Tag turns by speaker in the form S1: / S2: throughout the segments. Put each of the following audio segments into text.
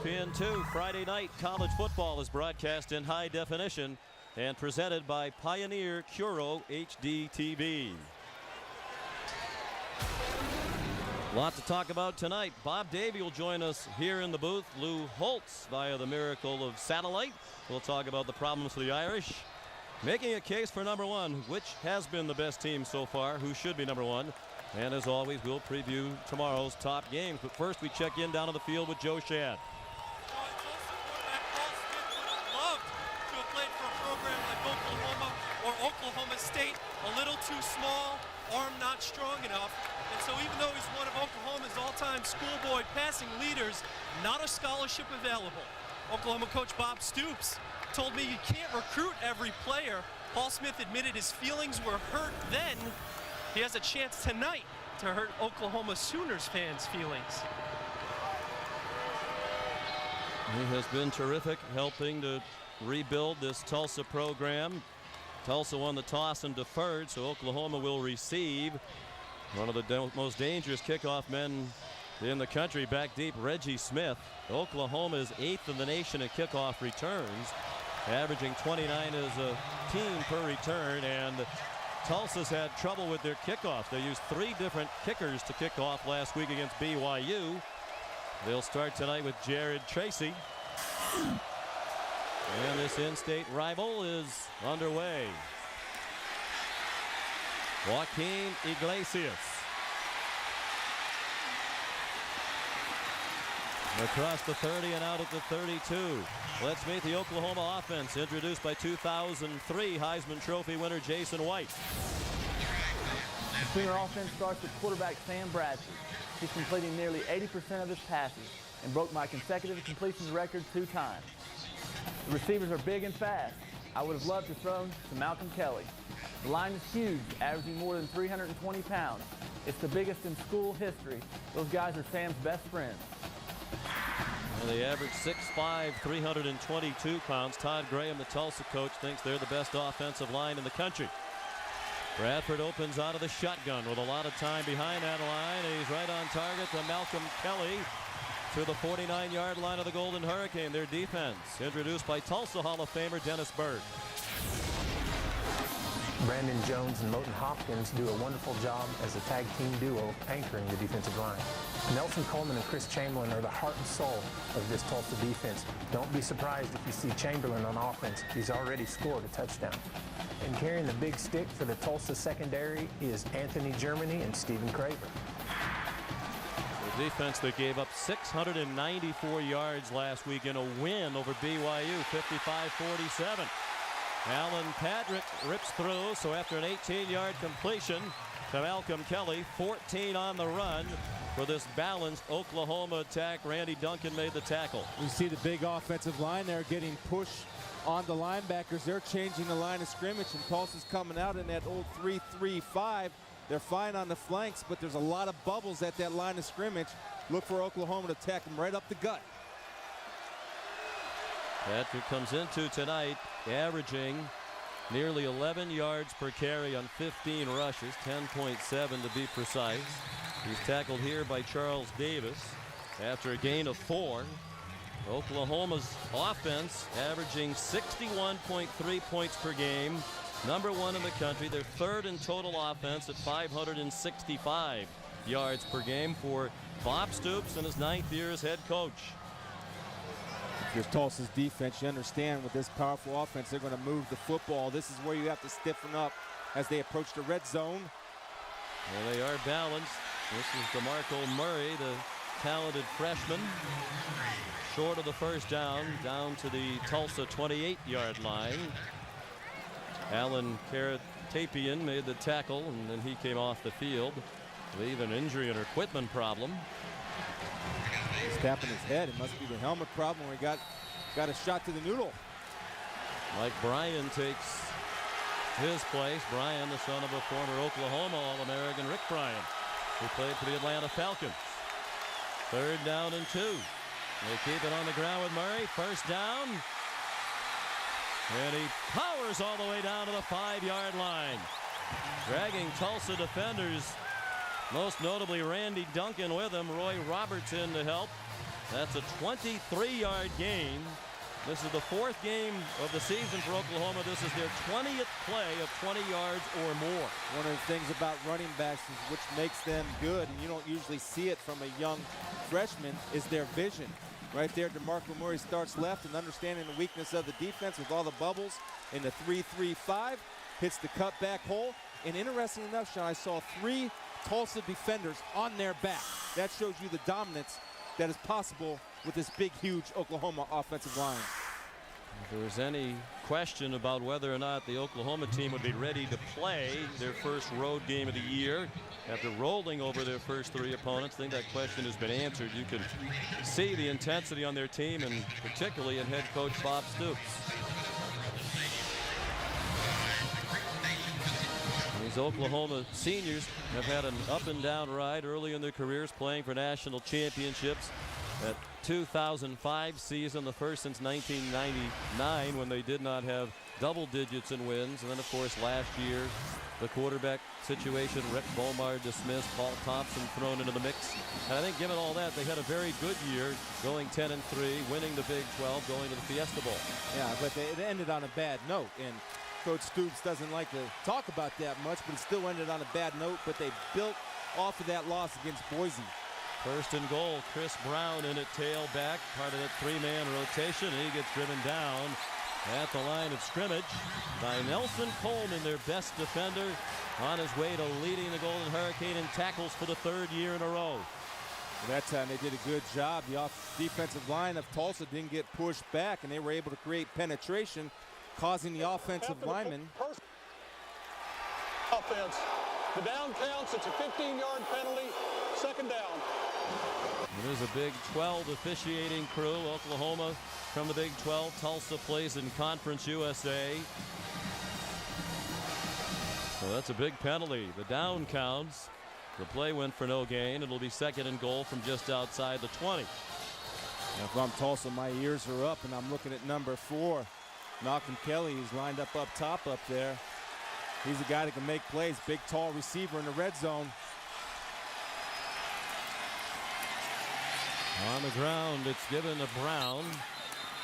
S1: ESPN2 Friday night college football is broadcast in high definition and presented by Pioneer Curo HD TV. A lot to talk about tonight. Bob Davie will join us here in the booth. Lou Holtz via the miracle of satellite. We'll talk about the problems for the Irish. Making a case for number one, which has been the best team so far, who should be number one. And as always, we'll preview tomorrow's top games. But first, we check in down on the field with Joe Shad.
S2: Loved to have played for a program like Oklahoma or Oklahoma State. A little too small, arm not strong enough. And so even though he's one of Oklahoma's all-time schoolboy passing leaders, not a scholarship available. Oklahoma coach Bob Stoops told me you can't recruit every player. Paul Smith admitted his feelings were hurt then. He has a chance tonight to hurt Oklahoma Sooners fans' feelings.
S1: He has been terrific helping to rebuild this Tulsa program. Tulsa won the toss and deferred, so Oklahoma will receive. One of the most dangerous kickoff men in the country, back deep, Reggie Smith. Oklahoma is 8th in the nation in kickoff returns, averaging 29 as a team per return, and Tulsa's had trouble with their kickoff. They used 3 different kickers to kick off last week against BYU. They'll start tonight with Jared Tracy. And this in-state rival is underway. Joaquin Iglesias. Across the 30 and out at the 32. Let's meet the Oklahoma offense, introduced by 2003 Heisman Trophy winner Jason White.
S3: The Sooner offense starts with quarterback Sam Bradford. He's completing nearly 80% of his passes and broke my consecutive completions record 2 times. The receivers are big and fast. I would have loved to throw to Malcolm Kelly. The line is huge, averaging more than 320 pounds. It's the biggest in school history. Those guys are Sam's best friends.
S1: And they average 6'5", 322 pounds. Todd Graham, the Tulsa coach, thinks they're the best offensive line in the country. Bradford opens out of the shotgun with a lot of time behind that line. And he's right on target to Malcolm Kelly to the 49-yard line of the Golden Hurricane. Their defense, introduced by Tulsa Hall of Famer Dennis Byrd.
S4: Brandon Jones and Moten Hopkins do a wonderful job as a tag team duo anchoring the defensive line. Nelson Coleman and Chris Chamberlain are the heart and soul of this Tulsa defense. Don't be surprised if you see Chamberlain on offense. He's already scored a touchdown. And carrying the big stick for the Tulsa secondary is Anthony Germany and Stephen Craver.
S1: The defense that gave up 694 yards last week in a win over BYU, 55-47. Alan Patrick rips through, so after an 18-yard completion to Malcolm Kelly, 14 on the run for this balanced Oklahoma attack. Randy Duncan made the tackle.
S5: You see the big offensive line there getting pushed on the linebackers. They're changing the line of scrimmage, and Tulsa's coming out in that old 3-3-5. They're fine on the flanks, but there's a lot of bubbles at that line of scrimmage. Look for Oklahoma to attack them right up the gut.
S1: Patrick comes into tonight averaging nearly 11 yards per carry on 15 rushes, 10.7 to be precise. He's tackled here by Charles Davis after a gain of 4. Oklahoma's offense averaging 61.3 points per game, number 1 in the country. They're 3rd in total offense at 565 yards per game for Bob Stoops in his 9th year as head coach.
S5: Here's Tulsa's defense. You understand with this powerful offense, they're going to move the football. This is where you have to stiffen up as they approach the red zone.
S1: Well, they are balanced. This is DeMarco Murray, the talented freshman. Short of the first down to the Tulsa 28-yard line. Alan Karatapian made the tackle, and then he came off the field with an injury and equipment problem.
S5: He's tapping his head. It must be the helmet problem where he got a shot to the noodle.
S1: Mike Bryan takes his place. Bryan, the son of a former Oklahoma All-American, Rick Bryan, who played for the Atlanta Falcons. 3rd down and 2. They keep it on the ground with Murray. First down. And he powers all the way down to the 5-yard line, dragging Tulsa defenders, most notably Randy Duncan with him. Roy Roberts in to help. That's a 23-yard gain. This is the 4th game of the season for Oklahoma. This is their 20th play of 20 yards or more.
S5: One of the things about running backs is which makes them good, and you don't usually see it from a young freshman, is their vision. Right there, DeMarco Murray starts left and understanding the weakness of the defense with all the bubbles in the 3-3-5, hits the cutback hole. And interesting enough, Sean, I saw 3 Tulsa defenders on their back. That shows you the dominance that is possible with this big, huge Oklahoma offensive line.
S1: If there was any question about whether or not the Oklahoma team would be ready to play their first road game of the year after rolling over their first 3 opponents, I think that question has been answered. You can see the intensity on their team, and particularly in head coach Bob Stoops. These Oklahoma seniors have had an up and down ride early in their careers, playing for national championships. That 2005 season, the first since 1999, when they did not have double digits in wins. And then, of course, last year, the quarterback situation, Rick Bomar dismissed, Paul Thompson thrown into the mix. And I think given all that, they had a very good year, going 10-3, winning the Big 12, going to the Fiesta Bowl.
S5: Yeah, but it ended on a bad note. And Coach Stoops doesn't like to talk about that much, but it still ended on a bad note. But they built off of that loss against Boise.
S1: First and goal, Chris Brown in at tailback, part of that 3-man rotation. And he gets driven down at the line of scrimmage by Nelson Coleman, their best defender, on his way to leading the Golden Hurricane in tackles for the 3rd year in a row.
S5: Well, that time they did a good job. The defensive line of Tulsa didn't get pushed back, and they were able to create penetration, causing the offensive linemen.
S6: Offense. The down counts. It's a 15-yard penalty. 2nd down.
S1: There's a Big 12 officiating crew. Oklahoma from the Big 12. Tulsa plays in Conference USA. So that's a big penalty. The down counts. The play went for no gain. It'll be 2nd and goal from just outside the 20.
S5: Now, if I'm Tulsa, my ears are up, and I'm looking at number 4, Malcolm Kelly, who's lined up top up there. He's a guy that can make plays. Big, tall receiver in the red zone.
S1: On the ground, it's given to Brown.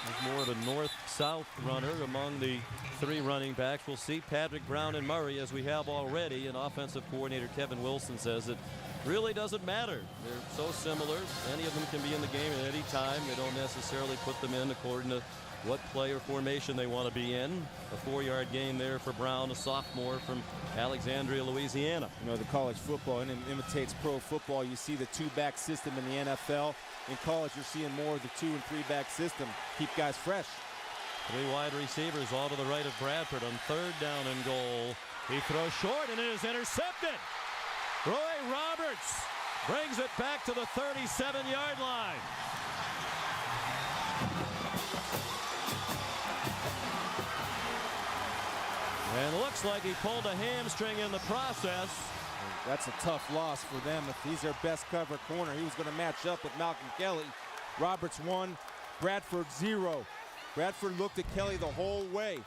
S1: He's more of a north-south runner among the 3 running backs. We'll see Patrick, Brown, and Murray, as we have already. And offensive coordinator Kevin Wilson says it really doesn't matter. They're so similar. Any of them can be in the game at any time. They don't necessarily put them in according to what play or formation they want to be in. A 4-yard gain there for Brown, a sophomore from Alexandria, Louisiana.
S5: You know, the college football imitates pro football. You see the 2-back system in the NFL. In college, you're seeing more of the 2- and 3-back system. Keep guys fresh.
S1: 3 wide receivers all to the right of Bradford on 3rd down and goal. He throws short, and it is intercepted. Roy Roberts brings it back to the 37-yard line. And looks like he pulled a hamstring in the process.
S5: That's a tough loss for them. If he's their best cover corner, he was going to match up with Malcolm Kelly. Roberts 1, Bradford 0. Bradford looked at Kelly the whole way.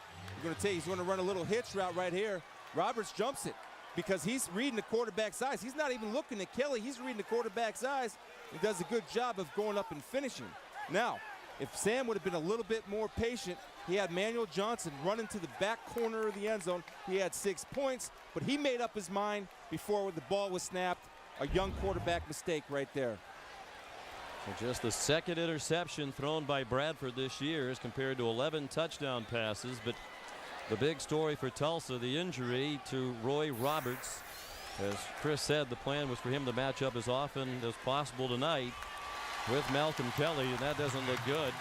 S5: He's going to run a little hitch route right here. Roberts jumps it because he's reading the quarterback's eyes. He's not even looking at Kelly. He's reading the quarterback's eyes. He does a good job of going up and finishing. Now, if Sam would have been a little bit more patient, he had Manuel Johnson running to the back corner of the end zone. He had 6 points, but he made up his mind before the ball was snapped. A young quarterback mistake right there.
S1: So just the 2nd interception thrown by Bradford this year as compared to 11 touchdown passes. But the big story for Tulsa, the injury to Roy Roberts. As Chris said, the plan was for him to match up as often as possible tonight with Malcolm Kelly, and that doesn't look good.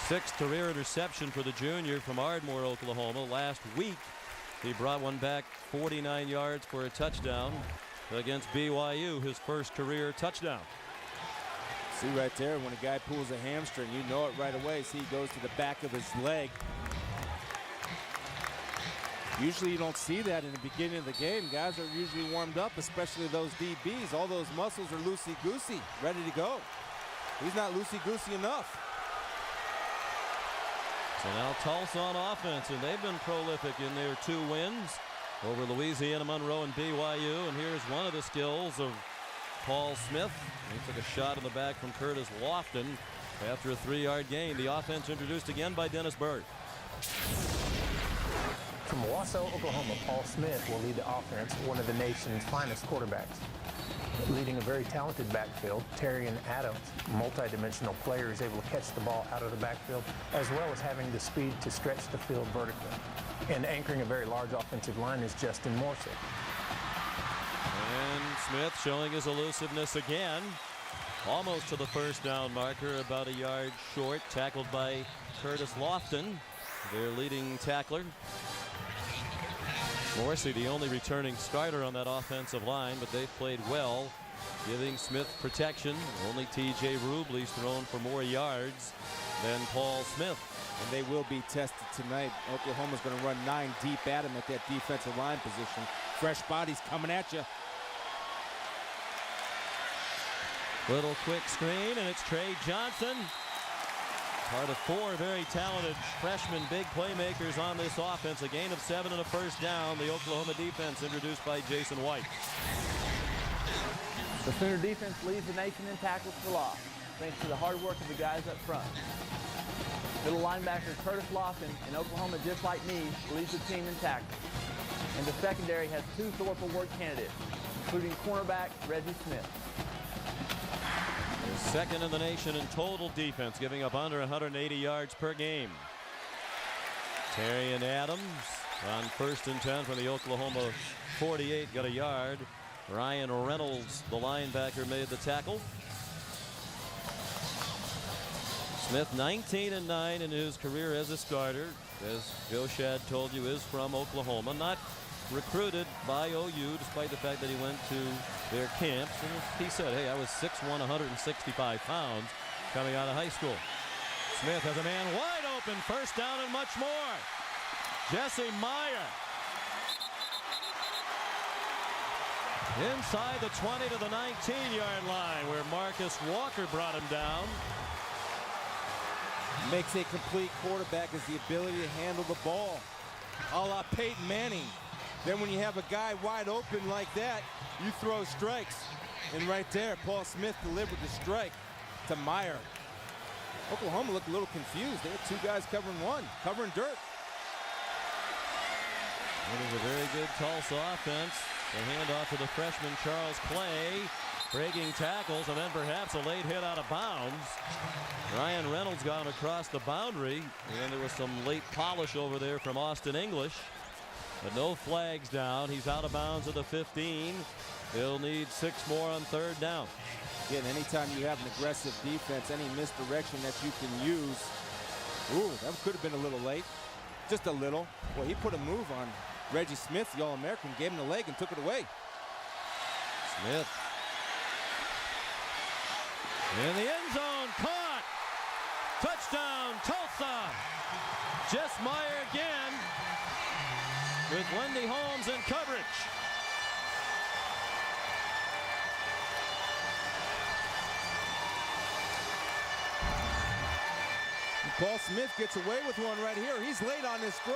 S1: 6th career interception for the junior from Ardmore, Oklahoma. Last week, he brought one back 49 yards for a touchdown against BYU, his first career touchdown.
S5: See right there, when a guy pulls a hamstring, you know it right away. See, he goes to the back of his leg. Usually you don't see that in the beginning of the game. Guys are usually warmed up, especially those DBs. All those muscles are loosey-goosey, ready to go. He's not loosey-goosey enough.
S1: So now Tulsa on offense, and they've been prolific in their 2 wins over Louisiana Monroe and BYU. And here's one of the skills of Paul Smith. He took a shot in the back from Curtis Lofton after a 3-yard gain. The offense introduced again by Dennis Byrd.
S4: From Wausau, Oklahoma, Paul Smith will lead the offense, one of the nation's finest quarterbacks. Leading a very talented backfield, Terry and Adams, multi-dimensional player, is able to catch the ball out of the backfield, as well as having the speed to stretch the field vertically. And anchoring a very large offensive line is Justin Morsick.
S1: And Smith showing his elusiveness again. Almost to the first down marker, about a yard short, tackled by Curtis Lofton, their leading tackler. Morrissey, the only returning starter on that offensive line, but they've played well, giving Smith protection. Only T.J. Rubley's thrown for more yards than Paul Smith.
S5: And they will be tested tonight. Oklahoma's going to run 9 deep at him at that defensive line position. Fresh bodies coming at you.
S1: Little quick screen, and it's Trey Johnson. Part of 4 very talented freshman big playmakers on this offense. A gain of 7 and a first down. The Oklahoma defense introduced by Jason White.
S3: The Sooner defense leads the nation in tackles for loss, thanks to the hard work of the guys up front. Middle linebacker Curtis Lofton in Oklahoma, just like me, leads the team in tackles. And the secondary has 2 Thorpe Award candidates, including cornerback Reggie Smith.
S1: Second in the nation in total defense, giving up under 180 yards per game. Terry and Adams on 1st and 10 from the Oklahoma 48, got a yard. Ryan Reynolds, the linebacker, made the tackle. Smith 19-9 in his career as a starter. As Joe Shad told you, is from Oklahoma. Not recruited by OU, despite the fact that he went to their camps. And he said, hey, I was 6'1", 165 pounds coming out of high school. Smith has a man wide open, first down and much more. Jesse Meyer. Inside the 20 to the 19-yard line, where Marcus Walker brought him down.
S5: Makes a complete quarterback is the ability to handle the ball, a la Peyton Manning. Then when you have a guy wide open like that, you throw strikes. And right there, Paul Smith delivered the strike to Meyer. Oklahoma looked a little confused. They had 2 guys covering dirt.
S1: It is a very good Tulsa offense. The handoff to the freshman Charles Clay, breaking tackles, and then perhaps a late hit out of bounds. Ryan Reynolds got him across the boundary, and then there was some late polish over there from Austin English. But no flags down. He's out of bounds at the 15. He'll need 6 more on 3rd down.
S5: Again, anytime you have an aggressive defense, any misdirection that you can use. Ooh, that could have been a little late. Just a little. Well, he put a move on Reggie Smith, the All-American, gave him the leg and took it away.
S1: Smith. In the end zone, caught. Touchdown, Tulsa. Jess Meyer again, with Wendy Holmes in coverage.
S5: And Paul Smith gets away with one right here. He's late on this throw.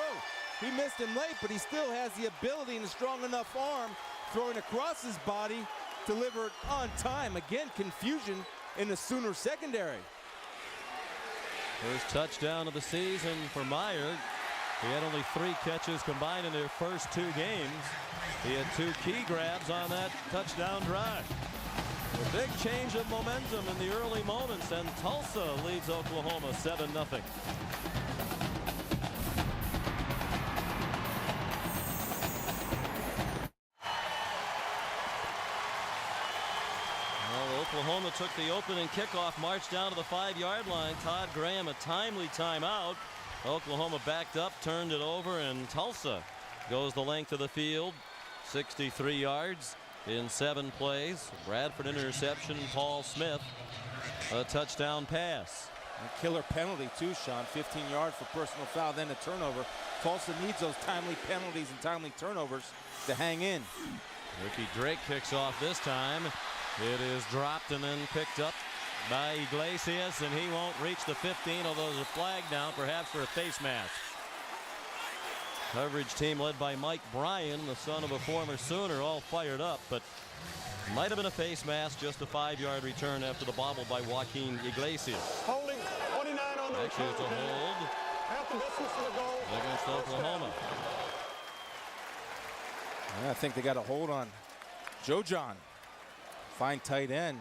S5: He missed him late, but he still has the ability and a strong enough arm, throwing across his body, deliver it on time. Again, confusion in the Sooner secondary.
S1: First touchdown of the season for Meyer. He had only 3 catches combined in their first 2 games. He had 2 key grabs on that touchdown drive. A big change of momentum in the early moments, and Tulsa leads Oklahoma 7-0. Well, Oklahoma took the opening kickoff, marched down to the 5-yard line. Todd Graham, a timely timeout. Oklahoma backed up, turned it over, and Tulsa goes the length of the field, 63 yards in 7 plays. Bradford interception, Paul Smith a touchdown pass.
S5: A killer penalty too, Sean. 15 yards for personal foul, then a turnover. Tulsa needs those timely penalties and timely turnovers to hang in.
S1: Ricky Drake kicks off this time. It is dropped and then picked up by Iglesias, and he won't reach the 15, although there's a flag down, perhaps for a face mask. Coverage team led by Mike Bryan, the son of a former Sooner, all fired up, but Might have been a face mask, just a 5-yard return after the bobble by Joaquin Iglesias.
S6: Holding 29 on the
S1: Actually, it's a hold
S6: half the distance to the goal
S1: against Oklahoma.
S5: I think they got a hold on Joe John. Fine tight end,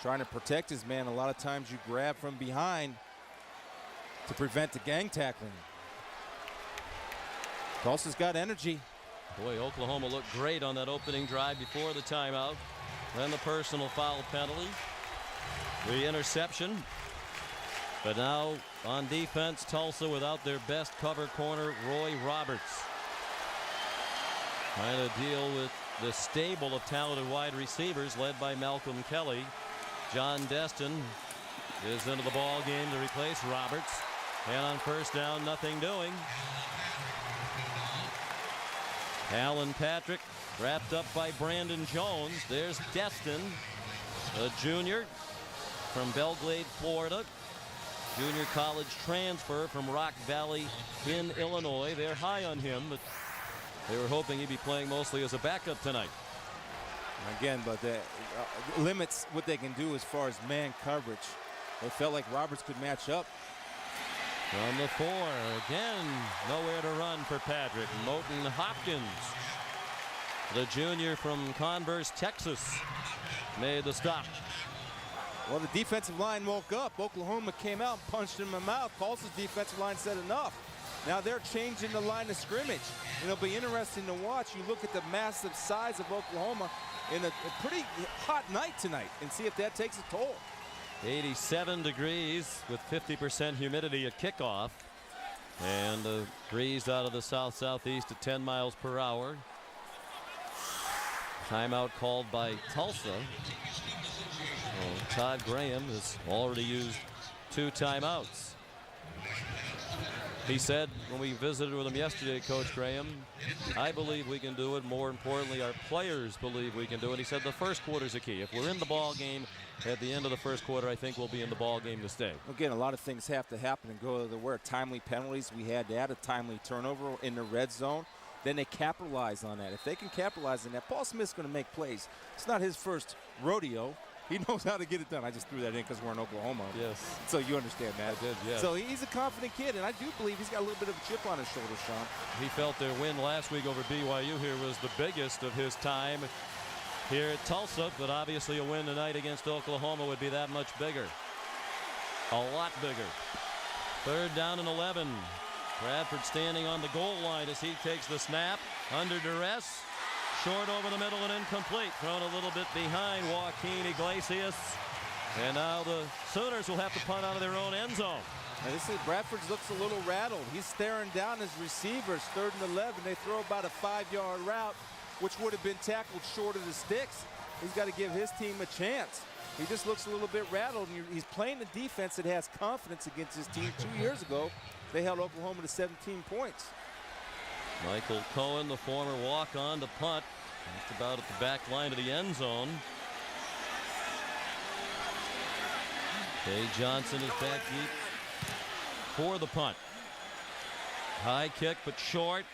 S5: trying to protect his man. A lot of times you grab from behind to prevent the gang tackling. Tulsa's got energy.
S1: Boy, Oklahoma looked great on that opening drive before the timeout. Then the personal foul penalty. The interception. But now on defense, Tulsa without their best cover corner, Roy Roberts. Trying to deal with the stable of talented wide receivers led by Malcolm Kelly. John Destin is into the ball game to replace Roberts. And on first down, nothing doing. Alan Patrick wrapped up by Brandon Jones. There's Destin, a junior from Belgrade, Florida. Junior college transfer from Rock Valley in Illinois. They're high on him, but they were hoping he'd be playing mostly as a backup tonight.
S5: Again, but that limits what they can do as far as man coverage. They felt like Roberts could match up.
S1: From the 4, again, nowhere to run for Patrick. Moten Hopkins, the junior from Converse, Texas, made the stop.
S5: Well, the defensive line woke up. Oklahoma came out and punched him in the mouth. Tulsa's defensive line said enough. Now they're changing the line of scrimmage. It'll be interesting to watch. You look at the massive size of Oklahoma in a pretty hot night tonight and see if that takes a toll.
S1: 87 degrees with 50% humidity at kickoff. And a breeze out of the south-southeast at 10 miles per hour. Timeout called by Tulsa. Well, Todd Graham has already used 2 timeouts. He said when we visited with him yesterday, Coach Graham, I believe we can do it. More importantly, our players believe we can do it. He said the first quarter's a key. If we're in the ball game at the end of the first quarter, I think we'll be in the ball game to stay.
S5: Again, a lot of things have to happen and go their way. Timely penalties. We had that, a timely turnover in the red zone. Then they capitalize on that. If they can capitalize on that, Paul Smith's going to make plays. It's not his first rodeo. He knows how to get it done. I just threw that in because we're in Oklahoma.
S1: Yes.
S5: So you understand that.
S1: I did, yes.
S5: So he's a confident kid, and I do believe he's got a little bit of a chip on his shoulder, Sean.
S1: He felt their win last week over BYU here was the biggest of his time here at Tulsa, but obviously a win tonight against Oklahoma would be that much bigger. A lot bigger. 3rd down and 11. Bradford standing on the goal line as he takes the snap under duress. Short over the middle and incomplete. Thrown a little bit behind Joaquin Iglesias. And now the Sooners will have to punt out of their own end zone.
S5: Now this is Bradford looks a little rattled. He's staring down his receivers. 3rd and 11. They throw about a 5-yard route, which would have been tackled short of the sticks. He's got to give his team a chance. He just looks a little bit rattled. And he's playing a defense that has confidence against his team. 2 years ago, they held Oklahoma to 17 points.
S1: Michael Cohen, the former walk-on, to punt. Just about at the back line of the end zone. Kay Johnson is back deep for the punt. High kick, but short.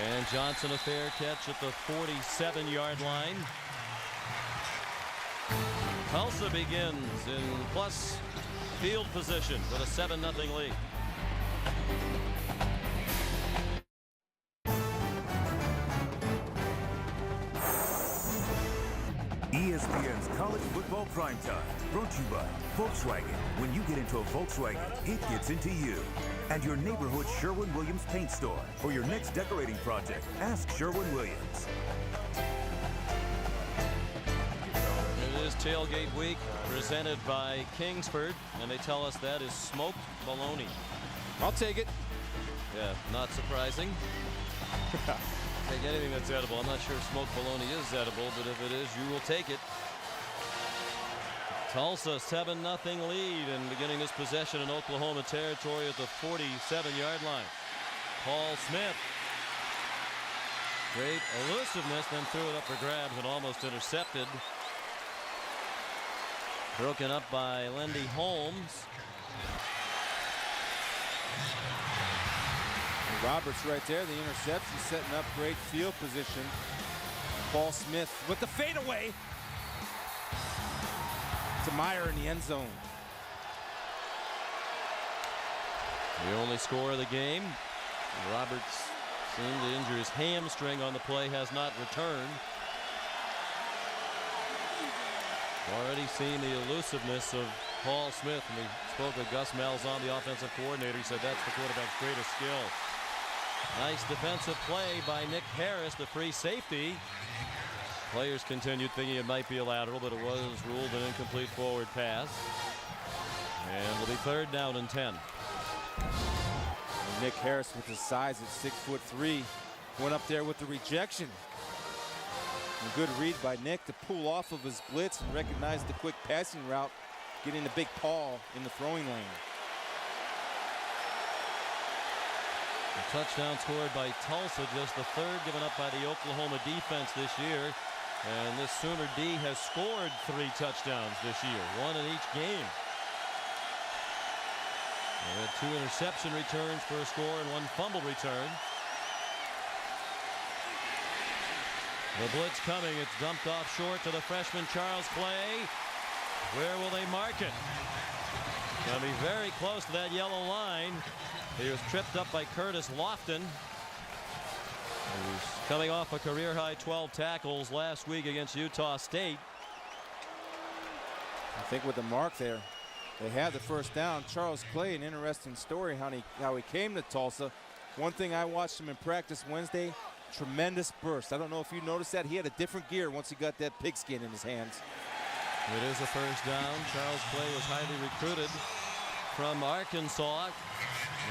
S1: And Johnson a fair catch at the 47-yard line. Tulsa begins in plus field position with a 7-0 lead.
S7: ESPN's College Football Primetime, brought to you by Volkswagen. When you get into a Volkswagen, it gets into you. And your neighborhood Sherwin-Williams paint store. For your next decorating project, ask Sherwin-Williams.
S1: It is Tailgate Week, presented by Kingsford, and they tell us that is smoked bologna.
S5: I'll take it.
S1: Yeah, not surprising. Take anything that's edible. I'm not sure if smoked bologna is edible, but if it is, you will take it. Tulsa 7-0 lead and beginning this possession in Oklahoma territory at the 47-yard line. Paul Smith. Great elusiveness, then threw it up for grabs and almost intercepted. Broken up by Lendy Holmes.
S5: Roberts right there, the interception, setting up great field position Paul Smith with the fadeaway to Meyer in the end zone.
S1: The only score of the game. Roberts seemed to injure his hamstring on the play, has not returned. Already seen the elusiveness of Paul Smith, and we spoke with Gus Malzahn, the offensive coordinator. He said that's the quarterback's greatest skill. Nice defensive play by Nick Harris, the free safety. Players continued thinking it might be a lateral, but it was ruled an incomplete forward pass. And it'll be 3rd down and 10.
S5: And Nick Harris, with his size at 6'3", went up there with the rejection. A good read by Nick to pull off of his blitz and recognize the quick passing route, getting the big paw in the throwing lane.
S1: A touchdown scored by Tulsa, just the 3rd given up by the Oklahoma defense this year. And this Sooner D has scored 3 touchdowns this year, 1 in each game. They had 2 interception returns for a score and 1 fumble return. The blitz coming. It's dumped off short to the freshman Charles Clay. Where will they mark it? Going to be very close to that yellow line. He was tripped up by Curtis Lofton. He was coming off a career-high 12 tackles last week against Utah State.
S5: I think with the mark there, they had the 1st down. Charles Clay, an interesting story how he came to Tulsa. One thing I watched him in practice Wednesday, tremendous burst. I don't know if you noticed that. He had a different gear once he got that pigskin in his hands.
S1: It is a 1st down. Charles Clay was highly recruited from Arkansas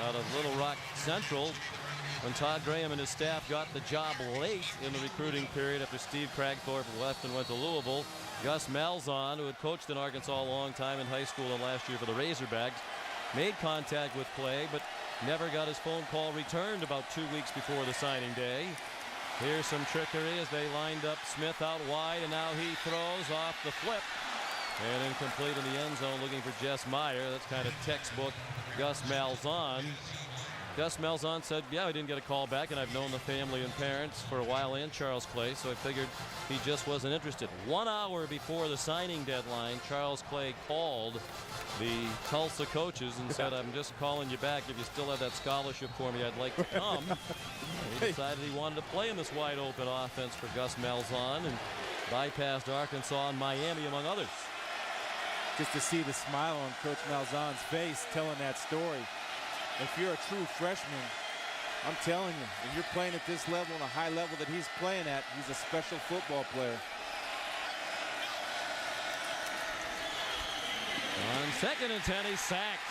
S1: out of Little Rock Central when Todd Graham and his staff got the job late in the recruiting period after Steve Cragthorpe left and went to Louisville. Gus Malzahn, who had coached in Arkansas a long time in high school and last year for the Razorbacks, made contact with Clay but never got his phone call returned about 2 weeks before the signing day. Here's some trickery as they lined up Smith out wide, and now he throws off the flip and incomplete in the end zone, looking for Jess Meyer. That's kind of textbook Gus Malzahn. Gus Malzahn said, yeah, I didn't get a call back, and I've known the family and parents for a while and Charles Clay, so I figured he just wasn't interested. 1 hour before the signing deadline, Charles Clay called the Tulsa coaches and said, I'm just calling you back. If you still have that scholarship for me, I'd like to come. He decided he wanted to play in this wide open offense for Gus Malzahn and bypassed Arkansas and Miami, among others.
S5: Just to see the smile on Coach Malzahn's face telling that story. If you're a true freshman, I'm telling you, if you're playing at this level and a high level that he's playing at, he's a special football player.
S1: On 2nd and 10, he's sacked.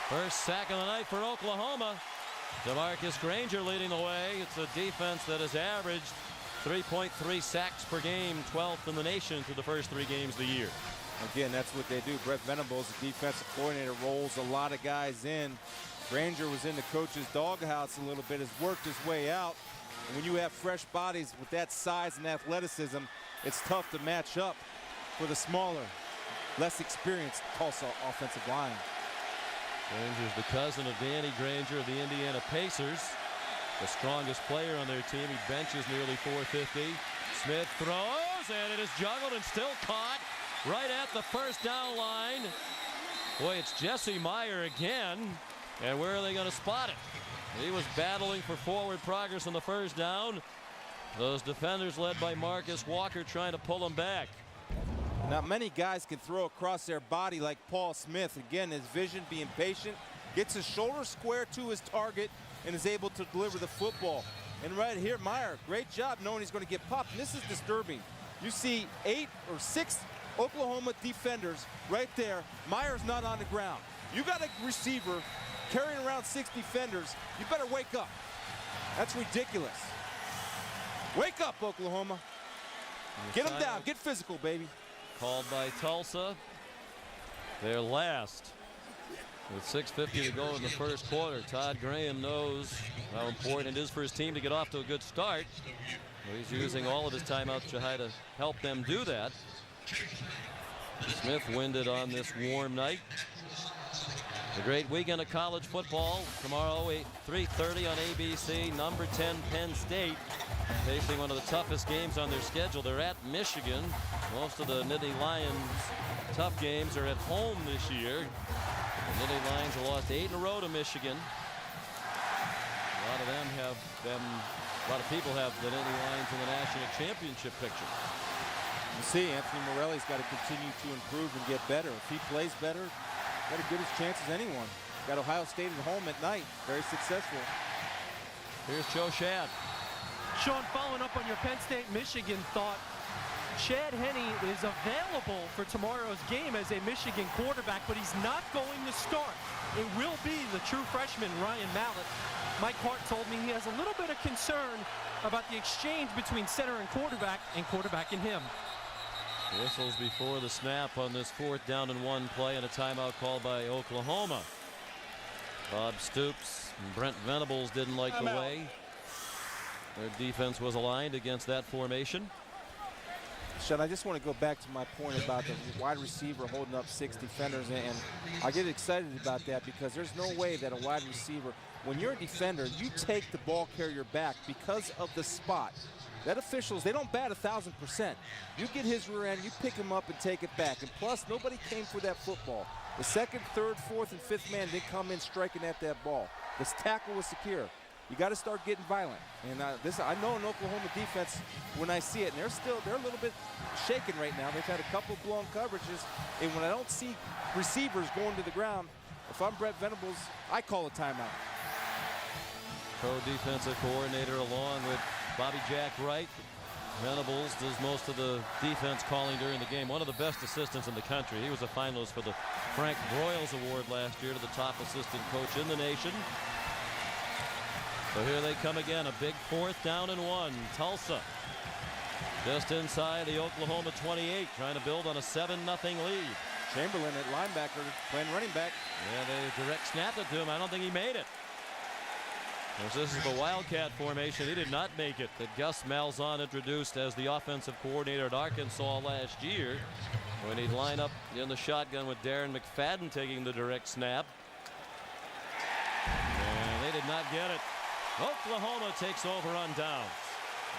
S1: First sack of the night for Oklahoma. DeMarcus Granger leading the way. It's a defense that has averaged 3.3 sacks per game, 12th in the nation through the first 3 games of the year.
S5: Again, that's what they do. Brett Venables, the defensive coordinator, rolls a lot of guys in. Granger was in the coach's doghouse a little bit, has worked his way out. And when you have fresh bodies with that size and athleticism, it's tough to match up for the smaller, less experienced Tulsa offensive line.
S1: Granger's the cousin of Danny Granger of the Indiana Pacers, the strongest player on their team. He benches nearly 450. Smith throws, and it is juggled and still caught right at the 1st down line. Boy, it's Jesse Meyer again. And where are they going to spot it? He was battling for forward progress on the 1st down. Those defenders led by Marcus Walker trying to pull him back.
S5: Not many guys can throw across their body like Paul Smith. Again, his vision, being patient, gets his shoulder square to his target and is able to deliver the football. And right here, Meyer, great job knowing he's going to get popped. And this is disturbing. You see 8 or 6 Oklahoma defenders right there. Meyer's not on the ground. You got a receiver carrying around 6 defenders. You better wake up. That's ridiculous. Wake up, Oklahoma. Get them down. Get physical, baby.
S1: Called by Tulsa. Their last. With 6:50 to go in the 1st quarter, Todd Graham knows how important it is for his team to get off to a good start. He's using all of his timeouts to try to help them do that. Smith winded on this warm night. A great weekend of college football tomorrow, 3:30 on ABC. Number 10 Penn State facing one of the toughest games on their schedule. They're at Michigan. Most of the Nittany Lions' tough games are at home this year. The Nittany Lions have lost 8 in a row to Michigan. A lot of people have the Nittany Lions in the national championship picture.
S5: You see, Anthony Morelli's got to continue to improve and get better. If he plays better, got as good a chance as anyone. Got Ohio State at home at night. Very successful.
S1: Here's Joe Shad.
S2: Sean, following up on your Penn State Michigan thought, Chad Henne is available for tomorrow's game as a Michigan quarterback, but he's not going to start. It will be the true freshman Ryan Mallett. Mike Hart told me he has a little bit of concern about the exchange between center and quarterback and him.
S1: Whistles before the snap on this 4th down and 1 play, and a timeout called by Oklahoma. Bob Stoops and Brent Venables didn't like the way their defense was aligned against that formation.
S5: Sean, I just want to go back to my point about the wide receiver holding up 6 defenders, and I get excited about that because there's no way that a wide receiver, when you're a defender, you take the ball carrier back because of the spot. That officials, they don't bat 1,000%. You get his rear end, you pick him up and take it back. And plus, nobody came for that football. The 2nd, 3rd, 4th, and 5th man didn't come in striking at that ball. This tackle was secure. You got to start getting violent. And I know an Oklahoma defense when I see it, and they're a little bit shaken right now. They've had a couple blown coverages, and when I don't see receivers going to the ground, if I'm Brett Venables, I call a timeout.
S1: Co-defensive coordinator along with Bobby Jack Wright. Venables does most of the defense calling during the game. One of the best assistants in the country. He was a finalist for the Frank Broyles Award last year to the top assistant coach in the nation. So here they come again. A big 4th down and 1. Tulsa just inside the Oklahoma 28, trying to build on a 7-0 lead.
S5: Chamberlain at linebacker, playing running back.
S1: Yeah, they direct snapped it to him. I don't think he made it. This is the Wildcat formation. He did not make it. That Gus Malzahn introduced as the offensive coordinator at Arkansas last year, when he'd line up in the shotgun with Darren McFadden taking the direct snap. And they did not get it. Oklahoma takes over on downs.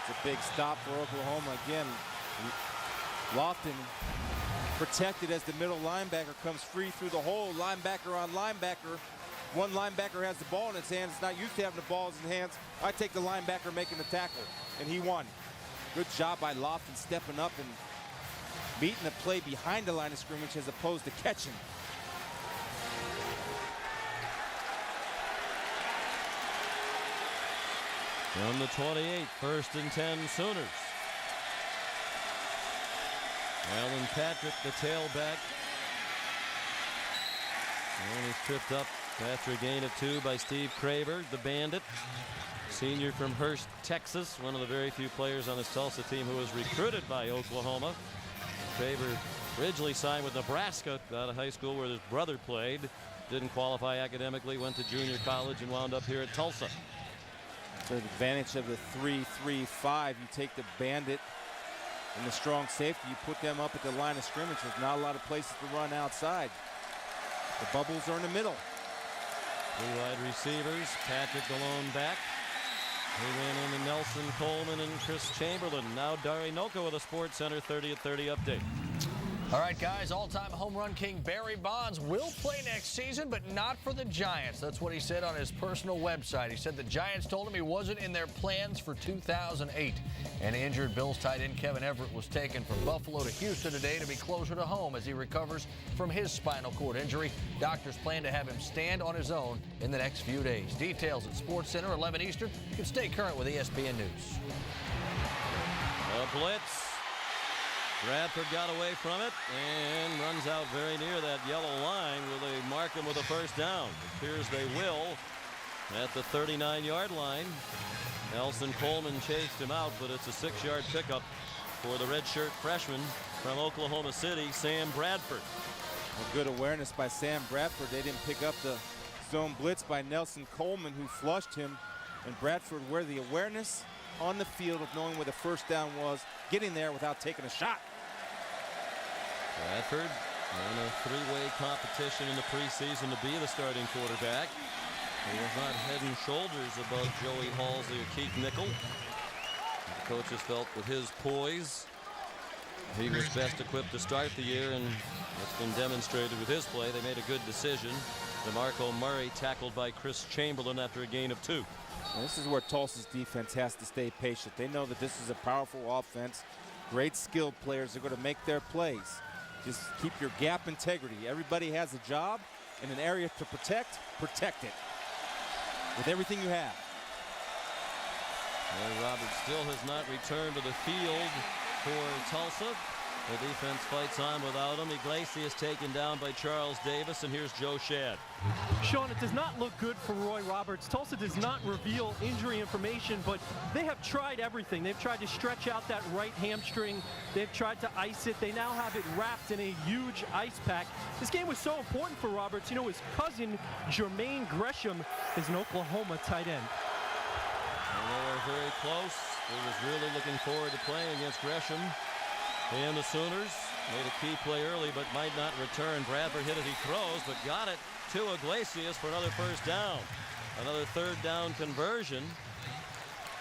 S5: It's a big stop for Oklahoma. Again, Lofton protected as the middle linebacker comes free through the hole. Linebacker on linebacker. One linebacker has the ball in his hands. It's not used to having the ball in his hands. I take the linebacker making the tackle, and he won. Good job by Lofton stepping up and beating the play behind the line of scrimmage as opposed to catching.
S1: From the 28, 1st and 10 Sooners. Alan Patrick, the tailback. And he's tripped up after a gain of 2 by Steve Craver, the Bandit. Senior from Hurst, Texas. One of the very few players on this Tulsa team who was recruited by Oklahoma. Craver originally signed with Nebraska out of high school where his brother played. Didn't qualify academically, went to junior college and wound up here at Tulsa.
S5: The advantage of the 3-3-5, you take the Bandit and the strong safety, you put them up at the line of scrimmage. There's not a lot of places to run outside. The bubbles are in the middle.
S1: 2 wide receivers, Patrick the lone back. He went into Nelson Coleman and Chris Chamberlain. Now Dari Noko with a Sports Center 30 at 30 update.
S8: All right, guys, all-time home run king Barry Bonds will play next season, but not for the Giants. That's what he said on his personal website. He said the Giants told him he wasn't in their plans for 2008. And injured Bills tight end Kevin Everett was taken from Buffalo to Houston today to be closer to home as he recovers from his spinal cord injury. Doctors plan to have him stand on his own in the next few days. Details at Sports Center, 11 Eastern. You can stay current with ESPN News.
S1: A blitz. Bradford got away from it and runs out very near that yellow line. Will they mark him with a 1st down? It appears they will at the 39-yard line. Nelson Coleman chased him out, but it's a 6-yard pickup for the redshirt freshman from Oklahoma City, Sam Bradford.
S5: A good awareness by Sam Bradford. They didn't pick up the zone blitz by Nelson Coleman, who flushed him. And Bradford, where the awareness on the field of knowing where the 1st down was, getting there without taking a shot.
S1: Bradford in a 3-way competition in the preseason to be the starting quarterback. He was not head and shoulders above Joey Halsey or Keith Nickel. coaches felt with his poise, he was best equipped to start the year, and it's been demonstrated with his play. They made a good decision. DeMarco Murray tackled by Chris Chamberlain after a gain of 2.
S5: And this is where Tulsa's defense has to stay patient. They know that this is a powerful offense. Great skilled players are going to make their plays. Just keep your gap integrity. Everybody has a job in an area to protect. Protect it with everything you have.
S1: Larry Roberts still has not returned to the field for Tulsa. The defense fights on without him. Iglesias taken down by Charles Davis, and here's Joe Shad.
S2: Sean, it does not look good for Roy Roberts. Tulsa does not reveal injury information, but they have tried everything. They've tried to stretch out that right hamstring. They've tried to ice it. They now have it wrapped in a huge ice pack. This game was so important for Roberts. You know, his cousin, Jermaine Gresham, is an Oklahoma tight end.
S1: And they were very close. He was really looking forward to playing against Gresham. And the Sooners made a key play early, but might not return. Bradford hit it, he throws, but got it to Iglesias for another first down. Another third down conversion.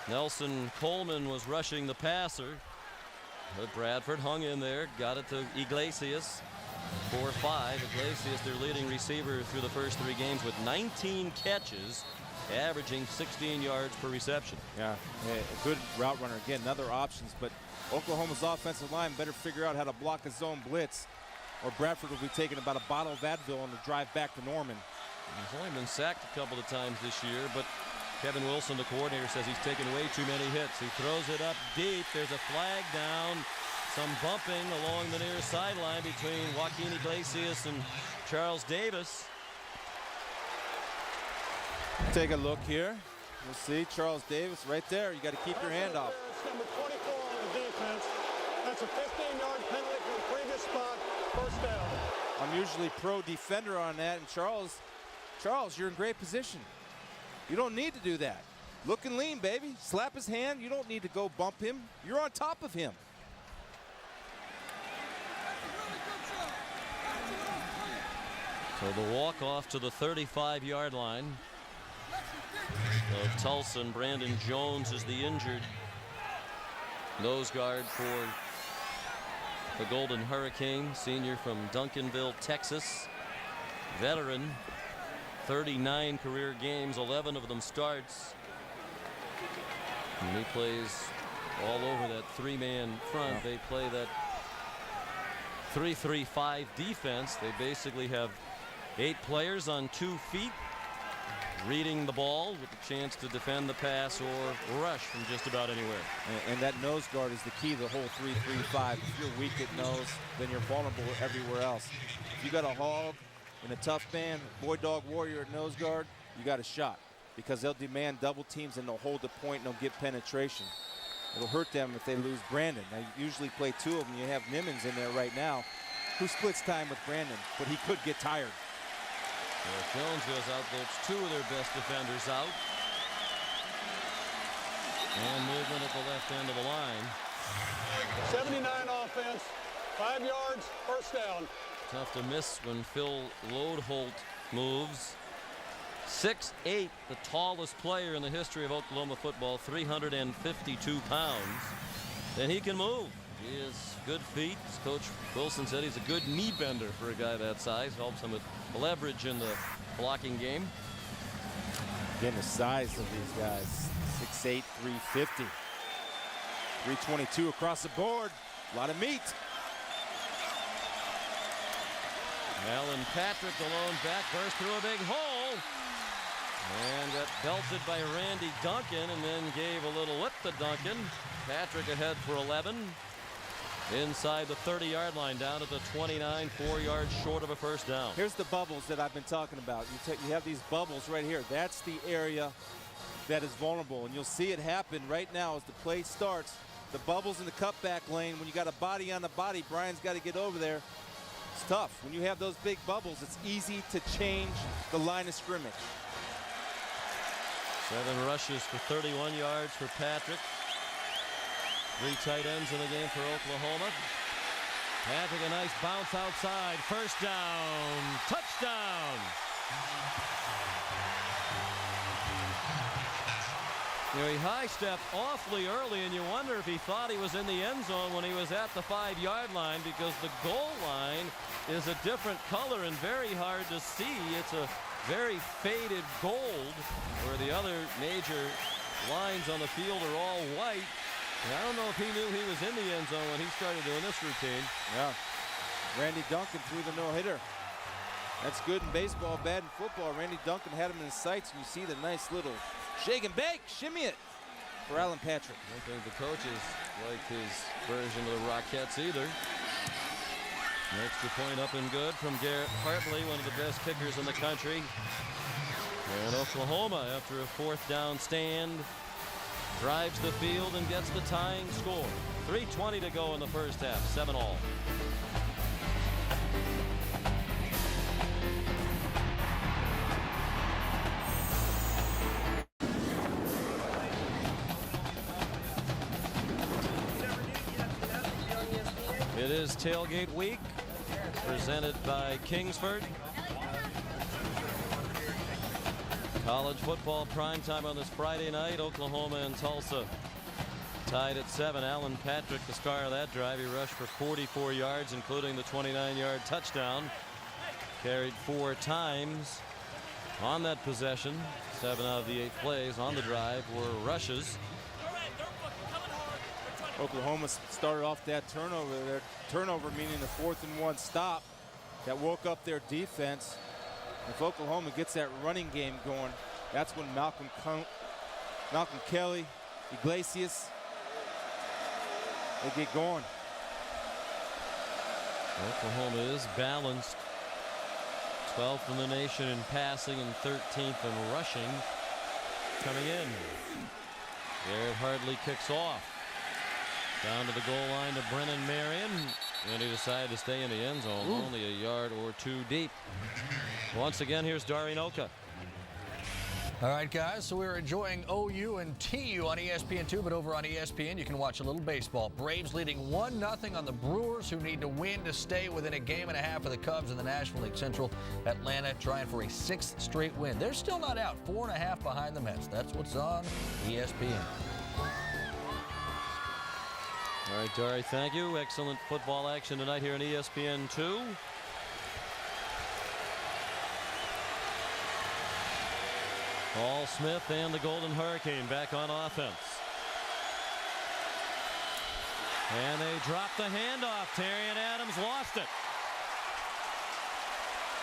S1: Nelson Coleman was rushing the passer, but Bradford hung in there, got it to Iglesias. 4-5. Iglesias, their leading receiver through the first 3 games with 19 catches, averaging 16 yards per reception.
S5: Yeah, a good route runner. Again, other options, but Oklahoma's offensive line better figure out how to block a zone blitz, or Bradford will be taking about a bottle of Advil on the drive back to Norman.
S1: He's only been sacked a couple of times this year, but Kevin Wilson, the coordinator, says he's taken way too many hits. He throws it up deep. There's a flag down. Some bumping along the near sideline between Joaquin Iglesias and Charles Davis.
S5: Take a look here. We'll see Charles Davis right there. You got to keep your hand off.
S6: Number 24 on the defense. That's a 15-yard penalty from the previous spot. First down.
S5: I'm usually pro defender on that, and Charles, you're in great position. You don't need to do that. Look and lean, baby. Slap his hand. You don't need to go bump him. You're on top of him.
S1: So the walk-off to the 35-yard line of Tulsa, and Brandon Jones is the injured nose guard for the Golden Hurricane, senior from Duncanville, Texas. Veteran, 39 career games, 11 of them starts. And he plays all over that 3-man front. They play that 3-3-5 defense. They basically have 8 players on 2 feet, reading the ball with a chance to defend the pass or rush from just about anywhere.
S5: And that nose guard is the key to the whole 3-3-5. If you're weak at nose, then you're vulnerable everywhere else. If you got a hog in a tough man, boy dog warrior at nose guard, you got a shot, because they'll demand double teams and they'll hold the point and they'll get penetration. It'll hurt them if they lose Brandon. They usually play 2 of them. You have Nimmons in there right now, who splits time with Brandon, but he could get tired.
S1: Well, Jones goes out. There's 2 of their best defenders out. And movement at the left end of the line.
S6: 79 offense, 5 yards, first down.
S1: Tough to miss when Phil Lodeholt moves. 6'8", the tallest player in the history of Oklahoma football, 352 pounds. And he can move. He has good feet. As Coach Wilson said, he's a good knee bender for a guy that size. Helps him with leverage in the blocking game.
S5: Again, the size of these guys, 6'8", 350. 322 across the board. A lot of meat.
S1: Alan Patrick, the lone back, burst through a big hole. And got belted by Randy Duncan, and then gave a little whip to Duncan. Patrick ahead for 11. Inside the 30-yard line, down at the 29, 4 yards short of a first down.
S5: Here's the bubbles that I've been talking about. You have these bubbles right here. That's the area that is vulnerable, and you'll see it happen right now as the play starts. The bubbles in the cutback lane, when you got a body on the body, Brian's got to get over there. It's tough. When you have those big bubbles, it's easy to change the line of scrimmage.
S1: 7 rushes for 31 yards for Patrick. 3 tight ends in the game for Oklahoma. Patrick, a nice bounce outside. First down. Touchdown. You know, he high-stepped awfully early, and you wonder if he thought he was in the end zone when he was at the 5-yard line, because the goal line is a different color and very hard to see. It's a very faded gold, where the other major lines on the field are all white. And I don't know if he knew he was in the end zone when he started doing this routine.
S5: Yeah. Randy Duncan threw the no-hitter. That's good in baseball, bad in football. Randy Duncan had him in his sights, and you see the nice little shake and bake, shimmy it for Alan Patrick.
S1: I don't think the coaches like his version of the Rockettes either. Extra point up and good from Garrett Hartley, one of the best kickers in the country. And Oklahoma, after a 4th down stand, drives the field and gets the tying score. 3:20 to go in the first half, 7-all. It is tailgate week, presented by Kingsford. College football primetime on this Friday night. Oklahoma and Tulsa tied at 7. Alan Patrick, the star of that drive. He rushed for 44 yards, including the 29-yard touchdown. Carried 4 times on that possession. 7 out of the 8 plays on the drive were rushes.
S5: Oklahoma started off that turnover. Their turnover meaning the 4th and 1 stop that woke up their defense. If Oklahoma gets that running game going, that's when Malcolm Kelly, Iglesias, they get going.
S1: Oklahoma is balanced. 12th in the nation in passing and 13th in rushing. Coming in. Garrett Hartley kicks off. Down to the goal line to Brennan Marion. And he decided to stay in the end zone. Ooh. Only a yard or 2 deep. Once again, here's Dari Noka.
S8: All right, guys, so we're enjoying OU and TU on ESPN2, but over on ESPN, you can watch a little baseball. Braves leading 1-0 on the Brewers, who need to win to stay within a game and a half of the Cubs in the National League Central. Atlanta trying for a 6th straight win. They're still not out, 4.5 behind the Mets. That's what's on ESPN.
S1: All right, Dari, thank you. Excellent football action tonight here on ESPN2. Paul Smith and the Golden Hurricane back on offense. And they dropped the handoff. Terrian Adams lost it.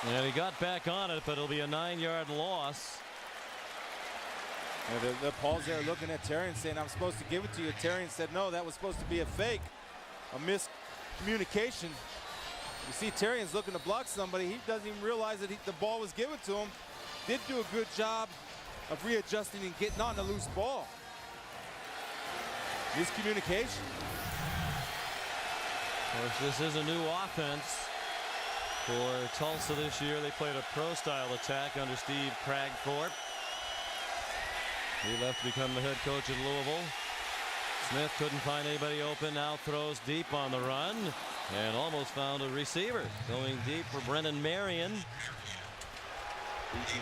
S1: And he got back on it, but it'll be a 9-yard loss.
S5: Yeah, the Paul's there looking at Terrian saying, I'm supposed to give it to you. Terrian said, no, that was supposed to be a fake, a miscommunication. You see Terrian's looking to block somebody. He doesn't even realize that the ball was given to him. Did do a good job of readjusting and getting on the loose ball. Miscommunication.
S1: Of course, this is a new offense for Tulsa this year. They played a pro-style attack under Steve Cragthorpe. He left to become the head coach at Louisville. Smith couldn't find anybody open. Now throws deep on the run and almost found a receiver. Going deep for Brennan Marion.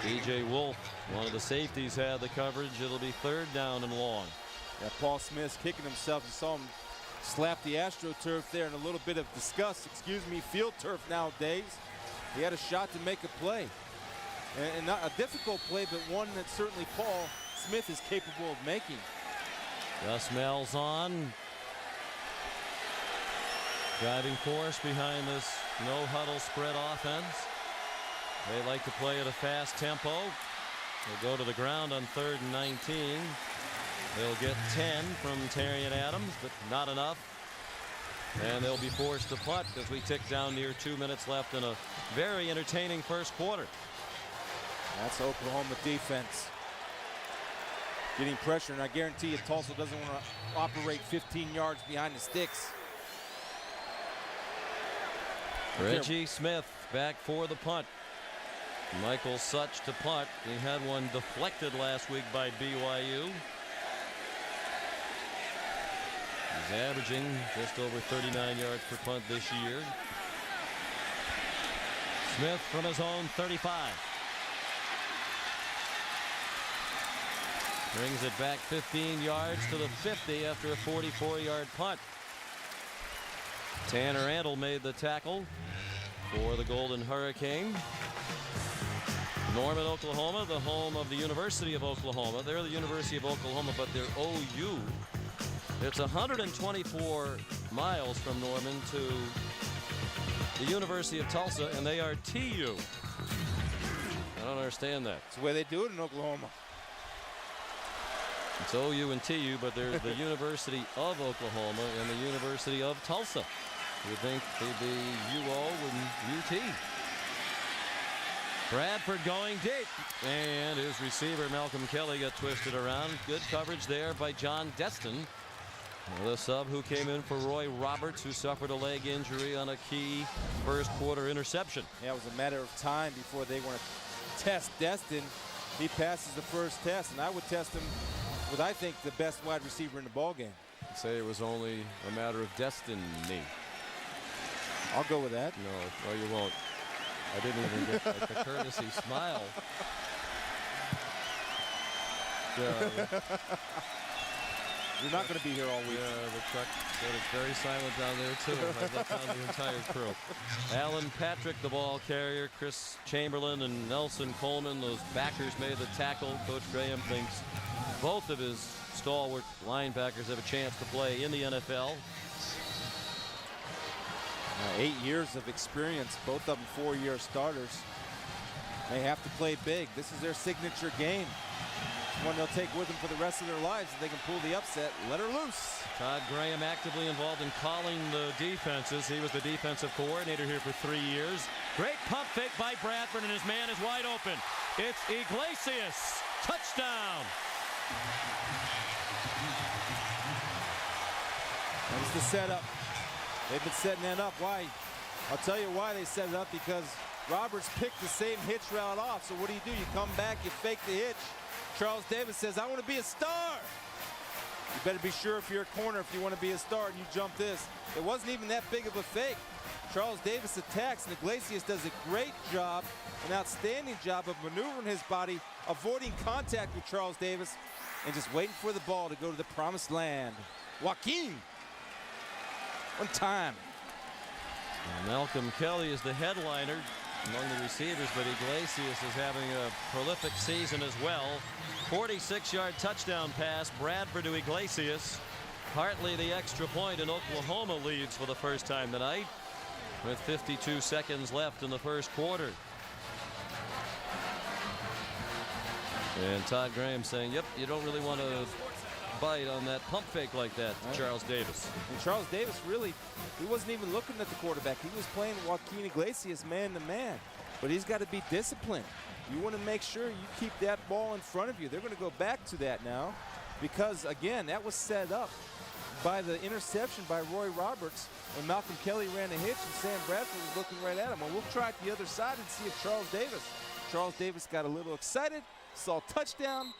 S1: DJ Wolf, one of the safeties, had the coverage. It'll be 3rd down and long.
S5: Yeah, Paul Smith's kicking himself. You saw him slap the AstroTurf there in a little bit of disgust. Excuse me, field turf nowadays. He had a shot to make a play. And not a difficult play, but one that certainly Paul Smith is capable of making.
S1: Gus Malzahn. Driving force behind this no-huddle spread offense. They like to play at a fast tempo. They'll go to the ground on 3rd and 19. They'll get 10 from Terrian Adams, but not enough. And they'll be forced to punt as we tick down near 2 minutes left in a very entertaining first quarter.
S5: That's Oklahoma defense. Getting pressure, and I guarantee you Tulsa doesn't want to operate 15 yards behind the sticks.
S1: Reggie Smith back for the punt. Michael Such to punt. He had one deflected last week by BYU. He's averaging just over 39 yards per punt this year. Smith from his own 35. Brings it back 15 yards to the 50 after a 44-yard punt. Tanner Antle made the tackle for the Golden Hurricane. Norman, Oklahoma, the home of the University of Oklahoma. They're the University of Oklahoma, but they're OU. It's 124 miles from Norman to the University of Tulsa, and they are TU. I don't understand that.
S5: It's the way they do it in Oklahoma.
S1: It's OU and TU, but they're the University of Oklahoma and the University of Tulsa. You'd think they'd be UO and UT. Bradford going deep, and his receiver Malcolm Kelly got twisted around. Good coverage there by John Destin, the sub who came in for Roy Roberts, who suffered a leg injury on a key first quarter interception.
S5: Yeah, it was a matter of time before they want to test Destin. He passes the first test, and I would test him with, I think, the best wide receiver in the ballgame.
S1: Say it was only a matter of destiny.
S5: I'll go with that.
S1: No, you won't. I didn't even get the courtesy smile.
S5: You're not going to be here all week.
S1: Yeah, the truck is very silent down there, too. I left down the entire crew. Alan Patrick, the ball carrier. Chris Chamberlain and Nelson Coleman, those backers, made the tackle. Coach Graham thinks both of his stalwart linebackers have a chance to play in the NFL.
S5: 8 years of experience, both of them 4-year starters. They have to play big. This is their signature game. It's one they'll take with them for the rest of their lives. If they can pull the upset, let her loose.
S1: Todd Graham actively involved in calling the defenses. He was the defensive coordinator here for 3 years. Great pump fake by Bradford, and his man is wide open. It's Iglesias. Touchdown.
S5: That was the setup. They've been setting that up. Why? I'll tell you why they set it up, because Roberts picked the same hitch route off. So what do? You come back, you fake the hitch. Charles Davis says, I want to be a star. You better be sure if you're a corner, if you want to be a star, and you jump this. It wasn't even that big of a fake. Charles Davis attacks, and Iglesias does a great job, an outstanding job of maneuvering his body, avoiding contact with Charles Davis, and just waiting for the ball to go to the promised land. Joaquin. One time.
S1: Malcolm Kelly is the headliner among the receivers, but Iglesias is having a prolific season as well. 46-yard touchdown pass, Bradford to Iglesias. Partly the extra point, and Oklahoma leads for the first time tonight with 52 seconds left in the first quarter. And Todd Graham saying, yep, you don't really want to bite on that pump fake like that, right. Charles Davis.
S5: And Charles Davis really, he wasn't even looking at the quarterback. He was playing Joaquin Iglesias man to man. But he's got to be disciplined. You want to make sure you keep that ball in front of you. They're going to go back to that now because, again, that was set up by the interception by Roy Roberts when Malcolm Kelly ran a hitch and Sam Bradford was looking right at him. Well, we'll try it the other side and see if Charles Davis got a little excited, saw touchdown.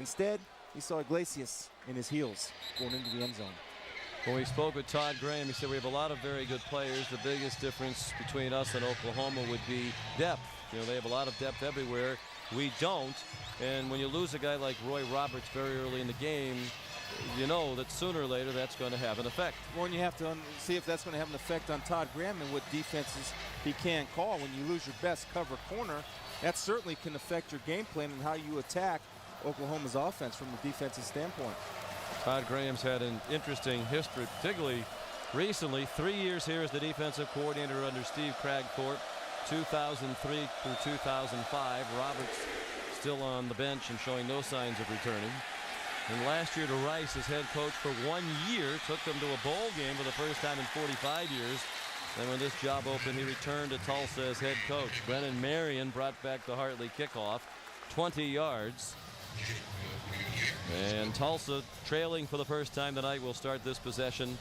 S5: Instead, he saw Iglesias in his heels going into the end zone.
S1: When we spoke with Todd Graham, he said we have a lot of very good players. The biggest difference between us and Oklahoma would be depth. You know, they have a lot of depth everywhere. We don't. And when you lose a guy like Roy Roberts very early in the game, you know that sooner or later that's going to have an effect.
S5: Well, and you have to see if that's going to have an effect on Todd Graham and what defenses he can call. When you lose your best cover corner, that certainly can affect your game plan and how you attack Oklahoma's offense from a defensive standpoint.
S1: Todd Graham's had an interesting history, particularly recently. 3 years here as the defensive coordinator under Steve Kragthorpe, 2003 through 2005. Roberts still on the bench and showing no signs of returning. And last year to Rice as head coach for 1 year, took them to a bowl game for the first time in 45 years. Then when this job opened, he returned to Tulsa as head coach. Brennan Marion brought back the Hartley kickoff, 20 yards. And Tulsa, trailing for the first time tonight, will start this possession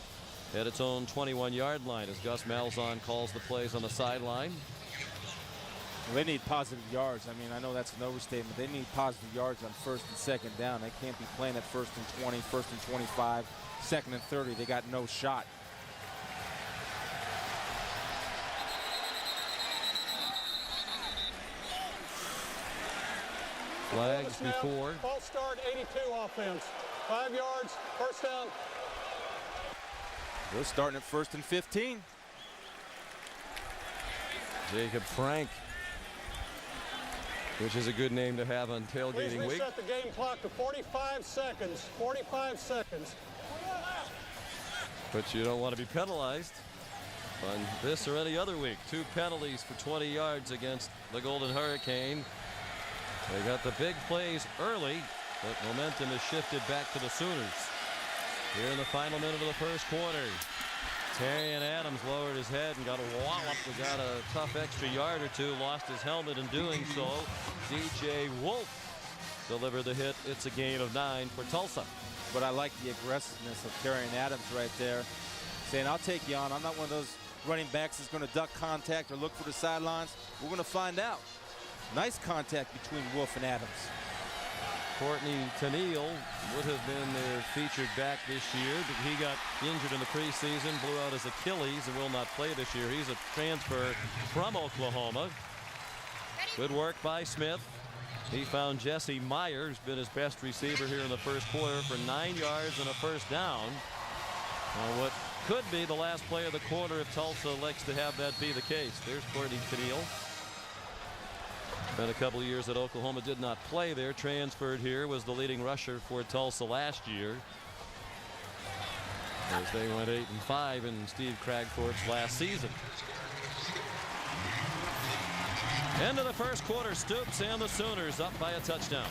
S1: at its own 21-yard line as Gus Malzahn calls the plays on the sideline.
S5: Well, they need positive yards. I mean, I know that's an overstatement. They need positive yards on first and second down. They can't be playing at first and 20, first and 25, second and 30. They got no shot.
S1: Flags before.
S6: False start, 82 offense. 5 yards, first down.
S5: We're starting at 1st and 15.
S1: Jacob Frank, which is a good name to have on
S6: Please
S1: tailgating week.
S6: reset the game clock to 45 seconds. 45 seconds.
S1: But you don't want to be penalized on this or any other week. 2 penalties for 20 yards against the Golden Hurricane. They got the big plays early, but momentum has shifted back to the Sooners. Here in the final minute of the first quarter, Terrian Adams lowered his head and got a wallop. We got a tough extra yard or two, lost his helmet in doing so. DJ Wolf delivered the hit. It's a gain of 9 for Tulsa.
S5: But I like the aggressiveness of Terrian Adams right there, saying, I'll take you on. I'm not one of those running backs that's going to duck contact or look for the sidelines. We're going to find out. Nice contact between Wolf and Adams.
S1: Courtney Tennille would have been their featured back this year, but he got injured in the preseason, blew out his Achilles, and will not play this year. He's a transfer from Oklahoma. Good work by Smith. He found Jesse Meyer, who's been his best receiver here in the first quarter, for 9 yards and a first down. What could be the last play of the quarter if Tulsa elects to have that be the case. There's Courtney Tennille. Been a couple of years that Oklahoma did not play there. Transferred here, was the leading rusher for Tulsa last year, as they went 8-5 in Steve Kragthorpe's last season. End of the first quarter, Stoops and the Sooners up by a touchdown.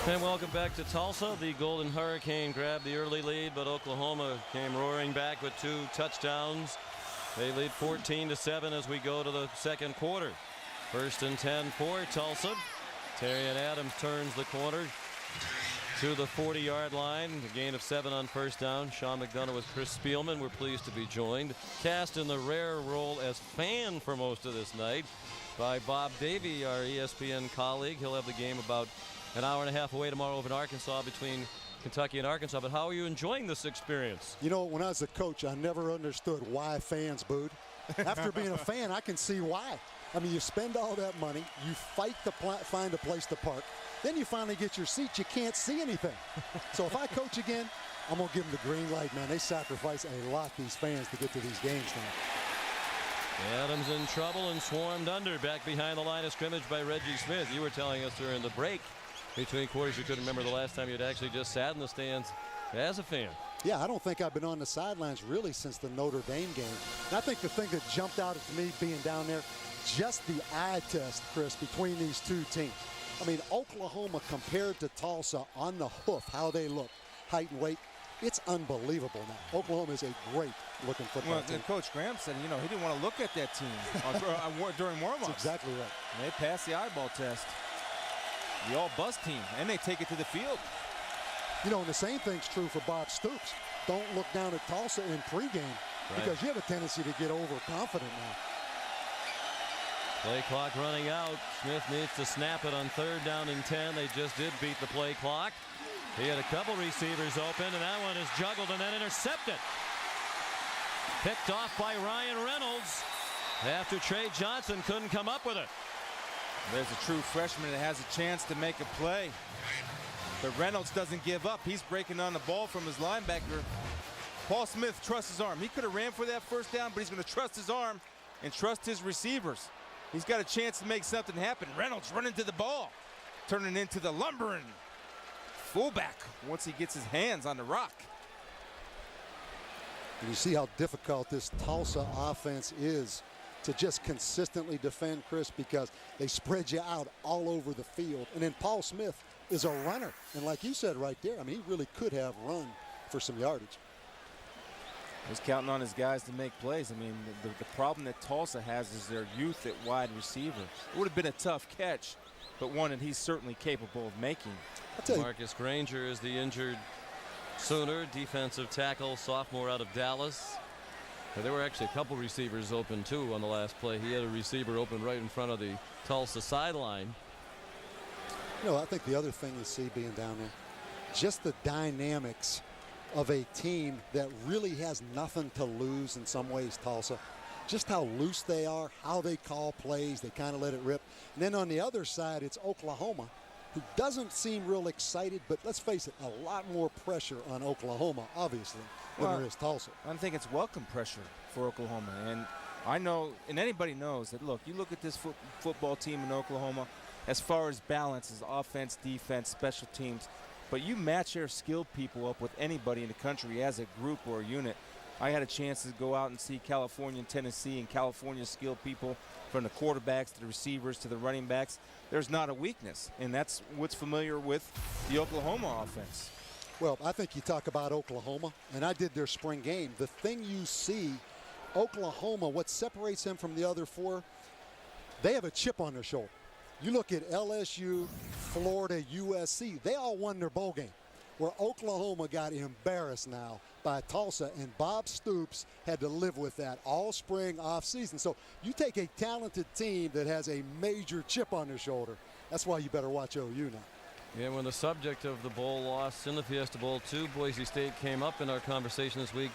S1: And welcome back to Tulsa. The Golden Hurricane grabbed the early lead, but Oklahoma came roaring back with 2 touchdowns. They lead 14-7 as we go to the second quarter. 1st and 10 for Tulsa. Terrian Adams turns the corner to the 40-yard line. A gain of 7 on first down. Sean McDonough with Chris Spielman. We're pleased to be joined. Cast in the rare role as fan for most of this night by Bob Davie, our ESPN colleague. He'll have the game about an hour and a half away tomorrow over in Arkansas, between Kentucky and Arkansas. But how are you enjoying this experience?
S9: You know, when I was a coach, I never understood why fans booed. After being a fan, I can see why. I mean, you spend all that money, you fight to find a place to park, then you finally get your seat, you can't see anything. So if I coach again, I'm going to give them the green light, man. They sacrifice a lot, these fans, to get to these games now.
S1: Adams in trouble and swarmed under back behind the line of scrimmage by Reggie Smith. You were telling us during the break between quarters you couldn't remember the last time you'd actually just sat in the stands as a fan.
S9: Yeah, I don't think I've been on the sidelines really since the Notre Dame game. And I think the thing that jumped out at me being down there, just the eye test, Chris, between these two teams. I mean, Oklahoma compared to Tulsa on the hoof, how they look, height and weight, it's unbelievable now. Oklahoma is a great looking football team.
S5: Coach Graham said, you know, he didn't want to look at that team during warm-ups.
S9: That's exactly right.
S5: And they passed the eyeball test. The all-bus team, and they take it to the field.
S9: You know, and the same thing's true for Bob Stoops. Don't look down at Tulsa in pregame, because you have a tendency to get overconfident now.
S1: Play clock running out. Smith needs to snap it on 3rd down and 10. They just did beat the play clock. He had a couple receivers open, and that one is juggled and then intercepted. Picked off by Ryan Reynolds after Trey Johnson couldn't come up with it.
S5: There's a true freshman that has a chance to make a play. But Reynolds doesn't give up. He's breaking on the ball from his linebacker. Paul Smith trusts his arm. He could have ran for that first down, but he's going to trust his arm and trust his receivers. He's got a chance to make something happen. Reynolds running to the ball, turning into the lumbering fullback once he gets his hands on the rock.
S9: And you see how difficult this Tulsa offense is to just consistently defend, Chris, because they spread you out all over the field. And then Paul Smith is a runner. And like you said right there, I mean, he really could have run for some yardage.
S5: He's counting on his guys to make plays. I mean, the problem that Tulsa has is their youth at wide receiver. It would have been a tough catch, but one that he's certainly capable of making.
S1: Marcus Granger is the injured Sooner, defensive tackle, sophomore out of Dallas. There were actually a couple receivers open too on the last play. He had a receiver open right in front of the Tulsa sideline.
S9: You know, I think the other thing you see being down there, just the dynamics of a team that really has nothing to lose in some ways, Tulsa. Just how loose they are, how they call plays, they kind of let it rip. And then on the other side, it's Oklahoma, who doesn't seem real excited, but let's face it, a lot more pressure on Oklahoma, obviously, than there is Tulsa.
S5: I think it's welcome pressure for Oklahoma. And I know, and anybody knows that, look, you look at this football team in Oklahoma, as far as balance as offense, defense, special teams, but you match their skilled people up with anybody in the country as a group or a unit. I had a chance to go out and see California and Tennessee, and California skilled people from the quarterbacks to the receivers to the running backs. There's not a weakness, and that's what's familiar with the Oklahoma offense.
S9: Well, I think you talk about Oklahoma, and I did their spring game. The thing you see, Oklahoma, what separates them from the other four, they have a chip on their shoulder. You look at LSU, Florida, USC, they all won their bowl game. Where Oklahoma got embarrassed now by Tulsa, and Bob Stoops had to live with that all spring, off season. So you take a talented team that has a major chip on their shoulder. That's why you better watch OU now.
S1: Yeah, when the subject of the bowl loss in the Fiesta Bowl to Boise State came up in our conversation this week,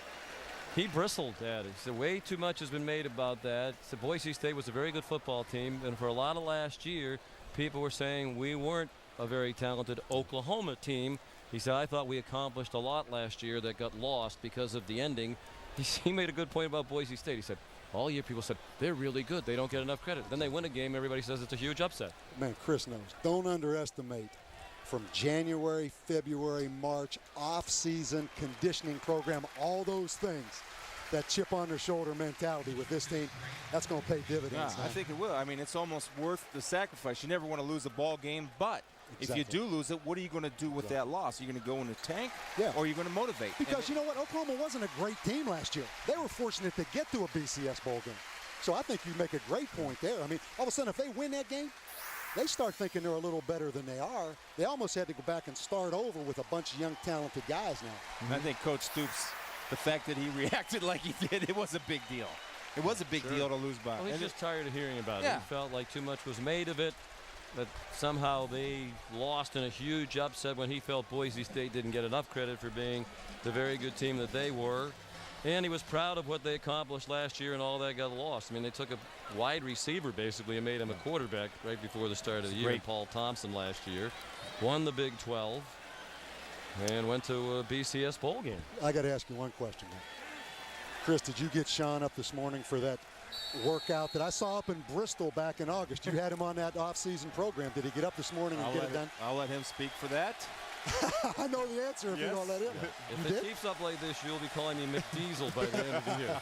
S1: he bristled at it. He said way too much has been made about that. He said Boise State was a very good football team, and for a lot of last year, people were saying we weren't a very talented Oklahoma team. He said, I thought we accomplished a lot last year that got lost because of the ending. He made a good point about Boise State. He said, all year people said, they're really good. They don't get enough credit. Then they win a game. Everybody says it's a huge upset.
S9: Man, Chris knows. Don't underestimate from January, February, March, off-season conditioning program, all those things. That chip on their shoulder mentality with this team, that's going to pay dividends.
S5: Yeah, I think it will. I mean, it's almost worth the sacrifice. You never want to lose a ball game, but if you do lose it, what are you going to do with that loss? Are you going to go in the tank, or are you going to motivate?
S9: Because you know what? Oklahoma wasn't a great team last year. They were fortunate to get to a BCS bowl game. So I think you make a great point there. I mean, all of a sudden, if they win that game, they start thinking they're a little better than they are. They almost had to go back and start over with a bunch of young, talented guys now.
S5: And I think Coach Stoops, the fact that he reacted like he did, it was a big deal. It was a big deal to lose by.
S1: Well, he's just tired of hearing about it. He felt like too much was made of it, that somehow they lost in a huge upset when he felt Boise State didn't get enough credit for being the very good team that they were. And he was proud of what they accomplished last year, and all that got lost. I mean, they took a wide receiver basically and made him a quarterback right before the start of the year. Paul Thompson last year won the Big 12 and went to a BCS bowl game.
S9: I got to ask you one question, man. Chris, did you get Sean up this morning for that workout that I saw up in Bristol back in August? You had him on that off-season program. Did he get up this morning and get it done?
S5: I'll let him speak for that.
S9: I know the answer if you don't let him.
S1: If it keeps up like this, you'll be calling me McDiesel by the end of the year.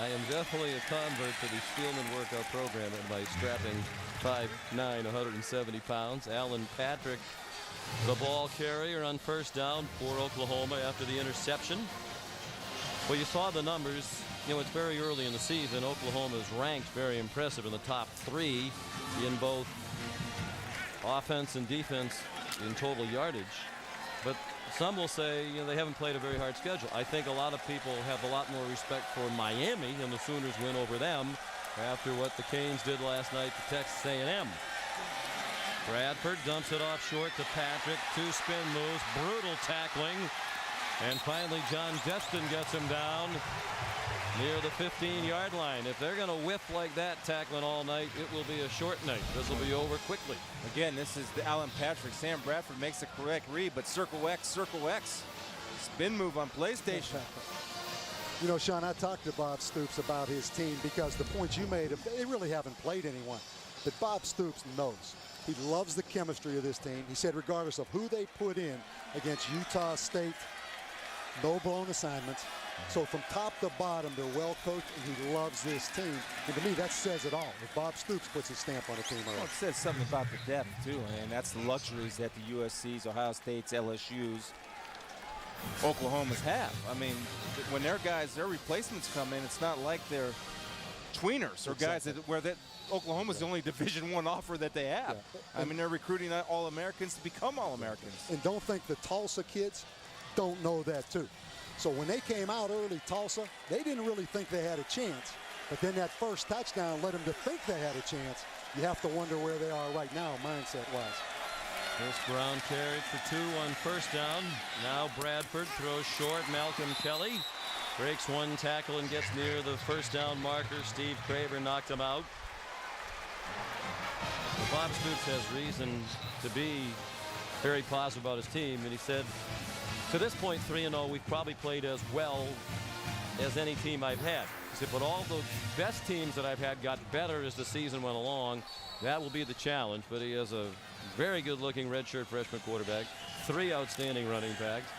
S1: I am definitely a convert to the Spielman workout program and my strapping 5'9", 170 pounds. Alan Patrick, the ball carrier on first down for Oklahoma after the interception. Well, you saw the numbers. You know, it's very early in the season. Oklahoma's ranked very impressive in the top 3 in both offense and defense in total yardage. But some will say, you know, they haven't played a very hard schedule. I think a lot of people have a lot more respect for Miami and the Sooners win over them after what the Canes did last night to Texas A&M. Bradford dumps it off short to Patrick. 2 spin moves, brutal tackling. And finally, John Destin gets him down near the 15-yard line. If they're going to whiff like that tackling all night, it will be a short night. This will be over quickly.
S5: Again, this is the Alan Patrick. Sam Bradford makes the correct read, but circle X. Spin move on PlayStation.
S9: You know, Sean, I talked to Bob Stoops about his team because the points you made, they really haven't played anyone. But Bob Stoops knows. He loves the chemistry of this team. He said regardless of who they put in against Utah State, no blown assignments. So from top to bottom, they're well coached, and he loves this team. And to me, that says it all. If Bob Stoops puts his stamp on a team early.
S5: Well, it says something about the depth, too, and that's the luxuries that the USCs, Ohio States, LSUs, Oklahomas have. I mean, when their guys, their replacements come in, it's not like they're tweeners or guys where Oklahoma's the only Division I offer that they have. Yeah. I mean, they're recruiting All-Americans to become All-Americans.
S9: And don't think the Tulsa kids, don't know that too. So when they came out early, Tulsa, they didn't really think they had a chance. But then that first touchdown led them to think they had a chance. You have to wonder where they are right now, mindset-wise.
S1: Chris Brown carried for 2 on first down. Now Bradford throws short. Malcolm Kelly breaks one tackle and gets near the first down marker. Steve Craver knocked him out. Bob Stoops has reason to be very positive about his team, and he said, to this point, 3-0, we've probably played as well as any team I've had. He said, but all the best teams that I've had got better as the season went along. That will be the challenge, but he has a very good-looking redshirt freshman quarterback, 3 outstanding running backs,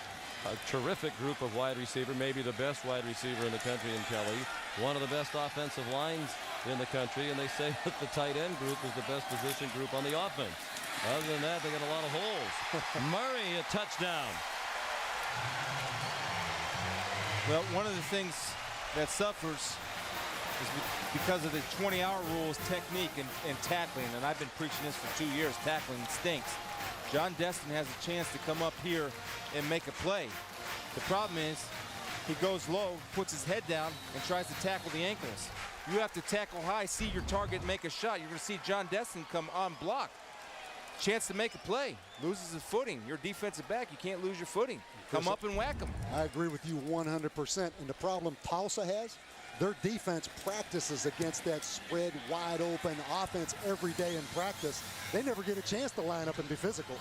S1: a terrific group of wide receiver, maybe the best wide receiver in the country in Kelly, one of the best offensive lines in the country, and they say that the tight end group is the best position group on the offense. Other than that, they got a lot of holes. Murray, a touchdown.
S5: Well, one of the things that suffers is because of the 20-hour rule is technique and tackling, and I've been preaching this for 2 years. Tackling stinks. John Destin has a chance to come up here and make a play. The problem is he goes low, puts his head down, and tries to tackle the ankles. You have to tackle high, see your target, make a shot. You're going to see John Destin come unblocked. Chance to make a play. Loses his footing. You're a defensive back. You can't lose your footing. Come up and whack him.
S9: I agree with you 100%. And the problem Tulsa has, their defense practices against that spread, wide open offense every day in practice. They never get a chance to line up and be physical.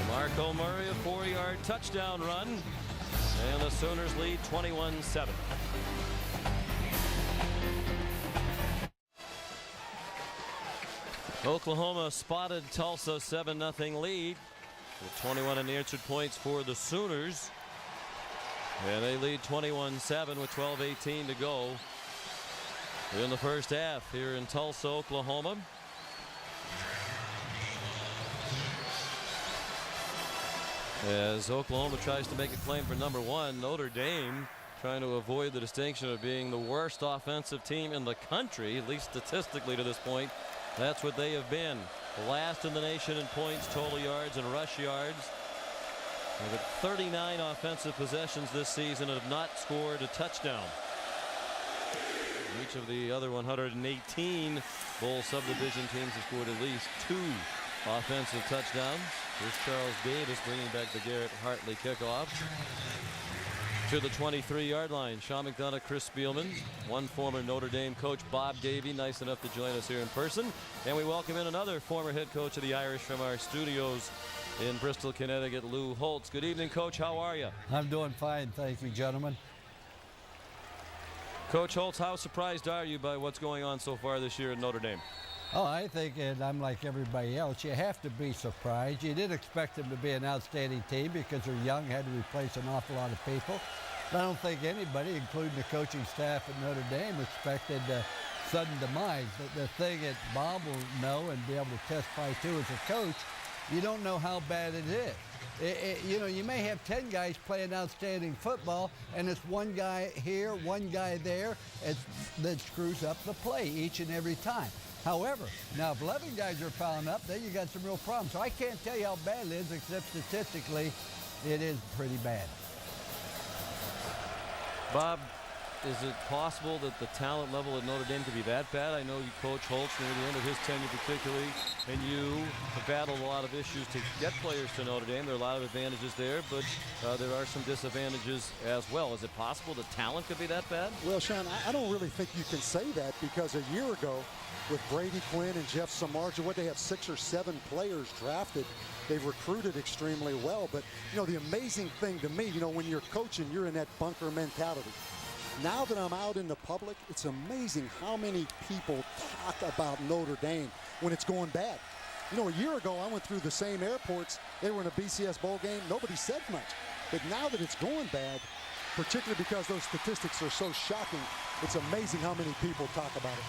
S1: Marco Murray, a 4-yard touchdown run. And the Sooners lead 21-7. Oklahoma spotted Tulsa 7-0 lead with 21 unanswered points for the Sooners. And they lead 21-7 with 12:18 to go in the first half here in Tulsa, Oklahoma. As Oklahoma tries to make a claim for #1, Notre Dame trying to avoid the distinction of being the worst offensive team in the country, at least statistically to this point. That's what they have been. Last in the nation in points, total yards, and rush yards. They've had 39 offensive possessions this season and have not scored a touchdown. Each of the other 118 Bowl subdivision teams have scored at least 2 offensive touchdowns. Here's Charles Davis bringing back the Garrett Hartley kickoff to the 23-yard line. Sean McDonough, Chris Spielman, one former Notre Dame coach, Bob Davie, nice enough to join us here in person. And we welcome in another former head coach of the Irish from our studios in Bristol, Connecticut, Lou Holtz. Good evening, Coach. How are you?
S10: I'm doing fine, thank you, gentlemen.
S1: Coach Holtz, how surprised are you by what's going on so far this year at Notre Dame?
S10: Oh, I think, and I'm like everybody else, you have to be surprised. You didn't expect them to be an outstanding team because they're young, had to replace an awful lot of people. But I don't think anybody, including the coaching staff at Notre Dame, expected sudden demise. But the thing that Bob will know and be able to testify to as a coach, you don't know how bad it is. You know, you may have 10 guys playing outstanding football, and it's one guy here, one guy there that screws up the play each and every time. However, now if 11 guys are fouling up, then you got some real problems. So I can't tell you how bad it is, except statistically, it is pretty bad.
S1: Bob, is it possible that the talent level at Notre Dame could be that bad? I know you coach Holtz near the end of his tenure particularly, and you have battled a lot of issues to get players to Notre Dame. There are a lot of advantages there, but there are some disadvantages as well. Is it possible the talent could be that bad?
S9: Well, Sean, I don't really think you can say that, because a year ago with Brady Quinn and Jeff Samardzija, what they have 6 or 7 players drafted. They've recruited extremely well. But, you know, the amazing thing to me, you know, when you're coaching, you're in that bunker mentality. Now that I'm out in the public, it's amazing how many people talk about Notre Dame when it's going bad. You know, a year ago, I went through the same airports. They were in a BCS bowl game. Nobody said much. But now that it's going bad, particularly because those statistics are so shocking, it's amazing how many people talk about it.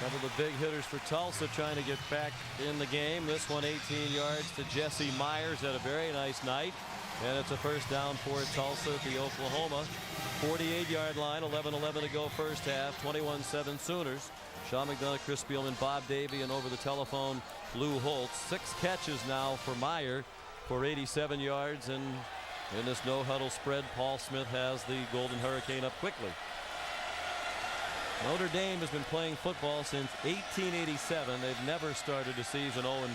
S1: Couple of the big hitters for Tulsa trying to get back in the game. This one 18 yards to Jesse Myers. Had a very nice night. And it's a first down for Tulsa at the Oklahoma 48-yard line. 11-11 to go first half. 21-7 Sooners. Sean McDonough, Chris Spielman, Bob Davie, and over the telephone, Lou Holtz. 6 catches now for Meyer for 87 yards and In this no-huddle spread, Paul Smith has the Golden Hurricane up quickly. Notre Dame has been playing football since 1887. They've never started a season 0-4.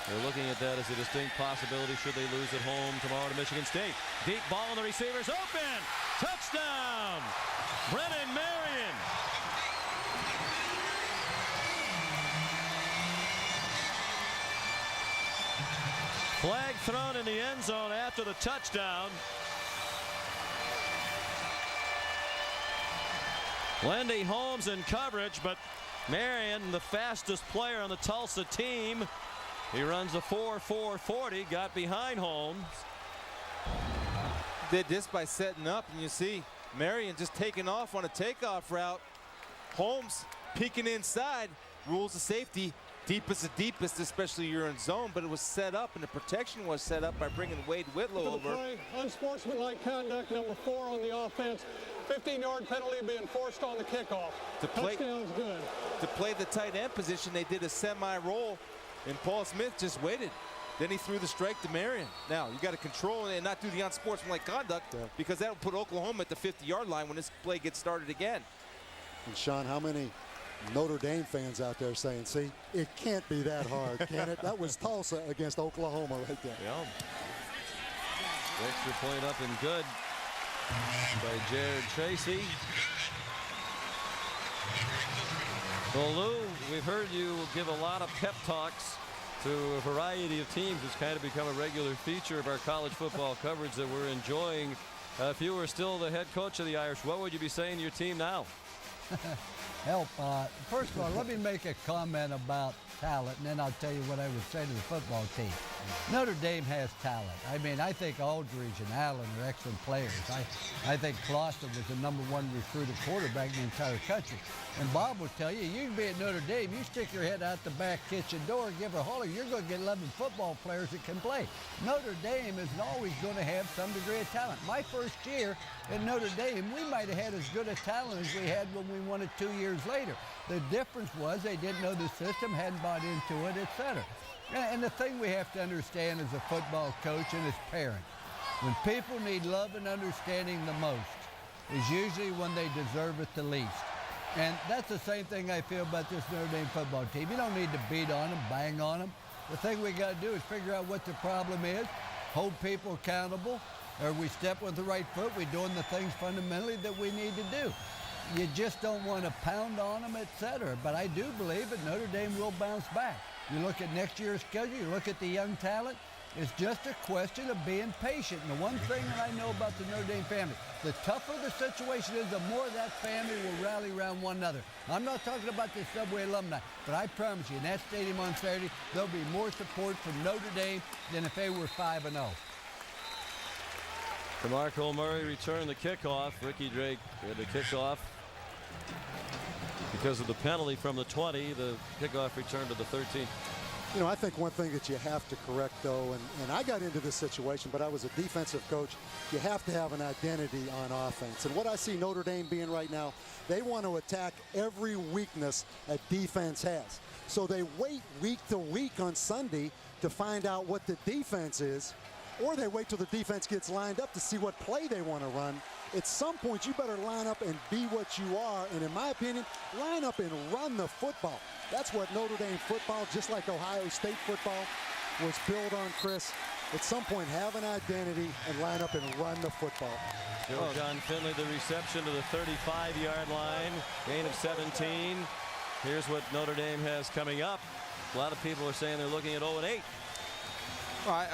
S1: They're looking at that as a distinct possibility should they lose at home tomorrow to Michigan State. Deep ball and the receiver's open. Touchdown, Brennan Marion. Flag thrown in the end zone after the touchdown. Lendy Holmes in coverage, but Marion, the fastest player on the Tulsa team, he runs a 4.40, got behind Holmes.
S5: Did this by setting up, and you see Marion just taking off on a takeoff route. Holmes peeking inside, rules of safety. Deepest of deepest, especially you're in zone, but it was set up, and the protection was set up by bringing Wade Whitlow over.
S6: Play, unsportsmanlike conduct, number 4 on the offense. 15-yard penalty being forced on the kickoff. Touchdown's good.
S5: To play the tight end position, they did a semi-roll, and Paul Smith just waited. Then he threw the strike to Marion. Now, you got to control it and not do the unsportsmanlike conduct, because that will put Oklahoma at the 50-yard line when this play gets started again.
S9: And Sean, how many Notre Dame fans out there saying, see, it can't be that hard, can it? That was Tulsa against Oklahoma right there.
S1: Yeah. Extra point up and good by Jared Tracy. Well, Lou, we've heard you give a lot of pep talks to a variety of teams. It's kind of become a regular feature of our college football coverage that we're enjoying. If you were still the head coach of the Irish, what would you be saying to your team now?
S10: Help. First of all, let me make a comment about talent, and then I'll tell you what I would say to the football team. Notre Dame has talent. I mean, I think Aldridge and Allen are excellent players. I think Clawson was the #1 recruited quarterback in the entire country. And Bob will tell you, you can be at Notre Dame, you stick your head out the back kitchen door, give a holler, you're going to get 11 football players that can play. Notre Dame is always going to have some degree of talent. My first year at Notre Dame, we might have had as good a talent as we had when we won it 2 years later. The difference was they didn't know the system, hadn't bought into it, etc. And the thing we have to understand as a football coach and as parents, when people need love and understanding the most is usually when they deserve it the least. And that's the same thing I feel about this Notre Dame football team. You don't need to beat on them, bang on them. The thing we got to do is figure out what the problem is, hold people accountable. Are we stepping with the right foot? We're doing the things fundamentally that we need to do. You just don't want to pound on them, etc. But I do believe that Notre Dame will bounce back. You look at next year's schedule, you look at the young talent, it's just a question of being patient. And the one thing that I know about the Notre Dame family, the tougher the situation is, the more that family will rally around one another. I'm not talking about the Subway alumni, but I promise you, in that stadium on Saturday, there'll be more support from Notre Dame than if they were 5-0.
S1: DeMarco Murray returned the kickoff. Ricky Drake had the kickoff because of the penalty from the 20. The kickoff returned to the 13.
S9: You know, I think one thing that you have to correct, though, and I got into this situation, but I was a defensive coach, you have to have an identity on offense. And what I see Notre Dame being right now, they want to attack every weakness a defense has. So they wait week to week on Sunday to find out what the defense is, or they wait till the defense gets lined up to see what play they want to run. At some point, you better line up and be what you are. And in my opinion, line up and run the football. That's what Notre Dame football, just like Ohio State football, was built on, Chris. At some point, have an identity and line up and run the football.
S1: John Finley, the reception to the 35-yard line, gain of 17. Here's what Notre Dame has coming up. A lot of people are saying they're looking at 0-8.
S5: Well,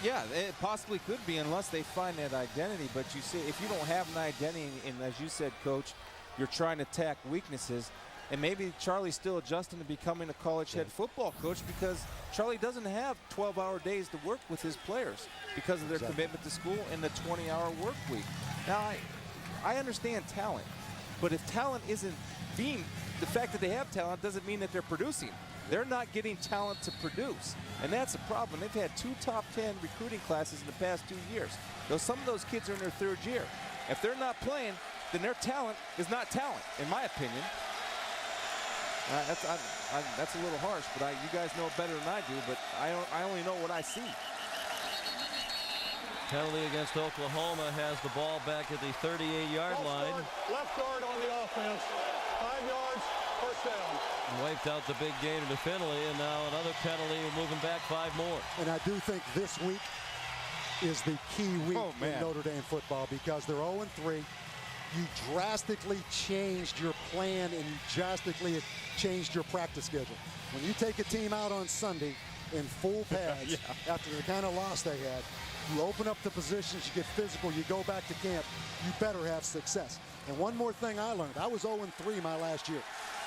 S5: yeah, it possibly could be unless they find that identity. But you see, if you don't have an identity, and as you said, Coach, you're trying to attack weaknesses, and maybe Charlie's still adjusting to becoming a college head football coach because Charlie doesn't have 12-hour days to work with his players because of their commitment to school and the 20-hour work week. Now, I understand talent, but if talent isn't being, the fact that they have talent doesn't mean that they're producing. They're not getting talent to produce, and that's a problem. They've had 2 top 10 recruiting classes in the past 2 years. Though some of those kids are in their 3rd year. If they're not playing, then their talent is not talent, in my opinion. That's a little harsh, but you guys know it better than I do, but I only know what I see.
S1: penalty against Oklahoma has the ball back at the 38-yard line.
S6: Left guard on the offense. 5 yards, first down.
S1: Wiped out the big gain to Finley, and now another penalty, moving back 5 more.
S9: And I do think this week is the key week in Notre Dame football because they're 0-3. You drastically changed your plan and you drastically changed your practice schedule. When you take a team out on Sunday in full pads after the kind of loss they had, you open up the positions, you get physical, you go back to camp, you better have success. And one more thing I learned, I was 0-3 my last year.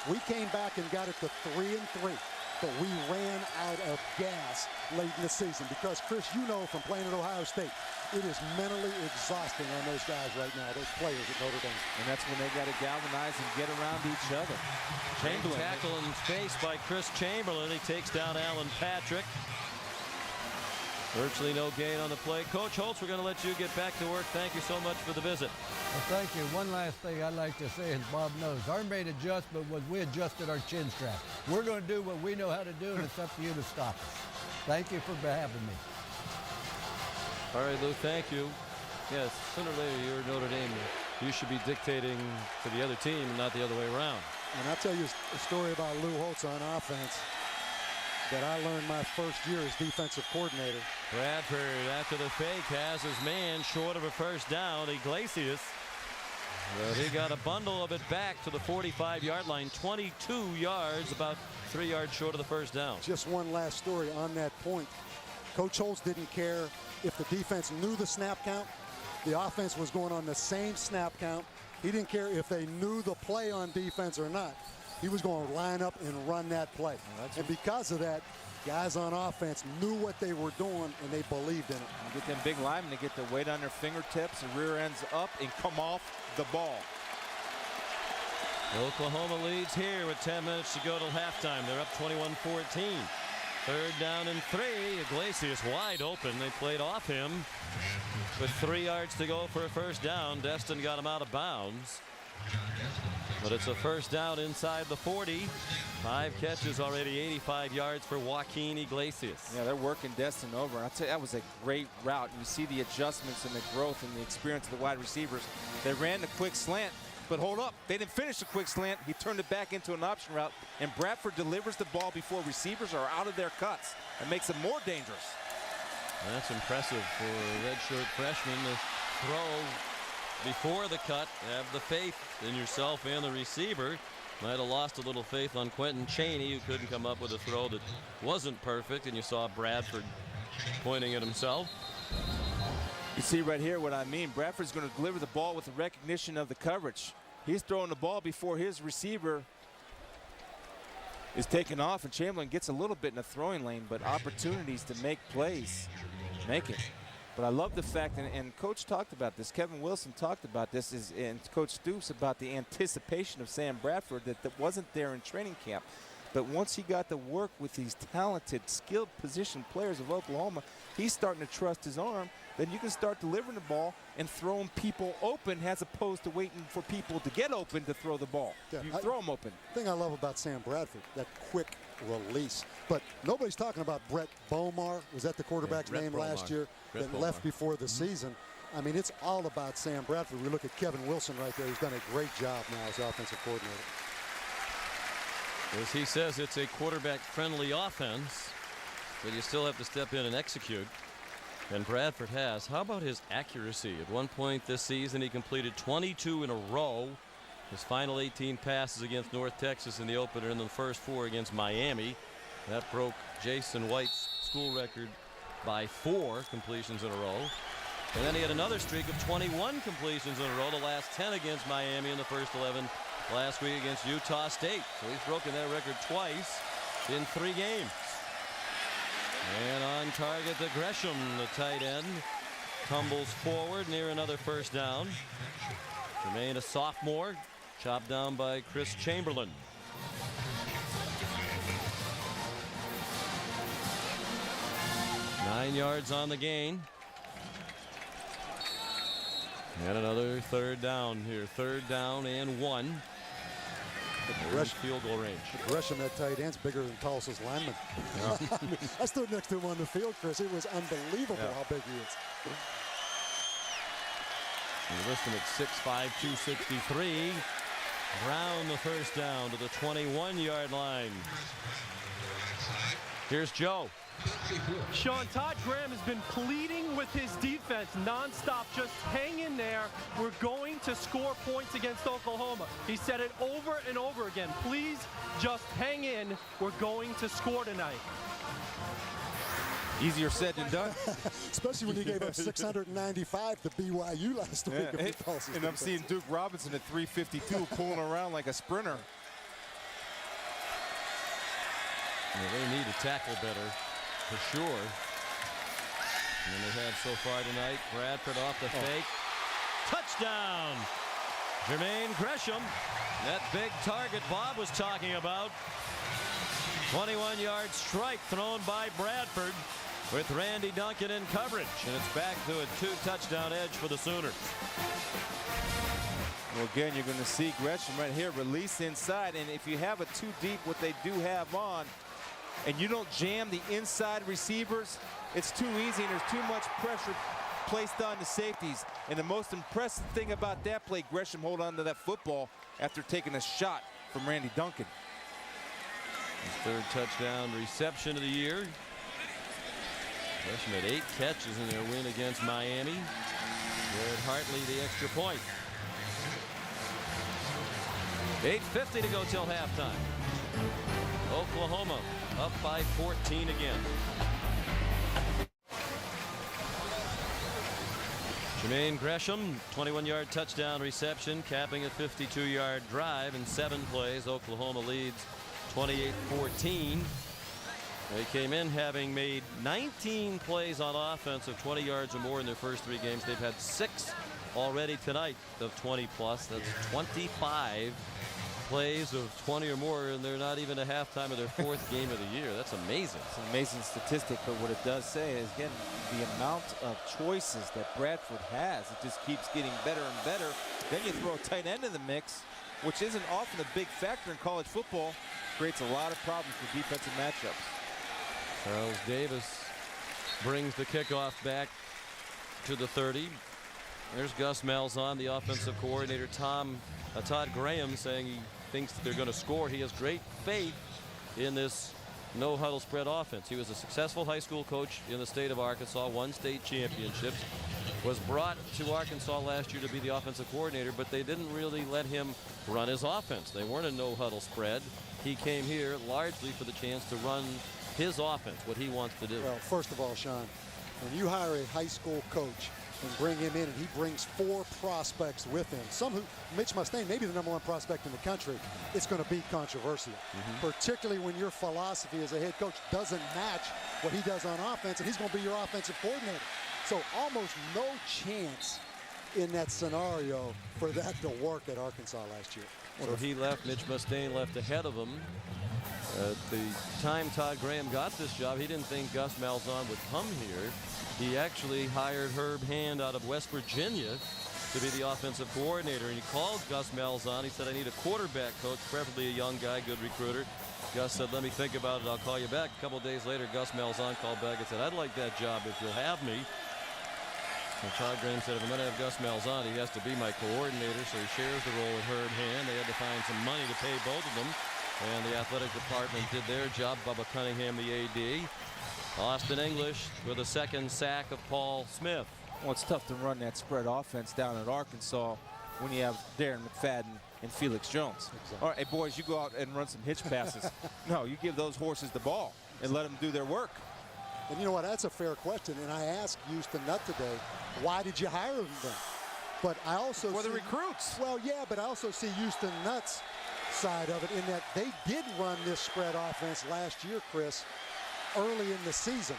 S9: We came back and got it to 3-3, but we ran out of gas late in the season because, Chris, you know from playing at Ohio State, it is mentally exhausting on those guys right now, those players at Notre Dame.
S5: And that's when they got to galvanize and get around each other.
S1: Chamberlain. Tackle in space by Chris Chamberlain. He takes down Alan Patrick. Virtually no gain on the play. Coach Holtz, we're going to let you get back to work. Thank you so much for the visit.
S10: Well, thank you. One last thing I'd like to say, as Bob knows, our main adjustment was we adjusted our chin strap. We're going to do what we know how to do, and it's up to you to stop us. Thank you for having me.
S1: All right, Lou, thank you. Yes, sooner or later, you're Notre Dame. You should be dictating to the other team, not the other way around.
S9: And I'll tell you a story about Lou Holtz on offense that I learned my first year as defensive coordinator.
S1: Bradford, after the fake, has his man short of a first down, Iglesias. But he got a bundle of it back to the 45-yard line, 22 yards, about 3 yards short of the first down.
S9: Just one last story on that point. Coach Holtz didn't care if the defense knew the snap count. The offense was going on the same snap count. He didn't care if they knew the play on defense or not. He was going to line up and run that play. And because of that, guys on offense knew what they were doing and they believed in it.
S5: You get them big linemen to get their weight on their fingertips and rear ends up and come off the ball.
S1: Oklahoma leads here with 10 minutes to go till halftime. They're up 21-14. 3rd down and 3. Iglesias wide open. They played off him with 3 yards to go for a first down. Destin got him out of bounds. But it's a first down inside the 40. 5 catches already, 85 yards for Joaquin Iglesias.
S5: Yeah, they're working Destin over. I'll tell you, that was a great route. And you see the adjustments and the growth and the experience of the wide receivers. They ran the quick slant, but hold up. They didn't finish the quick slant. He turned it back into an option route, and Bradford delivers the ball before receivers are out of their cuts. It makes them more dangerous.
S1: That's impressive for a redshirt freshman to throw before the cut. Have the faith in yourself and the receiver. Might have lost a little faith on Quentin Chaney, who couldn't come up with a throw that wasn't perfect, and you saw Bradford pointing at himself.
S5: You see right here what I mean. Bradford's going to deliver the ball with the recognition of the coverage. He's throwing the ball before his receiver is taken off, and Chamberlain gets a little bit in the throwing lane, but opportunities to make plays, make it. But I love the fact, and Coach talked about this, Kevin Wilson talked about this, and Coach Stoops about the anticipation of Sam Bradford that wasn't there in training camp. But once he got to work with these talented, skilled position players of Oklahoma, he's starting to trust his arm. Then you can start delivering the ball and throwing people open as opposed to waiting for people to get open to throw the ball. Yeah, you throw them open.
S9: The thing I love about Sam Bradford, that quick release. But nobody's talking about Brett Bomar. Was that the quarterback's name last year that left before the season? I mean, it's all about Sam Bradford. We look at Kevin Wilson right there. He's done a great job now as offensive coordinator.
S1: As he says, it's a quarterback-friendly offense, but you still have to step in and execute. And Bradford has. How about his accuracy? At one point this season, he completed 22 in a row. His final 18 passes against North Texas in the opener, and the first 4 against Miami. That broke Jason White's school record by 4 completions in a row. And then he had another streak of 21 completions in a row, the last 10 against Miami and the first 11 last week against Utah State. So he's broken that record twice in 3 games. And on target to Gresham, the tight end, tumbles forward near another first down. Jermaine, a sophomore, chopped down by Chris Chamberlain. Nine yards on the gain. And another 3rd down here. 3rd down and 1. Field goal range.
S9: Gresham, that tight end's bigger than Tulsa's lineman. Yeah. I stood next to him on the field, Chris. It was unbelievable how big he is.
S1: You list him at 6'5", 263. Brown the first down to the 21-yard line. Here's Joe.
S2: Sean, Todd Graham has been pleading with his defense nonstop. Just hang in there. We're going to score points against Oklahoma. He said it over and over again. Please just hang in. We're going to score tonight.
S5: Easier said than done.
S9: Especially when you gave up 695 to BYU last week.
S5: And I'm seeing Duke Robinson at 352 pulling around like a sprinter.
S1: They need to tackle better, for sure. And they have so far tonight. Bradford off the fake. Touchdown! Jermaine Gresham. That big target Bob was talking about. 21-yard strike thrown by Bradford with Randy Duncan in coverage. And it's back to a 2-touchdown edge for the Sooners.
S5: Well, again, you're going to see Gresham right here release inside. And if you have a too deep, what they do have on, and you don't jam the inside receivers, it's too easy and there's too much pressure placed on the safeties. And the most impressive thing about that play, Gresham hold on to that football after taking a shot from Randy Duncan.
S1: His third touchdown reception of the year. Gresham had 8 catches in their win against Miami. Garrett Hartley the extra point. 8:50 to go till halftime. Oklahoma up by 14 again. Jermaine Gresham, 21-yard touchdown reception, capping a 52-yard drive in 7 plays. Oklahoma leads 28-14. They came in having made 19 plays on offense of 20 yards or more in their first 3 games. They've had 6 already tonight of 20 plus. That's 25 plays of 20 or more, and they're not even a halftime of their 4th game of the year. That's amazing.
S5: It's an amazing statistic, but what it does say is, again, the amount of choices that Bradford has, it just keeps getting better and better. Then you throw a tight end in the mix, which isn't often a big factor in college football, creates a lot of problems for defensive matchups.
S1: Charles Davis brings the kickoff back to the 30. There's Gus Malzahn, the offensive coordinator. Todd Graham saying he thinks that they're going to score. He has great faith in this no-huddle spread offense. He was a successful high school coach in the state of Arkansas, won state championships, was brought to Arkansas last year to be the offensive coordinator, but they didn't really let him run his offense. They weren't a no-huddle spread. He came here largely for the chance to run his offense, what he wants to do.
S9: Well, first of all, Sean, when you hire a high school coach and bring him in, and he brings 4 prospects with him, some who, Mitch Mustaine, maybe the #1 prospect in the country, it's going to be controversial, particularly when your philosophy as a head coach doesn't match what he does on offense, and he's going to be your offensive coordinator. So almost no chance in that scenario for that to work at Arkansas last year.
S1: So he left. Mitch Mustaine left ahead of him. At the time Todd Graham got this job, he didn't think Gus Malzahn would come here. He actually hired Herb Hand out of West Virginia to be the offensive coordinator. And he called Gus Malzahn. He said, I need a quarterback coach, preferably a young guy, good recruiter. Gus said, let me think about it. I'll call you back. A couple days later, Gus Malzahn called back and said, I'd like that job if you'll have me. And Todd Graham said, if I'm going to have Gus Malzahn, he has to be my coordinator. So he shares the role with Herb Hand. They had to find some money to pay both of them. And the athletic department did their job. Bubba Cunningham, the AD. Austin English with a 2nd sack of Paul Smith.
S5: Well, it's tough to run that spread offense down at Arkansas when you have Darren McFadden and Felix Jones. Exactly. All right, hey, boys, you go out and run some hitch passes. No, you give those horses the ball and let them do their work.
S9: And you know what? That's a fair question. And I asked Houston Nutt today, why did you hire them then? But I also
S5: the recruits.
S9: Well, yeah, but I also see Houston Nutt's side of it in that they did run this spread offense last year, Chris, early in the season.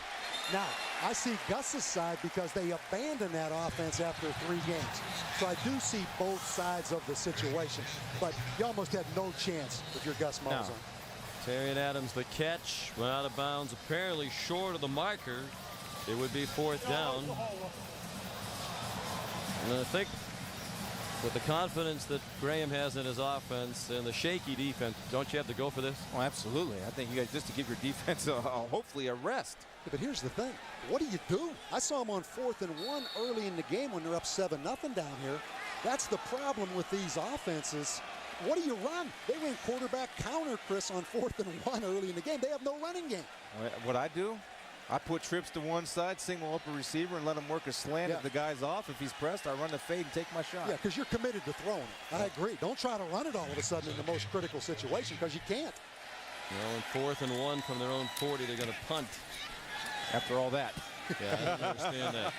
S9: Now, I see Gus's side because they abandoned that offense after 3 games. So I do see both sides of the situation. But you almost had no chance if you're Gus Malzahn.
S1: No. Terrion Adams, the catch, went out of bounds, apparently short of the marker. It would be 4th down. And I think With the confidence that Graham has in his offense and the shaky defense, don't you have to go for this?
S5: Oh, absolutely. I think you guys just to give your defense hopefully a rest.
S9: Yeah, but here's the thing. What do? I saw them on 4th and 1 early in the game when they're up 7-0 down here. That's the problem with these offenses. What do you run? They ran quarterback counter, Chris, on 4th and 1 early in the game. They have no running game.
S5: What I do, I put trips to one side, single up a receiver, and let him work a slant. If the guy's off, if he's pressed, I run the fade and take my shot.
S9: Yeah, because you're committed to throwing it. I agree. Don't try to run it all of a sudden in the most critical situation, because you can't.
S1: Well, in 4th and 1 from their own 40, they're going to punt.
S5: After all that.
S1: Yeah, I don't understand that.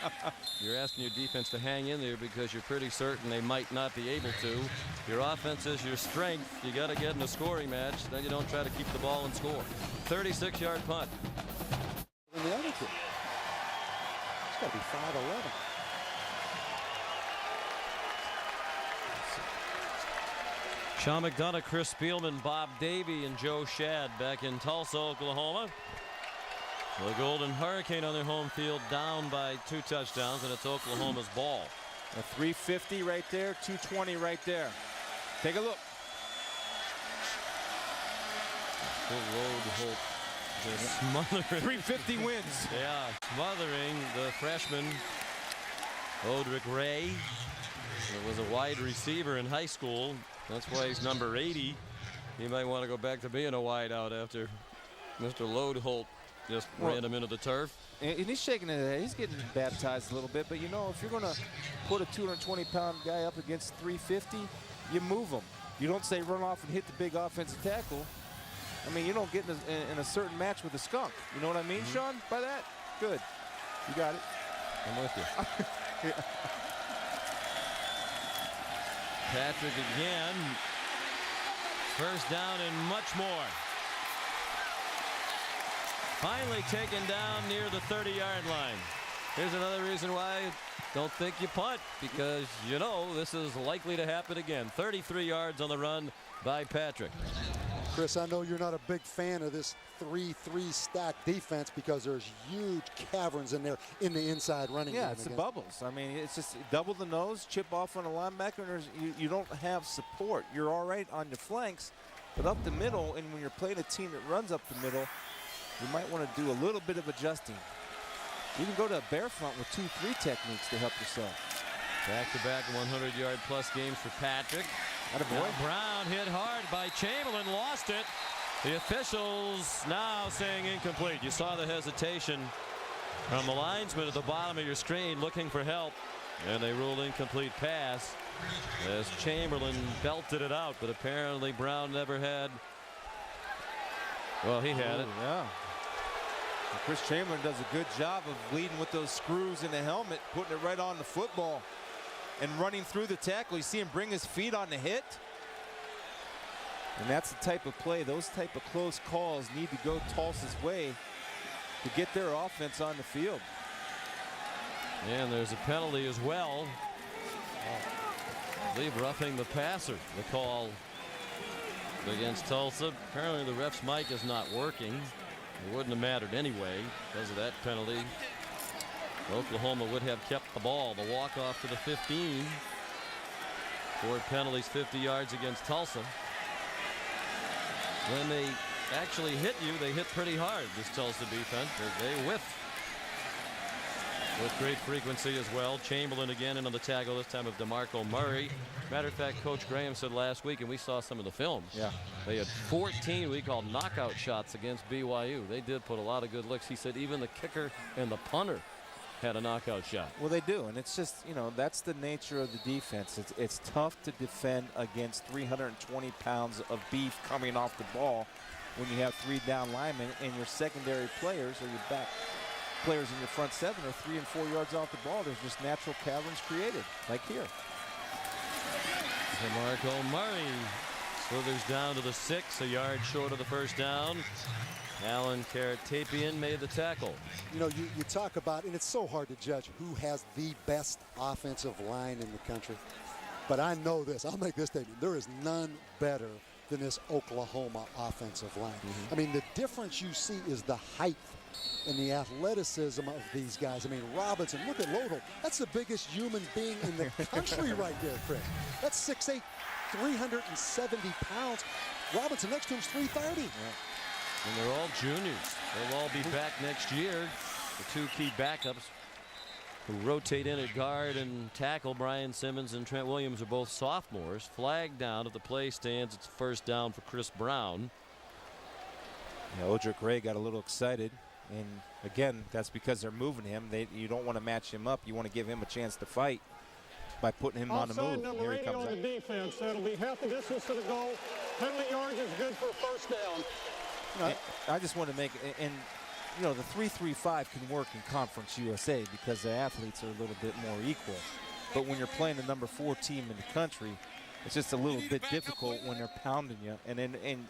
S1: You're asking your defense to hang in there because you're pretty certain they might not be able to. Your offense is your strength. You got to get in a scoring match. Then you don't try to keep the ball and score. 36-yard punt.
S9: And the other kid. It's got to be 5'11".
S1: Sean McDonough, Chris Spielman, Bob Davie, and Joe Shad back in Tulsa, Oklahoma. The Golden Hurricane on their home field down by 2 touchdowns, and it's Oklahoma's ball.
S5: A 350 right there, 220 right there. Take a look.
S1: Just smothering.
S5: 350 wins.
S1: Yeah, smothering the freshman, Odrick Ray. It was a wide receiver in high school. That's why he's number 80. He might want to go back to being a wide out after Mr. Lodeholt just ran him into the turf.
S5: And he's shaking his head. He's getting baptized a little bit. But, you know, if you're going to put a 220-pound guy up against 350, you move him. You don't say run off and hit the big offensive tackle. I mean, you don't get in a certain match with a skunk. You know what I mean, Sean, by that? Good. You got it.
S1: I'm with you. Patrick again. First down and much more. Finally taken down near the 30-yard line. Here's another reason why I don't think you punt, because you know this is likely to happen again. 33 yards on the run by Patrick.
S9: Chris, I know you're not a big fan of this 3-3 stack defense because there's huge caverns in there in the inside running game.
S5: Yeah, it's the bubbles. I mean, it's just double the nose, chip off on a linebacker, and you don't have support. You're all right on your flanks, but up the middle, and when you're playing a team that runs up the middle, you might want to do a little bit of adjusting. You can go to a bear front with 2-3 techniques to help yourself.
S1: Back-to-back 100-yard-plus games for Patrick.
S5: Attaboy.
S1: Brown hit hard by Chamberlain, lost it. The officials now saying incomplete. You saw the hesitation from the linesman at the bottom of your screen looking for help, and they ruled incomplete pass as Chamberlain belted it out, but apparently Brown never had. Well, he had it.
S5: Yeah. And Chris Chamberlain does a good job of leading with those screws in the helmet, putting it right on the football and running through the tackle. You see him bring his feet on the hit. And that's the type of play, those type of close calls need to go Tulsa's way to get their offense on the field.
S1: And there's a penalty as well. I believe roughing the passer, the call against Tulsa. Apparently the ref's mic is not working. It wouldn't have mattered anyway because of that penalty. Oklahoma would have kept the ball. The walk-off to the 15. 4 penalties, 50 yards against Tulsa. When they actually hit you, they hit pretty hard, this Tulsa defense. They whiff with great frequency as well. Chamberlain again into the tackle, this time of DeMarco Murray. Matter of fact, Coach Graham said last week, and we saw some of the film.
S5: Yeah.
S1: They had 14 we called knockout shots against BYU. They did put a lot of good looks. He said even the kicker and the punter had a knockout shot.
S5: Well, they do, and it's just, you know, that's the nature of the defense. It's tough to defend against 320 pounds of beef coming off the ball when you have 3 down linemen and your secondary players or your back players in your front 7 are 3 and 4 yards off the ball. There's just natural caverns created, like here.
S1: DeMarco Murray slithers down to the 6, a yard short of the first down. Alan Karatapian made the tackle.
S9: You know, you talk about, and it's so hard to judge who has the best offensive line in the country. But I know this. I'll make this statement. There is none better than this Oklahoma offensive line. I mean, the difference you see is the height and the athleticism of these guys. I mean, Robinson, look at Lodel. That's the biggest human being in the country right there, Chris. That's 6'8", 370 pounds. Robinson next to him's 330.
S1: Yeah. And they're all juniors. They'll all be back next year. The two key backups who rotate in at guard and tackle, Brian Simmons and Trent Williams, are both sophomores. Flag down at the play stands. It's first down for Chris Brown.
S5: Yeah, Odrick Gray got a little excited, and again, that's because they're moving him. You don't want to match him up. You want to give him a chance to fight by putting him on the move.
S6: Number
S5: Here he
S6: 80
S5: comes
S6: on the defense. That'll be half the distance to the goal. Penalty yards is good for first down.
S5: I just want to make, and you know, the 3-3-5 can work in Conference USA because the athletes are a little bit more equal. But when you're playing the number 4 team in the country, it's just a little bit difficult when they're pounding you. And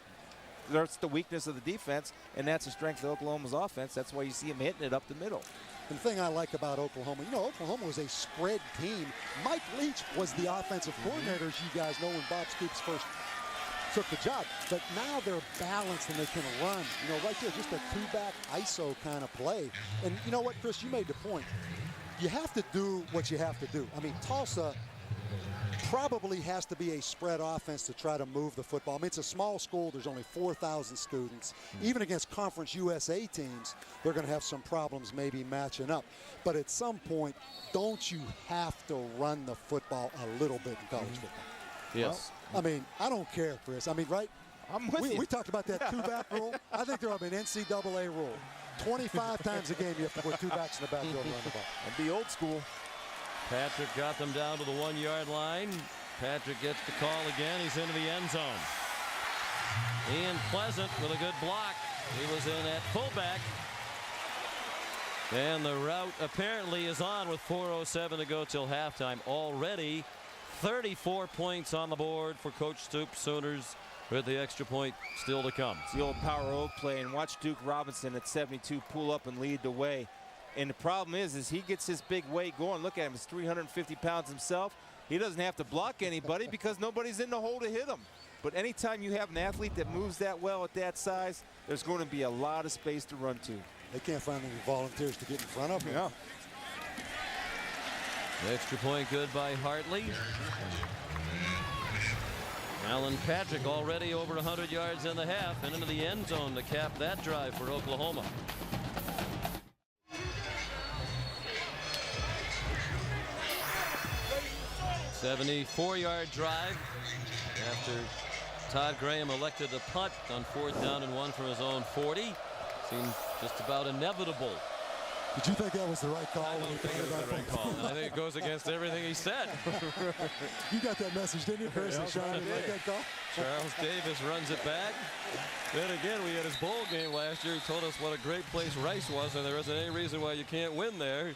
S5: that's the weakness of the defense, and that's the strength of Oklahoma's offense. That's why you see them hitting it up the middle.
S9: And the thing I like about Oklahoma, you know, Oklahoma was a spread team. Mike Leach was the offensive coordinator, as you guys know, when Bob Stoops first took the job. But now they're balanced and they can run. You know, right there, just a two-back ISO kind of play. And you know what, Chris, you made the point. You have to do what you have to do. I mean, Tulsa probably has to be a spread offense to try to move the football. I mean, it's a small school. There's only 4,000 students. Even against Conference USA teams, they're going to have some problems maybe matching up. But at some point, don't you have to run the football a little bit in college football?
S1: Yes.
S9: Well, I mean, I don't care, Chris. I mean, right?
S5: I'm with you.
S9: We talked about that two-back rule. I think there ought to be an NCAA rule. 25 times a game you have to put two backs in the backfield to run the ball.
S5: And be old school.
S1: Patrick got them down to the 1-yard line. Patrick gets the call again. He's into the end zone. Ian Pleasant with a good block. He was in at fullback. And the route apparently is on with 4:07 to go till halftime. Already 34 points on the board for Coach Stoops. Sooners with the extra point still to come.
S5: It's the old power oak play, and watch Duke Robinson at 72 pull up and lead the way. And the problem is he gets his big weight going. Look at him, he's 350 pounds himself. He doesn't have to block anybody because nobody's in the hole to hit him. But anytime you have an athlete that moves that well at that size, there's going to be a lot of space to run to.
S9: They can't find any volunteers to get in front of him.
S5: Yeah.
S1: Extra point good by Hartley. Alan Patrick already over 100 yards in the half and into the end zone to cap that drive for Oklahoma. A 74-yard drive after Todd Graham elected to punt on 4th down and 1 from his own 40. Seemed just about inevitable.
S9: Did you think that was the right call?
S1: I don't think it was the right call. I think it goes against everything he said.
S9: You got that message, didn't you, Chris? And Sean, you like that call?
S1: Charles Davis runs it back. Then again, we had his bowl game last year. He told us what a great place Rice was, and there isn't any reason why you can't win there.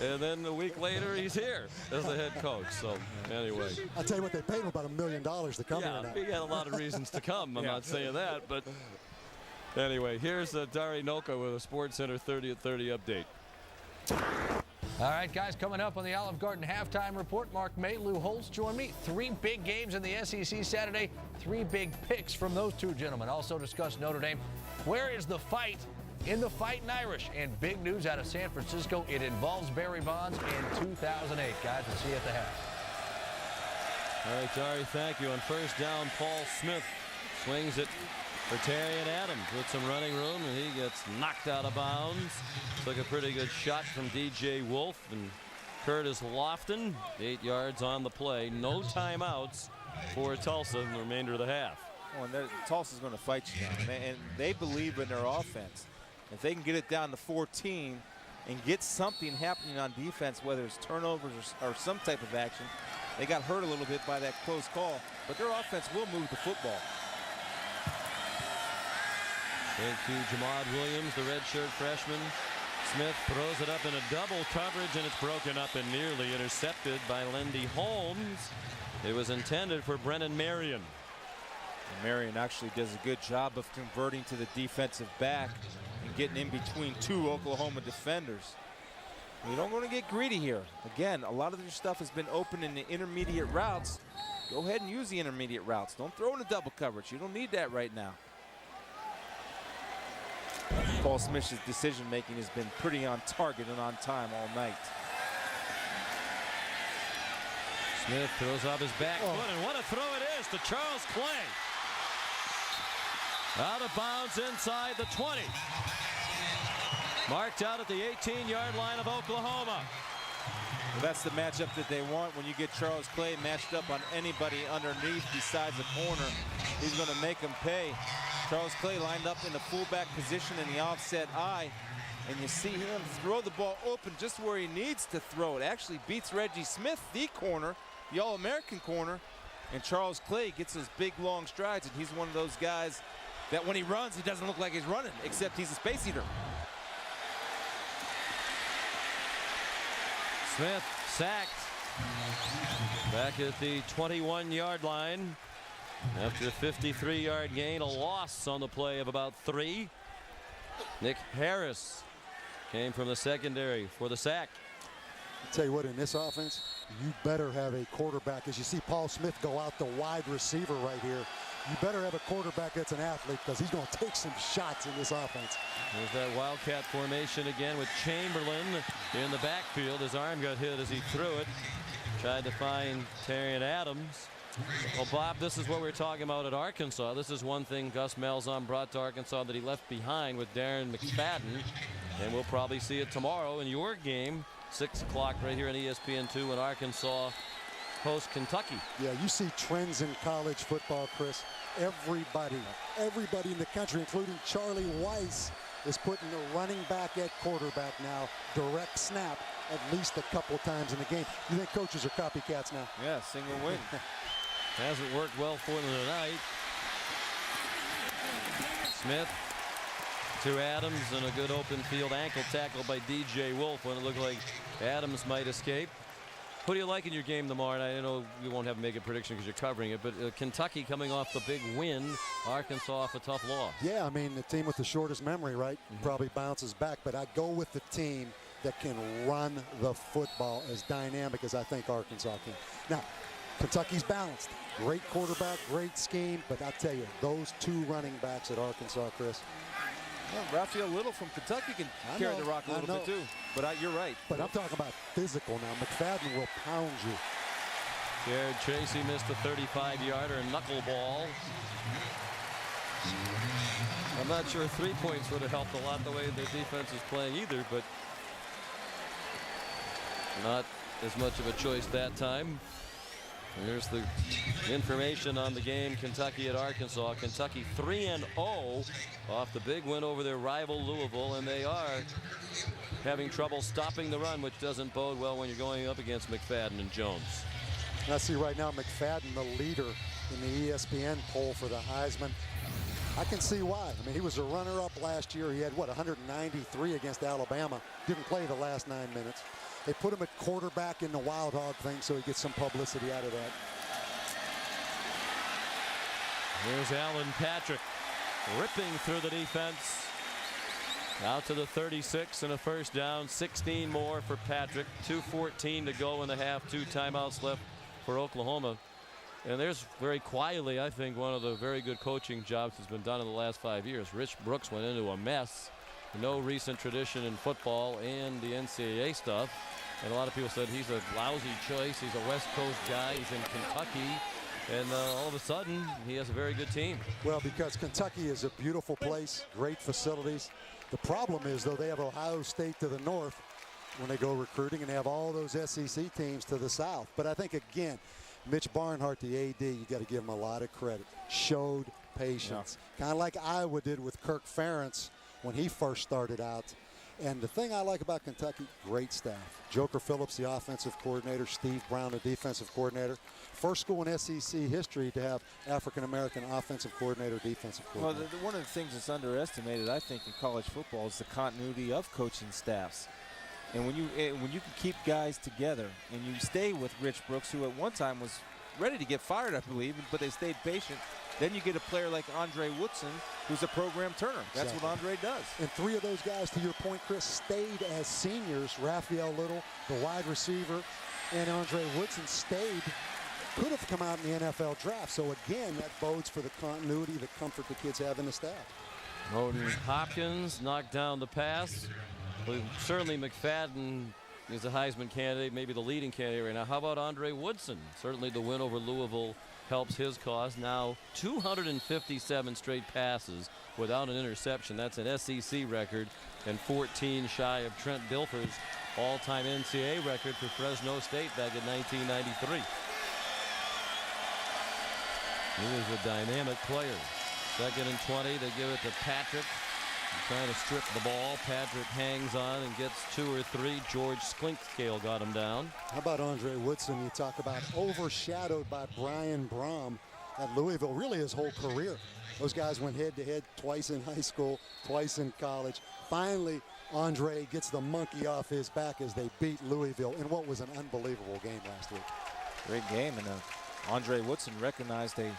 S1: And then a week later, he's here as the head coach. So, anyway.
S9: I'll tell you what, they paid him about $1 million to come here now.
S1: He had a lot of reasons to come. I'm not saying that, but anyway, here's Dari Noka with a Sports Center 30 at 30 update.
S8: All right, guys, coming up on the Olive Garden halftime report, Mark May, Lou Holtz join me. 3 big games in the SEC Saturday, 3 big picks from those two gentlemen. Also discuss Notre Dame. Where is the fight in the Fightin' Irish? And big news out of San Francisco. It involves Barry Bonds in 2008. Guys, we'll see you at the half.
S1: All right, Dari, thank you. On first down, Paul Smith swings it for Terrian Adams with some running room, and he gets knocked out of bounds. Took a pretty good shot from DJ Wolf and Curtis Lofton. 8 yards on the play. No timeouts for Tulsa in the remainder of the half.
S5: Well, and Tulsa's going to fight you now, and they believe in their offense. If they can get it down to 14 and get something happening on defense, whether it's turnovers or some type of action, they got hurt a little bit by that close call, but their offense will move the football.
S1: Thank you, Jamad Williams, the redshirt freshman. Smith throws it up in a double coverage, and it's broken up and nearly intercepted by Lindy Holmes. It was intended for Brennan Marion.
S5: And Marion actually does a good job of converting to the defensive back and getting in between 2 Oklahoma defenders. You don't want to get greedy here. Again, a lot of their stuff has been open in the intermediate routes. Go ahead and use the intermediate routes. Don't throw in a double coverage. You don't need that right now. Paul Smith's decision-making has been pretty on target and on time all night.
S1: Smith throws off his back foot, and what a throw it is to Charles Clay. Out of bounds inside the 20. Marked out at the 18-yard line of Oklahoma.
S5: Well, that's the matchup that they want. When you get Charles Clay matched up on anybody underneath besides a corner, he's going to make him pay. Charles Clay lined up in the fullback position in the offset eye, and you see him throw the ball open just where he needs to throw it. Actually beats Reggie Smith, the corner, the All-American corner, and Charles Clay gets his big long strides, and he's one of those guys that when he runs, he doesn't look like he's running, except he's a space eater.
S1: Smith sacked back at the 21-yard line after a 53-yard gain, a loss on the play of about 3. Nick Harris came from the secondary for the sack.
S9: I'll tell you what, in this offense, you better have a quarterback. As you see Paul Smith go out the wide receiver right here, you better have a quarterback that's an athlete, because he's going to take some shots in this offense.
S1: There's that Wildcat formation again with Chamberlain in the backfield. His arm got hit as he threw it. Tried to find Terrion Adams. Well, Bob, this is what we're talking about at Arkansas. This is one thing Gus Malzahn brought to Arkansas that he left behind with Darren McFadden. And we'll probably see it tomorrow in your game, 6 o'clock right here on ESPN2 when Arkansas hosts Kentucky.
S9: Yeah, you see trends in college football, Chris. Everybody in the country, including Charlie Weiss, is putting the running back at quarterback now. Direct snap at least a couple times in the game. You think coaches are copycats now?
S5: Yeah, single win.
S1: Hasn't worked well for them tonight. Smith to Adams, and a good open field ankle tackle by DJ Wolf when it looked like Adams might escape. Who do you like in your game tomorrow night? I know you won't have to make a prediction because you're covering it, but Kentucky coming off the big win, Arkansas off a tough loss.
S9: Yeah, I mean, the team with the shortest memory, right, probably bounces back, but I go with the team that can run the football as dynamic as I think Arkansas can. Now, Kentucky's balanced. Great quarterback, great scheme, but I'll tell you, those 2 running backs at Arkansas, Chris.
S5: Well, Raphael Little from Kentucky can carry the rock a little bit too, but you're right.
S9: But I'm talking about physical now. McFadden will pound you.
S1: Jared Tracy missed a 35-yarder, knuckleball. I'm not sure 3 points would have helped a lot the way the defense is playing either, but not as much of a choice that time. Here's the information on the game, Kentucky at Arkansas. Kentucky 3-0 off the big win over their rival Louisville, and they are having trouble stopping the run, which doesn't bode well when you're going up against McFadden and Jones.
S9: I see right now McFadden, the leader in the ESPN poll for the Heisman. I can see why. I mean, he was a runner-up last year. He had, what, 193 against Alabama. Didn't play the last 9 minutes. They put him at quarterback in the Wild Hog thing, so he gets some publicity out of that.
S1: Here's Alan Patrick ripping through the defense. Out to the 36 and a first down. 16 more for Patrick. 2:14 to go in the half. 2 timeouts left for Oklahoma. And there's very quietly, I think, one of the very good coaching jobs that's been done in the last 5 years. Rich Brooks went into a mess. No recent tradition in football and the NCAA stuff. And a lot of people said he's a lousy choice. He's a West Coast guy. He's in Kentucky. And all of a sudden, he has a very good team.
S9: Well, because Kentucky is a beautiful place, great facilities. The problem is, though, they have Ohio State to the north when they go recruiting, and they have all those SEC teams to the south. But I think, again, Mitch Barnhart, the AD, you got to give him a lot of credit. Showed patience. Yeah. Kind of like Iowa did with Kirk Ferentz when he first started out. And the thing I like about Kentucky, great staff. Joker Phillips, the offensive coordinator. Steve Brown, the defensive coordinator. First school in SEC history to have African-American offensive coordinator, defensive coordinator.
S5: Well, one of the things that's underestimated, I think, in college football is the continuity of coaching staffs. And when you can keep guys together and you stay with Rich Brooks, who at one time was ready to get fired, I believe, but they stayed patient. Then you get a player like Andre Woodson, who's a program turner. That's exactly what Andre does.
S9: And 3 of those guys, to your point, Chris, stayed as seniors. Raphael Little, the wide receiver, and Andre Woodson stayed. Could have come out in the NFL draft. So, again, that bodes for the continuity, the comfort the kids have in the staff.
S1: Moten Hopkins knocked down the pass. Certainly McFadden is a Heisman candidate, maybe the leading candidate right now. How about Andre Woodson? Certainly the win over Louisville helps his cause. Now 257 straight passes without an interception. That's an SEC record and 14 shy of Trent Dilfer's all-time NCAA record for Fresno State back in 1993. He is a dynamic player. 2nd and 20. They give it to Patrick. Trying to strip the ball. Patrick hangs on and gets 2 or 3. George Sklinkscale got him down.
S9: How about Andre Woodson? You talk about overshadowed by Brian Brom at Louisville, really his whole career. Those guys went head-to-head twice in high school, twice in college. Finally, Andre gets the monkey off his back as they beat Louisville in what was an unbelievable game last week.
S5: Great game, and Andre Woodson recognized a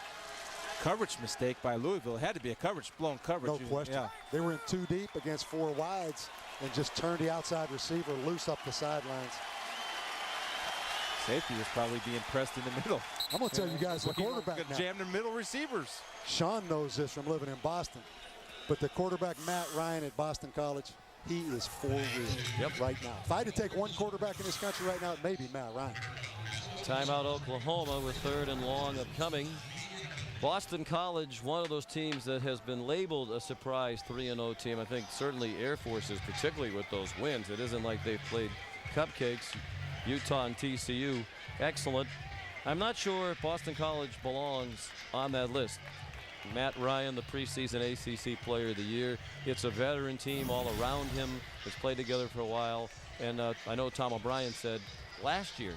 S5: coverage mistake by Louisville. It had to be a blown coverage.
S9: No question.
S5: Yeah.
S9: They were in 2 deep against 4 wides and just turned the outside receiver loose up the sidelines.
S5: Safety was probably being pressed in the middle.
S9: I'm going to tell you guys, the quarterback now.
S5: Jammed in middle receivers.
S9: Sean knows this from living in Boston. But the quarterback, Matt Ryan at Boston College, he is for real right now. If I had to take one quarterback in this country right now, it may be Matt Ryan.
S1: Timeout Oklahoma with 3rd and long upcoming. Boston College, one of those teams that has been labeled a surprise 3-0 team. I think certainly Air Forces, particularly with those wins. It isn't like they've played cupcakes. Utah and TCU, excellent. I'm not sure if Boston College belongs on that list. Matt Ryan, the preseason ACC Player of the Year. It's a veteran team all around him. It's played together for a while. And I know Tom O'Brien said last year,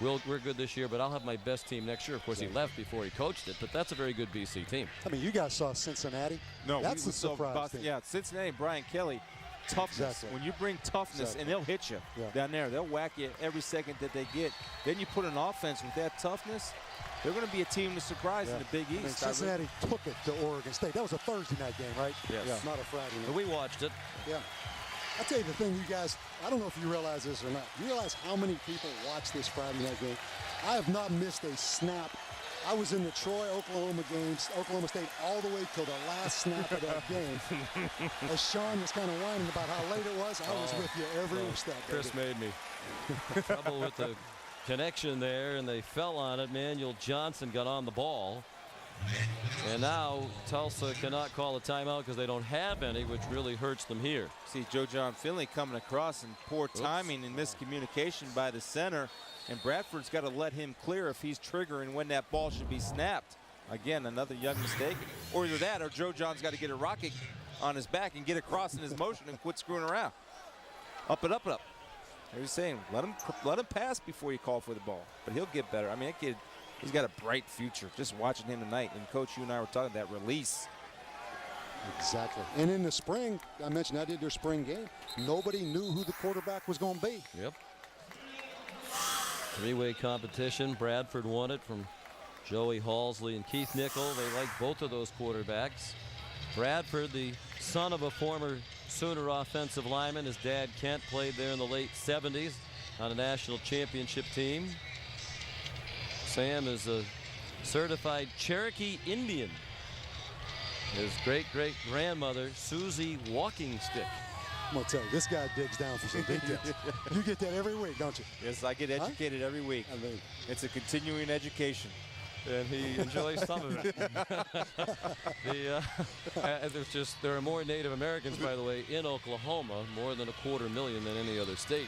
S1: we're good this year, but I'll have my best team next year. Of course, he left before he coached it, but that's a very good BC team.
S9: I mean, you guys saw Cincinnati.
S5: No,
S9: that's the surprise thing.
S5: Yeah, Cincinnati, Brian Kelly, toughness.
S9: Exactly.
S5: When you bring toughness, and they'll hit you down there. They'll whack you every second that they get. Then you put an offense with that toughness, they're going to be a team to surprise in the Big East.
S9: I mean, Cincinnati took it to Oregon State. That was a Thursday night game, right?
S1: Yes.
S9: Not a Friday night.
S1: And we watched it.
S9: Yeah. I'll tell you the thing, you guys, I don't know if you realize this or not. You realize how many people watch this Friday night game? I have not missed a snap. I was in the Troy, Oklahoma games, Oklahoma State, all the way till the last snap of that game. As Sean was kind of whining about how late it was, I was with you every step.
S1: Chris made me. Trouble with the connection there, and they fell on it. Manuel Johnson got on the ball. And now Tulsa cannot call a timeout because they don't have any, which really hurts them here.
S5: See Joe John Finley coming across, and poor timing and miscommunication by the center. And Bradford's got to let him clear if he's triggering when that ball should be snapped. Again, another young mistake. Or either that or Joe John's got to get a rocket on his back and get across in his motion and quit screwing around. Up and up and up. They're just saying, let him pass before you call for the ball. But he'll get better. I mean, that kid, he's got a bright future. Just watching him tonight. And Coach, you and I were talking that release.
S9: Exactly. And in the spring, I mentioned I did their spring game. Nobody knew who the quarterback was going to be.
S1: Yep. Three-way competition. Bradford won it from Joey Halsley and Keith Nickel. They like both of those quarterbacks. Bradford, the son of a former Sooner offensive lineman. His dad, Kent, played there in the late 70s on a national championship team. Sam is a certified Cherokee Indian. His great-great-grandmother, Susie Walking Stick.
S9: I'm going to tell you, this guy digs down for some details. You get that every week, don't you?
S5: Yes, I get educated every week. I mean, it's a continuing education.
S1: And he enjoys some of it. There are more Native Americans, by the way, in Oklahoma, more than 250,000 than any other state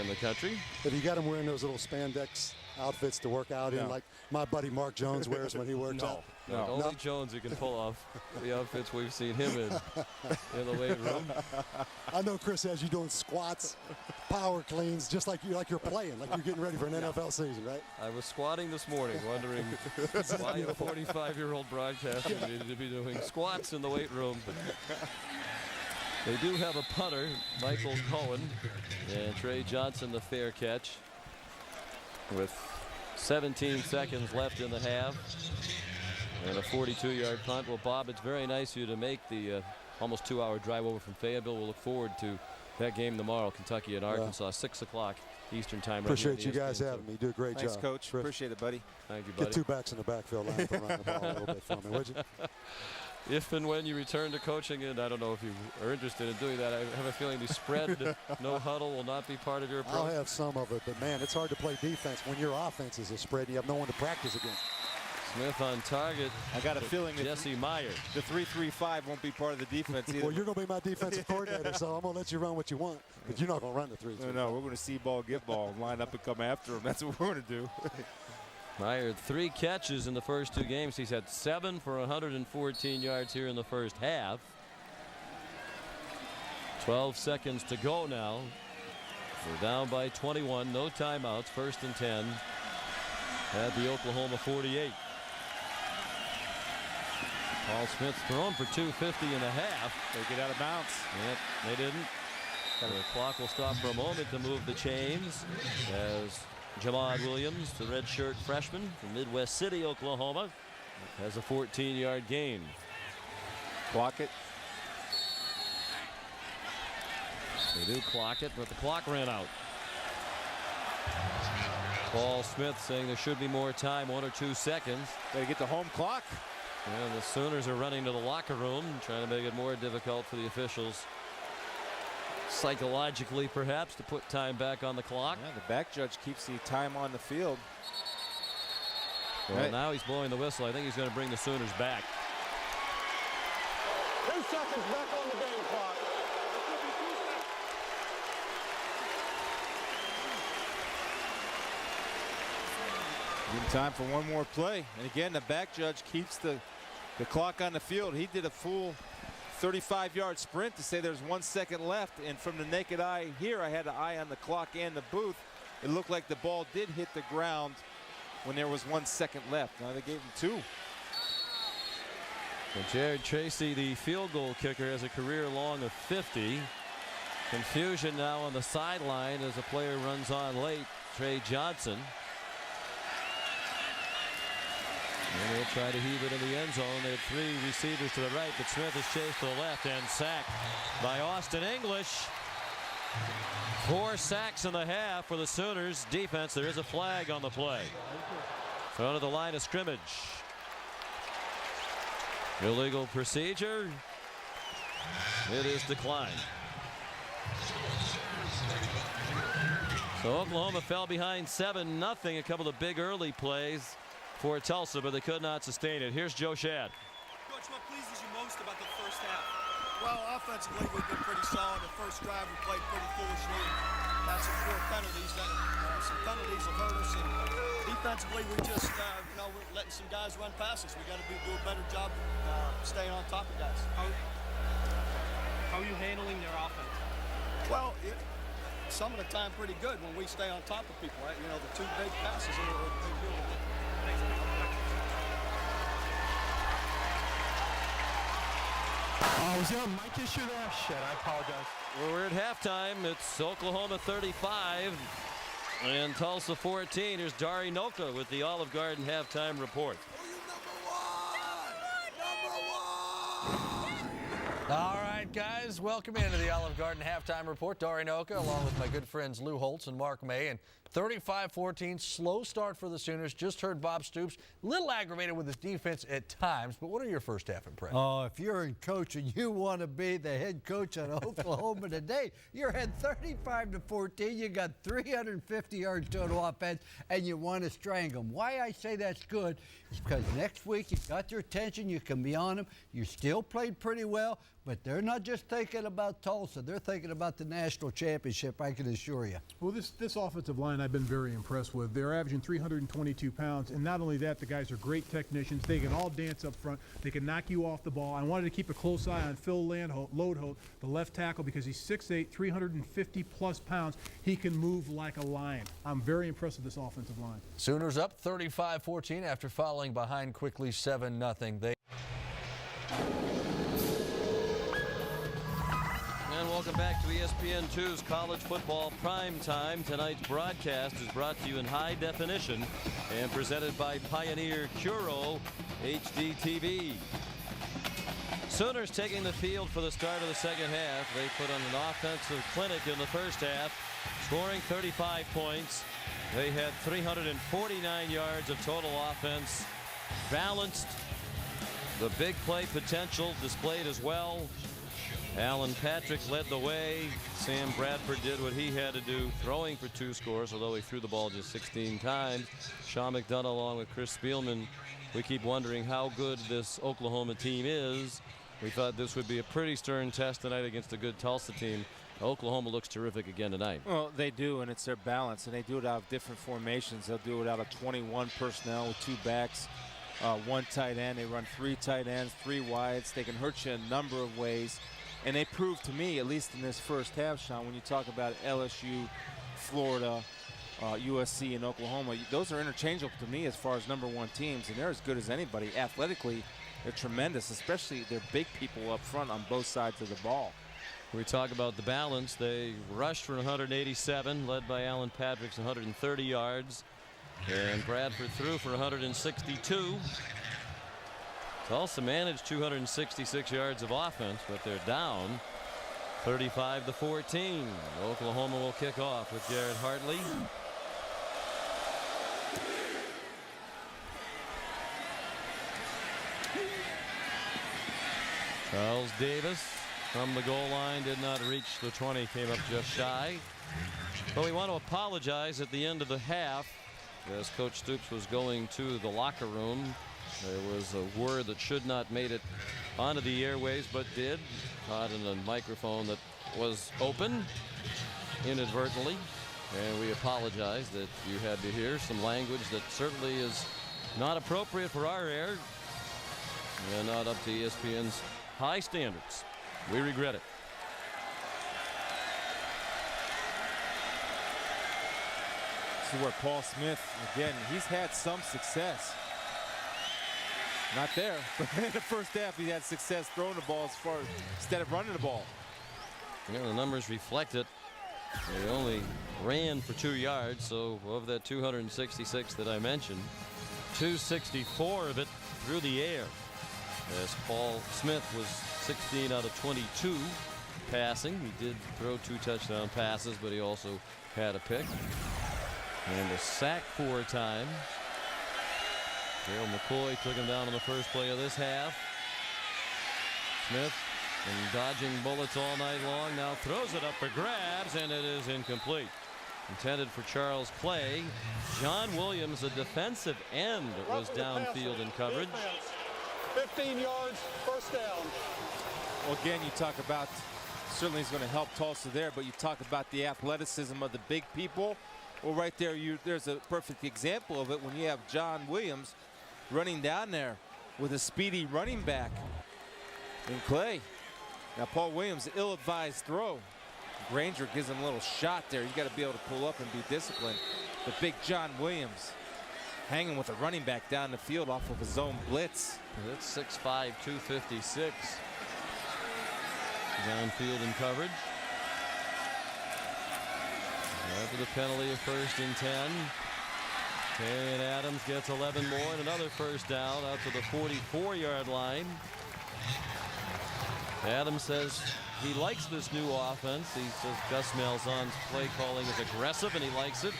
S1: in the country.
S9: Have you got him wearing those little spandex outfits to work out in, like my buddy Mark Jones wears when he works out?
S1: No. Only Jones who can pull off the outfits we've seen him in the weight room.
S9: I know Chris has you doing squats, power cleans, just like you're playing, like you're getting ready for an NFL season, right?
S1: I was squatting this morning, wondering why a 45-year-old broadcaster needed to be doing squats in the weight room. But they do have a punter, Michael Cohen, and Trey Johnson, the fair catch, with 17 seconds left in the half. And a 42-yard punt. Well, Bob, it's very nice of you to make the almost 2-hour drive over from Fayetteville. We'll look forward to that game tomorrow, Kentucky and Arkansas, 6 o'clock Eastern time.
S9: Appreciate you guys having me. You do a great job.
S5: Thanks, Coach. Appreciate it, buddy.
S1: Thank you, buddy.
S9: Get two backs in the backfield line to run the ball a little bit for me, would you?
S1: if and when you return to coaching, and I don't know if you are interested in doing that, I have a feeling the spread, no huddle, will not be part of your approach.
S9: I'll have some of it, but man, it's hard to play defense when your offense is a spread and you have no one to practice against.
S1: Smith on target.
S5: I got a feeling that
S1: Jesse Meyer.
S5: The 3-3-5 won't be part of the defense either.
S9: Well, you're going to be my defensive coordinator, so I'm going to let you run what you want, but you're not going to run the 3-3.
S5: No, we're going to see ball, get ball, line up and come after him. That's what we're going to do.
S1: Meyer, 3 catches in the first 2 games. He's had 7 for 114 yards here in the first half. 12 seconds to go now. We're down by 21, no timeouts, 1st and 10 at the Oklahoma 48. Paul Smith's thrown for 250 and a half.
S5: They get out of bounds.
S1: Yep, they didn't. The clock will stop for a moment to move the chains as Jamad Williams, the redshirt freshman from Midwest City, Oklahoma, has a 14-yard gain.
S5: Clock it.
S1: They do clock it, but the clock ran out. Paul Smith saying there should be more time, 1 or 2 seconds.
S5: Got to get the home clock.
S1: And the Sooners are running to the locker room, trying to make it more difficult for the officials, psychologically perhaps, to put time back on the clock.
S5: Yeah, the back judge keeps the time on the field.
S1: Well, now he's blowing the whistle. I think he's going to bring the Sooners back.
S6: 2 seconds back on the game clock.
S5: Give time for one more play. And again, the back judge keeps the clock on the field. He did a full 35-yard sprint to say there's 1 second left. And from the naked eye here, I had an eye on the clock and the booth. It looked like the ball did hit the ground when there was 1 second left. Now they gave him 2.
S1: And Jared Tracy, the field goal kicker, has a career long of 50. Confusion now on the sideline as a player runs on late, Trey Johnson. And they'll try to heave it in the end zone. They had 3 receivers to the right, but Smith is chased to the left and sacked by Austin English. 4 sacks in the half for the Sooners defense. There is a flag on the play. Front of the line of scrimmage. Illegal procedure. It is declined. So Oklahoma fell behind 7-0. A couple of big early plays for Tulsa, but they could not sustain it. Here's Joe Shad.
S2: Coach, what pleases you most about the first half?
S11: Well, offensively, we've been pretty solid. The first drive, we played pretty foolishly. Had some poor penalties. Some penalties have hurt us. And defensively, we just, we're letting some guys run past us. We got to do a better job staying on top of guys.
S2: How are you handling their offense?
S11: Well, some of the time pretty good when we stay on top of people. Right? You know, the 2 big passes are a big deal.
S12: Was there a mic issue there? Shit, I apologize.
S1: We're at halftime. It's Oklahoma 35 and Tulsa 14. Here's Dari Noka with the Olive Garden halftime report.
S8: All right, guys, welcome into the Olive Garden halftime report. Dari Noka, along with my good friends Lou Holtz and Mark May. And 35-14, slow start for the Sooners. Just heard Bob Stoops, a little aggravated with his defense at times. But what are your first half impressions?
S10: Oh, if you're in coaching, you want to be the head coach at Oklahoma today. You're ahead 35-14. You got 350 yards total offense, and you want to strangle them. Why I say that's good is because next week you got your attention. You can be on them. You still played pretty well, but they're not just thinking about Tulsa. They're thinking about the national championship, I can assure you.
S12: Well, this offensive line I've been very impressed with. They're averaging 322 pounds, and not only that, the guys are great technicians. They can all dance up front. They can knock you off the ball. I wanted to keep a close eye on Phil Lodholt, the left tackle, because he's 6'8", 350-plus pounds. He can move like a lion. I'm very impressed with this offensive line.
S8: Sooners up 35-14 after falling behind quickly 7-0.
S1: And welcome back to ESPN2's College Football Prime Time. Tonight's broadcast is brought to you in high definition and presented by Pioneer Curo HD TV. Sooners taking the field for the start of the second half. They put on an offensive clinic in the first half, scoring 35 points. They had 349 yards of total offense, balanced, the big play potential displayed as well. Alan Patrick led the way. Sam Bradford did what he had to do, throwing for 2 scores, although he threw the ball just 16 times. Sean McDonough along with Chris Spielman. We keep wondering how good this Oklahoma team is. We thought this would be a pretty stern test tonight against a good Tulsa team. Oklahoma looks terrific again tonight.
S5: Well, they do, and it's their balance, and they do it out of different formations. They'll do it out of 21 personnel with 2 backs, 1 tight end. They run 3 tight ends, 3 wides. They can hurt you a number of ways. And they proved to me, at least in this first half, Sean, when you talk about LSU, Florida, USC, and Oklahoma, those are interchangeable to me as far as #1 teams, and they're as good as anybody. Athletically, they're tremendous, especially their big people up front on both sides of the ball.
S1: We talk about the balance. They rushed for 187, led by Alan Patrick's 130 yards. And Bradford threw for 162. Tulsa managed 266 yards of offense, but they're down 35-14. Oklahoma will kick off with Jared Hartley. Charles Davis from the goal line did not reach the 20, came up just shy. But we want to apologize at the end of the half as Coach Stoops was going to the locker room. There was a word that should not made it onto the airwaves, but did. Caught in a microphone that was open inadvertently. And we apologize that you had to hear some language that certainly is not appropriate for our air and not up to ESPN's high standards. We regret it.
S5: This is where Paul Smith, again, he's had some success. Not there, but in the first half he had success throwing the ball as far instead of running the ball.
S1: Yeah, the numbers reflect it. They only ran for 2 yards, so of that 266 that I mentioned, 264 of it through the air. As Paul Smith was 16 out of 22 passing. He did throw 2 touchdown passes, but he also had a pick and a sack 4 times. Gerald McCoy took him down on the first play of this half. Smith, and dodging bullets all night long, now throws it up for grabs, and it is incomplete. Intended for Charles Clay. John Williams, a defensive end, was downfield in coverage.
S6: 15 yards, first down.
S5: Well, again, you talk about, certainly he's going to help Tulsa there, but you talk about the athleticism of the big people. Well, right there, there's a perfect example of it when you have John Williams running down there with a speedy running back in Clay. Now, Paul Williams, ill-advised throw. Granger gives him a little shot there. You got to be able to pull up and be disciplined. But big John Williams hanging with a running back down the field off of a zone blitz.
S1: That's 6'5", 256. Downfield in coverage. After the penalty of 1st and 10. Terrion Adams gets 11 more and another first down out to the 44-yard line. Adams says he likes this new offense. He says Gus Malzahn's play calling is aggressive and he likes it.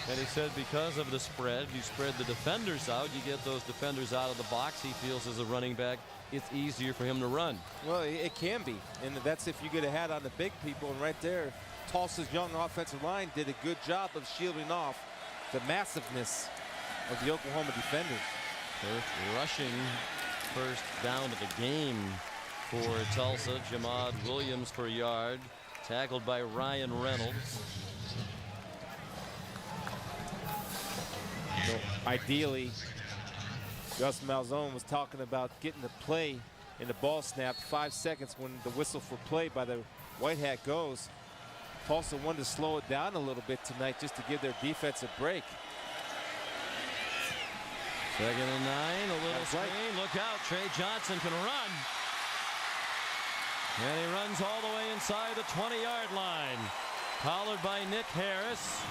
S1: And he said because of the spread, you spread the defenders out, you get those defenders out of the box. He feels as a running back, it's easier for him to run.
S5: Well, it can be. And that's if you get a hat on the big people. And right there, Tulsa's young offensive line did a good job of shielding off the massiveness of the Oklahoma defenders.
S1: First rushing first down of the game for Tulsa. Jamad Williams for a yard. Tackled by Ryan Reynolds.
S5: So ideally, Gus Malzahn was talking about getting the play in the ball snap 5 seconds when the whistle for play by the white hat goes. Tulsa wanted to slow it down a little bit tonight just to give their defense a break.
S1: 2nd and 9, a little screen. Right. Look out, Trey Johnson can run. And he runs all the way inside the 20-yard line. Collared by Nick Harris.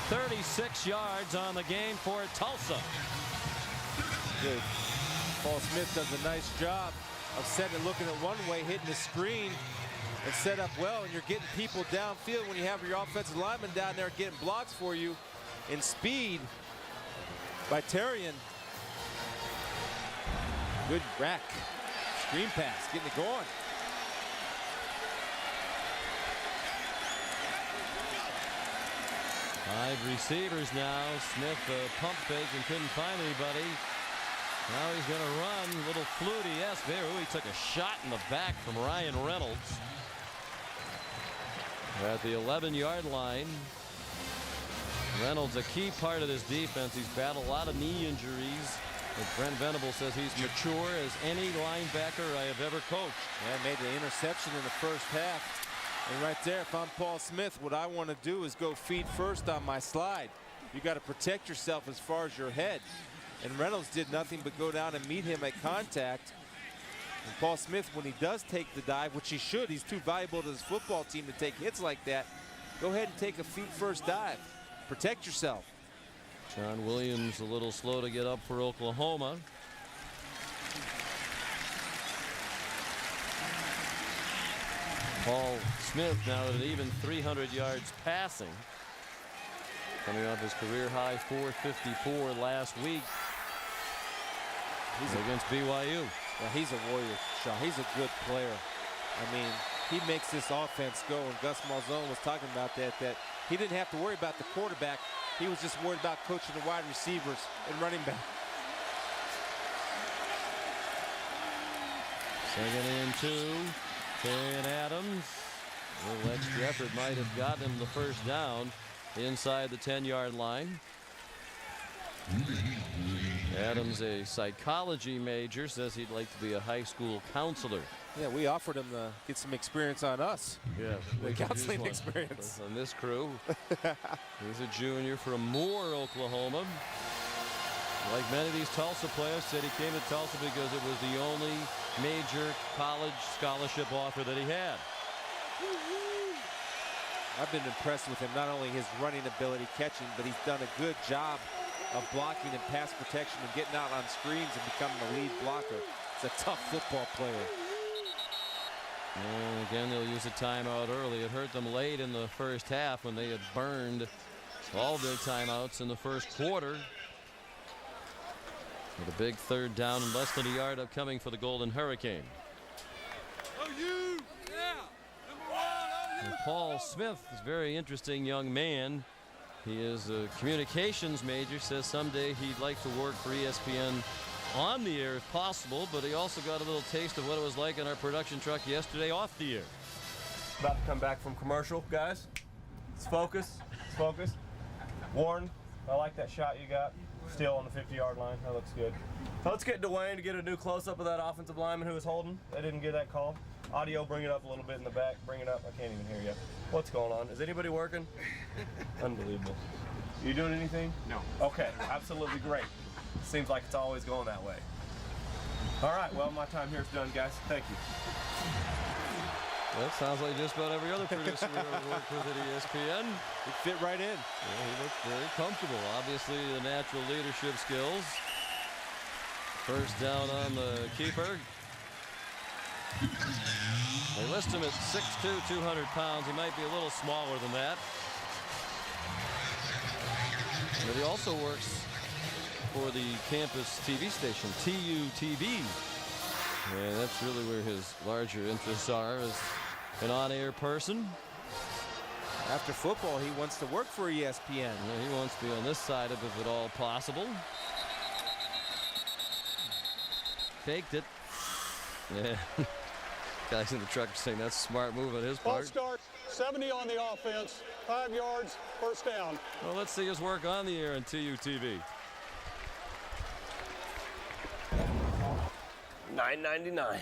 S1: 36 yards on the game for Tulsa.
S5: Good. Paul Smith does a nice job of setting it, looking at one way, hitting the screen, and set up well, and you're getting people downfield when you have your offensive lineman down there getting blocks for you in speed by Terrion. Good rack. Screen pass, getting it going.
S1: Five receivers now. Smith pump fake and couldn't find anybody. Now he's going to run. Little fluty. There. He took a shot in the back from Ryan Reynolds. At the 11-yard line. Reynolds, a key part of this defense. He's battled a lot of knee injuries. But Brent Venable says he's mature as any linebacker I have ever coached.
S5: Yeah, made the interception in the first half. And right there, if I'm Paul Smith, what I want to do is go feet first on my slide. You got to protect yourself as far as your head. And Reynolds did nothing but go down and meet him at contact. And Paul Smith, when he does take the dive, which he should, he's too valuable to his football team to take hits like that. Go ahead and take a feet first dive. Protect yourself.
S1: John Williams a little slow to get up for Oklahoma. Paul Smith now at an even 300 yards passing. Coming off his career high 454 last week. He's against BYU.
S5: Yeah, he's a warrior, Sean. He's a good player. I mean, he makes this offense go, and Gus Malzone was talking about that he didn't have to worry about the quarterback. He was just worried about coaching the wide receivers and running back.
S1: Second and 2. Terrion Adams. A little extra effort might have gotten him the first down inside the 10-yard line. Adams, a psychology major, says he'd like to be a high school counselor.
S5: Yeah, we offered him to get some experience on us.
S1: Yeah,
S5: the counseling experience
S1: on this crew. He's a junior from Moore, Oklahoma. Like many of these Tulsa players, said he came to Tulsa because it was the only major college scholarship offer that he had.
S5: I've been impressed with him, not only his running ability, catching, but he's done a good job of blocking and pass protection and getting out on screens and becoming a lead blocker. He's a tough football player.
S1: And again, they'll use a timeout early. It hurt them late in the first half when they had burned all their timeouts in the first quarter. With a big third down and less than a yard upcoming for the Golden Hurricane. And Paul Smith is a very interesting young man. He is a communications major, says someday he'd like to work for ESPN on the air if possible, but he also got a little taste of what it was like in our production truck yesterday off the air.
S13: About to come back from commercial, guys. Let's focus. Let's focus. Warren, I like that shot you got. Still on the 50-yard line. That looks good. So let's get Dwayne to get a new close-up of that offensive lineman who was holding. They didn't get that call. Audio, bring it up a little bit in the back. Bring it up. I can't even hear you. What's going on? Is anybody working? Unbelievable. You doing anything? No. Okay, absolutely great. Seems like it's always going that way. All right, well, my time here is done, guys. Thank you.
S1: That sounds like just about every other producer we've ever worked with at ESPN.
S5: It fit right in.
S1: Yeah, he looked very comfortable. Obviously, the natural leadership skills. First down on the keeper. They list him at 6'2", 200 pounds. He might be a little smaller than that. But he also works for the campus TV station, TU-TV. And that's really where his larger interests are as an on-air person.
S5: After football, he wants to work for ESPN.
S1: Yeah, he wants to be on this side of it if at all possible. Faked it. Yeah. Guys in the truck are saying that's a smart move on his part.
S6: False start, 70 on the offense, 5 yards, first down.
S1: Well, let's see his work on the air on TU-TV.
S13: $9.99,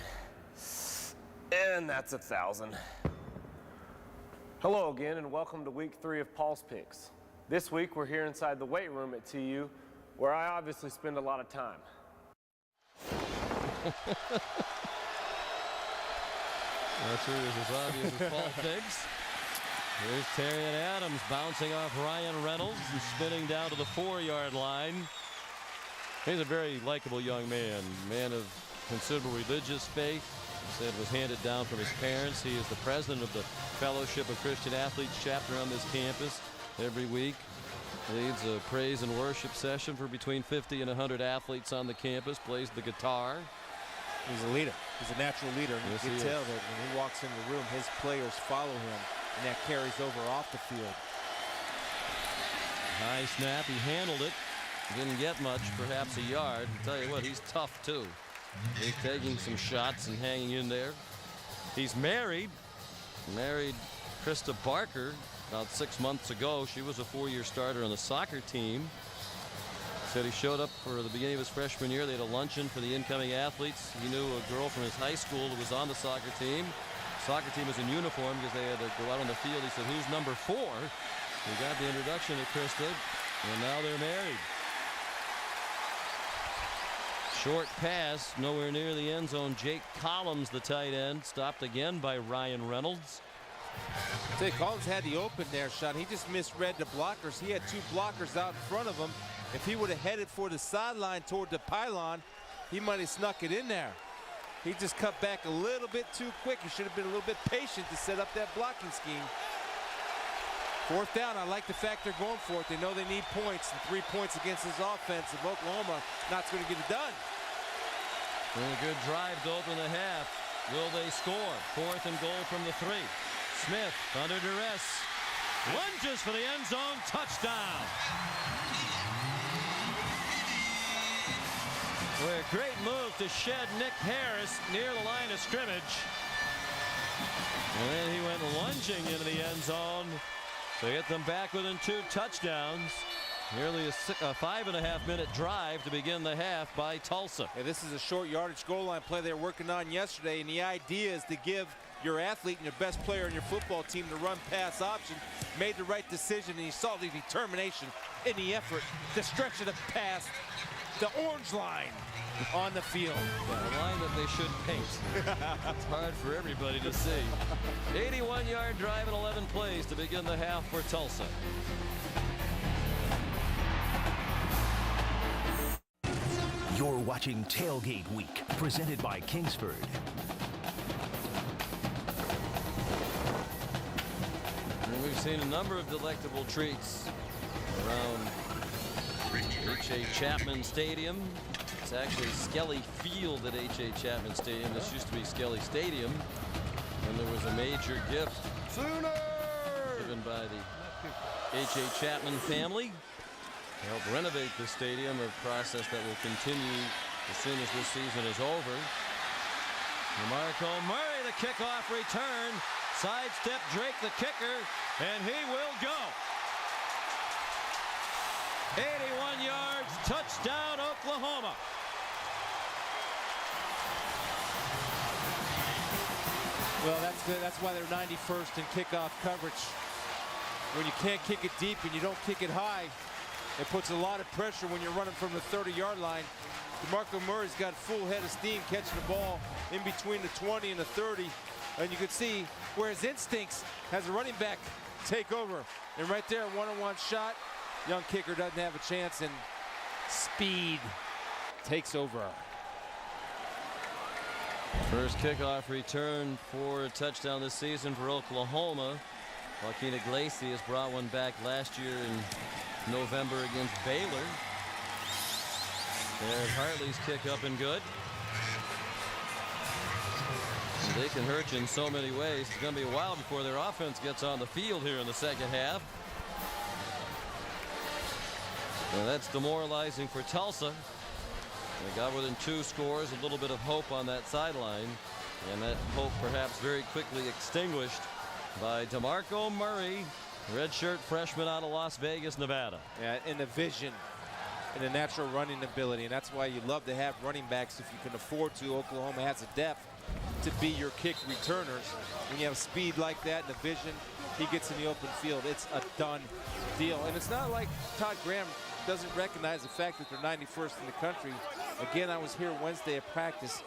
S13: and that's 1,000. Hello again, and welcome to week 3 of Paul's Picks. This week we're here inside the weight room at TU, where I obviously spend a lot of time.
S1: That's as obvious as Paul Picks. Here's Terrion Adams bouncing off Ryan Reynolds and spinning down to the 4-yard line. He's a very likable young man of considerable religious faith. He said was handed down from his parents. He is the president of the Fellowship of Christian Athletes chapter on this campus. Every week leads a praise and worship session for between 50 and 100 athletes on the campus, plays the guitar.
S5: He's a leader. He's a natural leader. And
S1: Yes,
S5: you can
S1: he
S5: tell
S1: is.
S5: that when he walks into the room, his players follow him, and that carries over off the field.
S1: High snap. He handled it. Didn't get much, perhaps a yard. I'll tell you what, he's tough too. He's taking some shots and hanging in there. He's married. Married Krista Barker about 6 months ago. She was a 4-year starter on the soccer team. Said he showed up for the beginning of his freshman year. They had a luncheon for the incoming athletes. He knew a girl from his high school who was on the soccer team. Soccer team was in uniform because they had to go out on the field. He said, "Who's number 4?" He got the introduction to Krista, and now they're married. Short pass, nowhere near the end zone. Jake Collins, the tight end, stopped again by Ryan Reynolds.
S5: Say, Collins had the open there, Sean. He just misread the blockers. He had 2 blockers out in front of him. If he would have headed for the sideline toward the pylon, he might have snuck it in there. He just cut back a little bit too quick. He should have been a little bit patient to set up that blocking scheme. 4th down. I like the fact they're going for it. They know they need points, and 3 points against this offense of Oklahoma not going to get it done.
S1: And a good drive to open the half. Will they score? 4th and goal from the 3. Smith under duress. Lunges for the end zone. Touchdown. Well, a great move to shed Nick Harris near the line of scrimmage. And then he went lunging into the end zone to get them back within 2 touchdowns. Nearly a 5.5-minute drive to begin the half by Tulsa.
S5: Yeah, this is a short yardage goal line play they were working on yesterday, and the idea is to give your athlete and your best player on your football team the run pass option. Made the right decision, and you saw the determination in the effort to stretch it past the orange line on the field.
S1: Yeah, a line that they should paint. It's hard for everybody to see. 81-yard drive and 11 plays to begin the half for Tulsa.
S14: You're watching Tailgate Week, presented by Kingsford.
S1: And we've seen a number of delectable treats around H.A. Chapman Stadium. It's actually Skelly Field at H.A. Chapman Stadium. This used to be Skelly Stadium. And there was a major gift given by the H.A. Chapman family to help renovate the stadium, a process that will continue as soon as this season is over. DeMarco Murray, the kickoff return. Sidestep Drake, the kicker, and he will go. 81 yards, touchdown, Oklahoma.
S5: Well, that's why they're 91st in kickoff coverage. When you can't kick it deep and you don't kick it high, it puts a lot of pressure when you're running from the 30-yard line. DeMarco Murray's got full head of steam catching the ball in between the 20 and the 30. And you can see where his instincts has a running back take over. And right there, one-on-one shot. Young kicker doesn't have a chance, and speed takes over.
S1: First kickoff return for a touchdown this season for Oklahoma. Joaquin Iglesias brought one back last year in November against Baylor. There's Hartley's kick up and good. And they can hurt you in so many ways. It's going to be a while before their offense gets on the field here in the second half. And that's demoralizing for Tulsa. They got within 2 scores, a little bit of hope on that sideline, and that hope perhaps very quickly extinguished by DeMarco Murray, redshirt freshman out of Las Vegas, Nevada.
S5: Yeah, and the vision and the natural running ability, and that's why you love to have running backs if you can afford to. Oklahoma has a depth to be your kick returners. When you have speed like that and the vision, he gets in the open field. It's a done deal. And it's not like Todd Graham doesn't recognize the fact that they're 91st in the country. Again, I was here Wednesday at practice.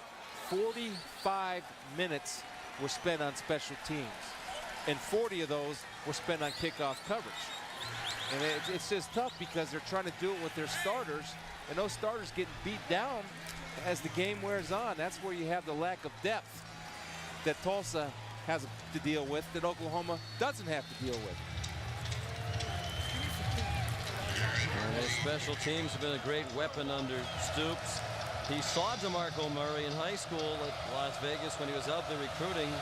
S5: 45 minutes were spent on special teams, and 40 of those were spent on kickoff coverage. And it's just tough because they're trying to do it with their starters, and those starters getting beat down as the game wears on. That's where you have the lack of depth that Tulsa has to deal with that Oklahoma doesn't have to deal with.
S1: And his special teams have been a great weapon under Stoops. He saw DeMarco Murray in high school at Las Vegas when he was out there recruiting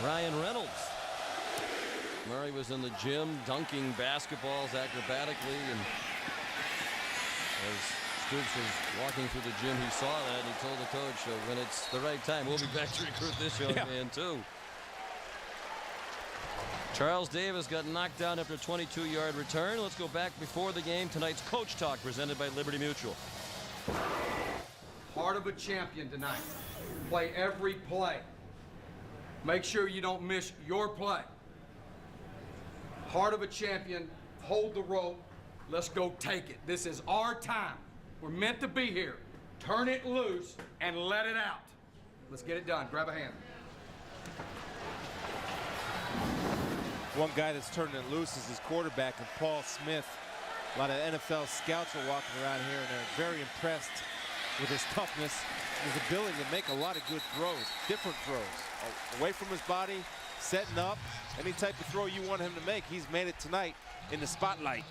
S1: Ryan Reynolds. Murray was in the gym dunking basketballs acrobatically, and as Stoops was walking through the gym, he saw that and he told the coach, when it's the right time, we'll be back to recruit this young man too. Charles Davis got knocked down after a 22-yard return. Let's go back before the game. Tonight's Coach Talk presented by Liberty Mutual.
S15: Heart of a champion tonight. Play every play. Make sure you don't miss your play. Heart of a champion. Hold the rope. Let's go take it. This is our time. We're meant to be here. Turn it loose and let it out. Let's get it done. Grab a hand.
S5: One guy that's turning it loose is his quarterback, and Paul Smith. A lot of NFL scouts are walking around here, and they're very impressed with his toughness, his ability to make a lot of good throws, different throws. Away from his body, setting up, any type of throw you want him to make, he's made it tonight in the spotlight.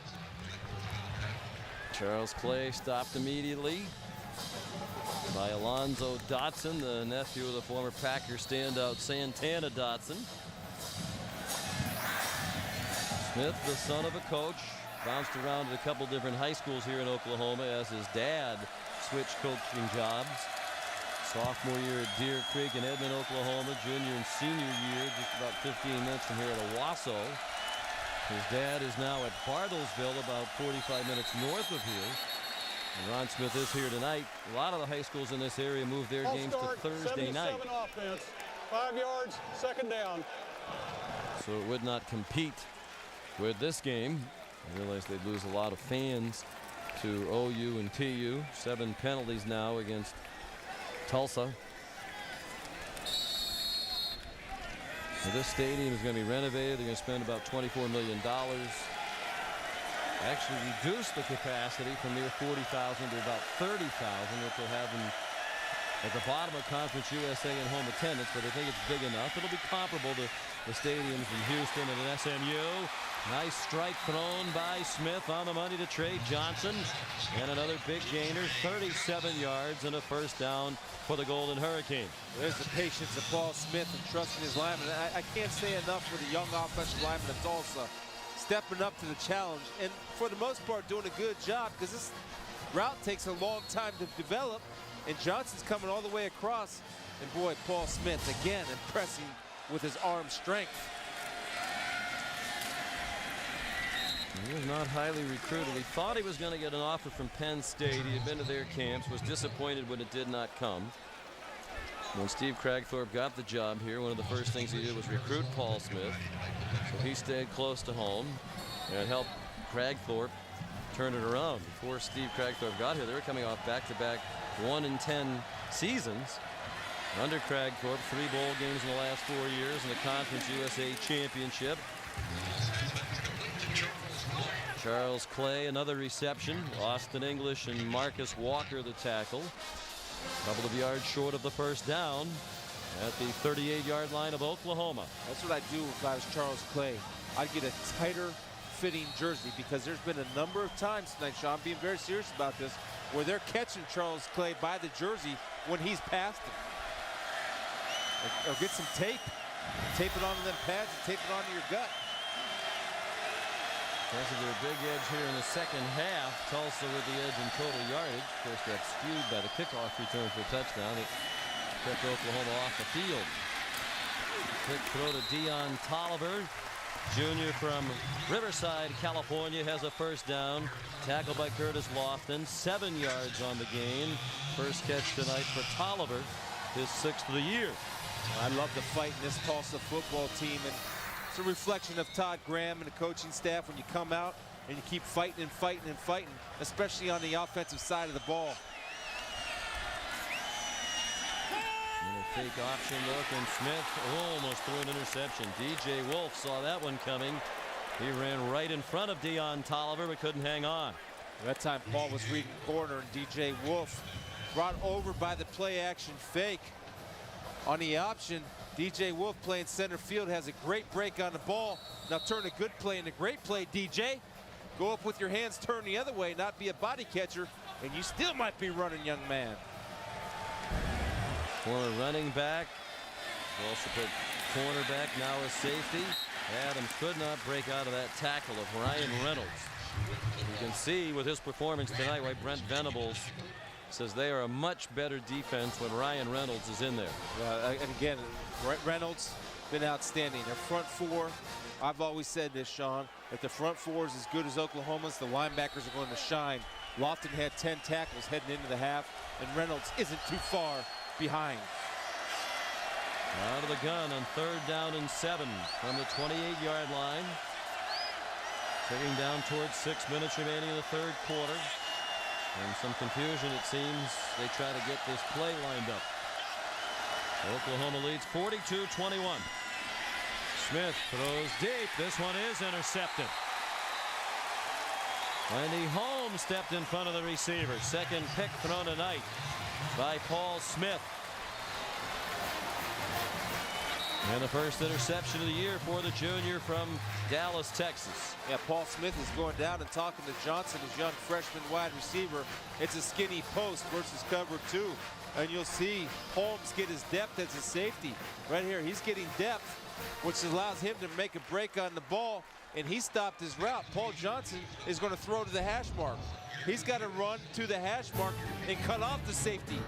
S1: Charles Clay stopped immediately by Alonzo Dotson, the nephew of the former Packer standout Santana Dotson. Smith, the son of a coach, bounced around at a couple different high schools here in Oklahoma as his dad switched coaching jobs. Sophomore year at Deer Creek in Edmond, Oklahoma. Junior and senior year just about 15 minutes from here at Owasso. His dad is now at Bartlesville, about 45 minutes north of here. And Ron Smith is here tonight. A lot of the high schools in this area moved their games to Thursday night.
S6: Offense, 5 yards, second down.
S1: So it would not compete with this game. I realize they'd lose a lot of fans to OU and TU. 7 penalties now against Tulsa. So this stadium is going to be renovated. They're going to spend about $24 million. Actually reduce the capacity from near 40,000 to about 30,000, which will have them at the bottom of Conference USA in home attendance, but I think it's big enough. It'll be comparable to the stadiums in Houston and in SMU. Nice strike thrown by Smith on the money to Trey Johnson. And another big gainer, 37 yards and a first down for the Golden Hurricane.
S5: There's the patience of Paul Smith and trusting his lineman. I can't say enough for the young offensive lineman of Tulsa, stepping up to the challenge and for the most part doing a good job, because this route takes a long time to develop, and Johnson's coming all the way across. And boy, Paul Smith again impressing with his arm strength.
S1: He was not highly recruited. He thought he was going to get an offer from Penn State. He had been to their camps, was disappointed when it did not come. When Steve Cragthorpe got the job here, one of the first things he did was recruit Paul Smith. So he stayed close to home and helped Cragthorpe turn it around. Before Steve Cragthorpe got here, they were coming off back-to-back 1-10 seasons. Under Cragthorpe, 3 bowl games in the last 4 years and a Conference USA championship. Charles Clay, another reception. Austin English and Marcus Walker, the tackle. A couple of yards short of the first down at the 38-yard line of Oklahoma.
S5: That's what I'd do if I was Charles Clay. I'd get a tighter fitting jersey, because there's been a number of times tonight, Sean, being very serious about this, where they're catching Charles Clay by the jersey when he's past him. Or get some tape it onto them pads and tape it onto your gut.
S1: Because of their big edge here in the second half, Tulsa with the edge in total yardage. Of course, got skewed by the kickoff return for a touchdown that kept Oklahoma off the field. Quick throw to Dion Tolliver, junior from Riverside, California, has a first down. Tackled by Curtis Lofton, 7 yards on the gain. First catch tonight for Tolliver, his 6th of the year.
S5: I love the fight in this Tulsa football team, and it's a reflection of Todd Graham and the coaching staff when you come out and you keep fighting and fighting and fighting, especially on the offensive side of the ball.
S1: And a fake option look, and Smith almost threw an interception. DJ Wolf saw that one coming. He ran right in front of Dion Tolliver but couldn't hang on.
S5: That time Paul was reading corner, and DJ Wolf brought over by the play action fake. On the option, DJ Wolf playing center field has a great break on the ball. Now turn a good play into great play, DJ. Go up with your hands, turn the other way, not be a body catcher. and you still might be running, young man.
S1: Former running back. Also put cornerback, now a safety. Adams could not break out of that tackle of Ryan Reynolds. You can see with his performance tonight why Brent Venables says they are a much better defense when Ryan Reynolds is in there.
S5: And again, Reynolds been outstanding. Their front four, I've always said this, Sean, if the front four is as good as Oklahoma's, the linebackers are going to shine. Lofton had 10 tackles heading into the half, and Reynolds isn't too far behind.
S1: Out of the gun on 3rd down and 7 from the 28-yard line. Taking down towards 6 minutes remaining in the 3rd quarter. And some confusion, it seems. They try to get this play lined up. Oklahoma leads 42-21. Smith throws deep. This one is intercepted. Wendy Holmes stepped in front of the receiver. Second pick thrown tonight by Paul Smith. And the first interception of the year for the junior from Dallas, Texas.
S5: Yeah, Paul Smith is going down and talking to Johnson, his young freshman wide receiver. It's a skinny post versus cover 2. And you'll see Holmes get his depth as a safety. Right here, he's getting depth, which allows him to make a break on the ball, and he stopped his route. Paul Johnson is going to throw to the hash mark. He's got to run to the hash mark and cut off the safety.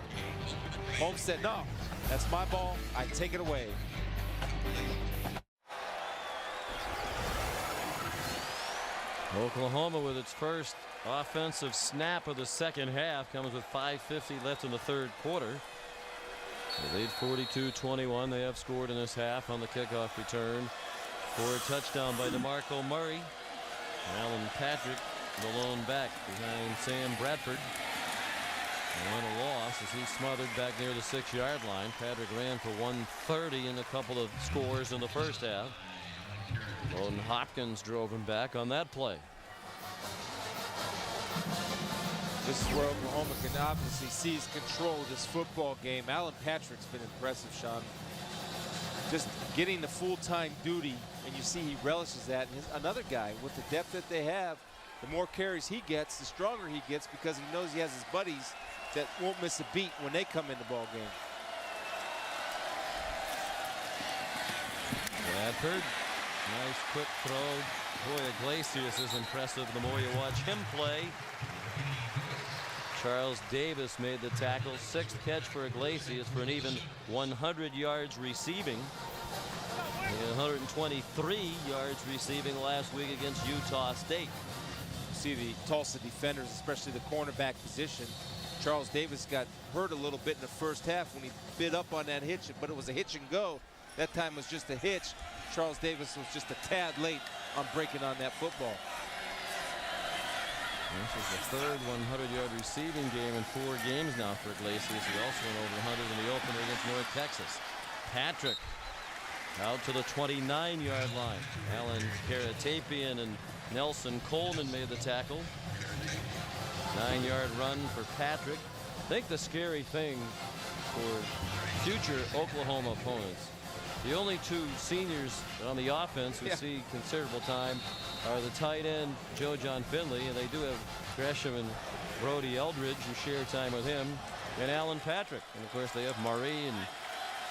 S5: Holmes said, no, that's my ball. I take it away.
S1: Oklahoma with its first offensive snap of the second half comes with 5:50 left in the 3rd quarter. They lead 42-21. They have scored in this half on the kickoff return for a touchdown by DeMarco Murray. Alan Patrick, the lone back behind Sam Bradford. And a loss as he smothered back near the 6-yard line. Patrick ran for 130 and a couple of scores in the first half. Bowden Hopkins drove him back on that play.
S5: This is where Oklahoma can obviously seize control of this football game. Alan Patrick's been impressive, Sean. Just getting the full-time duty, and you see he relishes that. And another guy, with the depth that they have, the more carries he gets, the stronger he gets, because he knows he has his buddies that won't miss a beat when they come in the ball game.
S1: Bradford, nice quick throw. Boy, Iglesias is impressive the more you watch him play. Charles Davis made the tackle. 6th catch for Iglesias for an even 100 yards receiving. And 123 yards receiving last week against Utah State.
S5: See the Tulsa defenders, especially the cornerback position. Charles Davis got hurt a little bit in the first half when he bit up on that hitch, but it was a hitch and go. That time was just a hitch. Charles Davis was just a tad late on breaking on that football.
S1: This is the 3rd 100-yard receiving game in 4 games now for Iglesias. He also went over 100 in the opener against North Texas. Patrick out to the 29-yard line. Alan Karatapian and Nelson Coleman made the tackle. 9-yard run for Patrick. I think the scary thing for future Oklahoma opponents, the only 2 seniors on the offense who see considerable time are the tight end Joe John Finley, and they do have Gresham and Brody Eldridge who share time with him, and Alan Patrick. And of course they have Murray and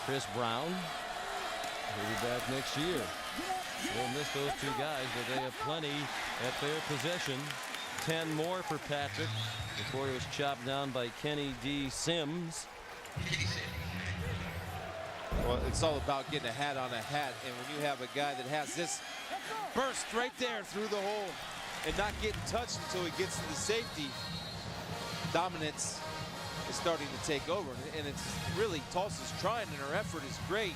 S1: Chris Brown. He'll be back next year. They'll miss those 2 guys, but they have plenty at their possession. 10 more for Patrick before he was chopped down by Kenny D. Sims.
S5: Well, it's all about getting a hat on a hat, and when you have a guy that has this burst right there through the hole and not getting touched until he gets to the safety, dominance is starting to take over. And it's really, Tulsa's trying, and her effort is great.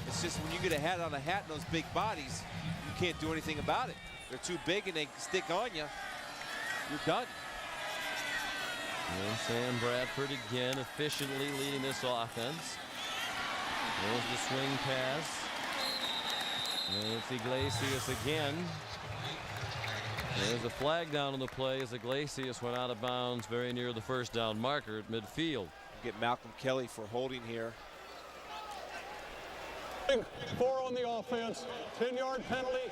S5: It's just when you get a hat on a hat in those big bodies, you can't do anything about it. They're too big and they stick on you. You're done.
S1: And Sam Bradford again efficiently leading this offense. There's the swing pass. And it's Iglesias again. There's a flag down on the play as Iglesias went out of bounds very near the 1st down marker at midfield.
S5: Get Malcolm Kelly for holding here.
S6: 4 on the offense, 10-yard penalty,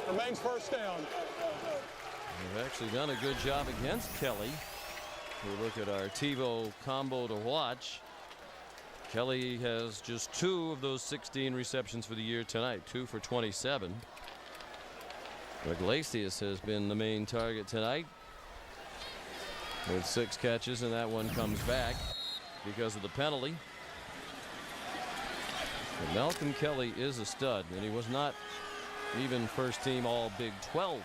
S6: remains 1st down.
S1: They've actually done a good job against Kelly. We look at our TiVo combo to watch. Kelly has just 2 of those 16 receptions for the year tonight, 2 for 27. Iglesias has been the main target tonight with 6 catches, and that one comes back because of the penalty. But Malcolm Kelly is a stud, and he was not even first team all Big 12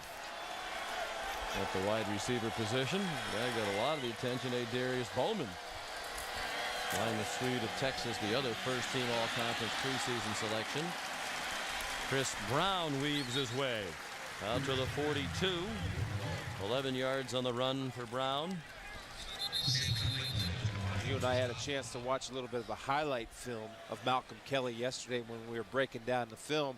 S1: at the wide receiver position. That got a lot of the attention. Darius Bowman, Lima Sweet of Texas, the other first team all-conference preseason selection. Chris Brown weaves his way out to the 42. 11 yards on the run for Brown.
S5: You and I had a chance to watch a little bit of a highlight film of Malcolm Kelly yesterday when we were breaking down the film.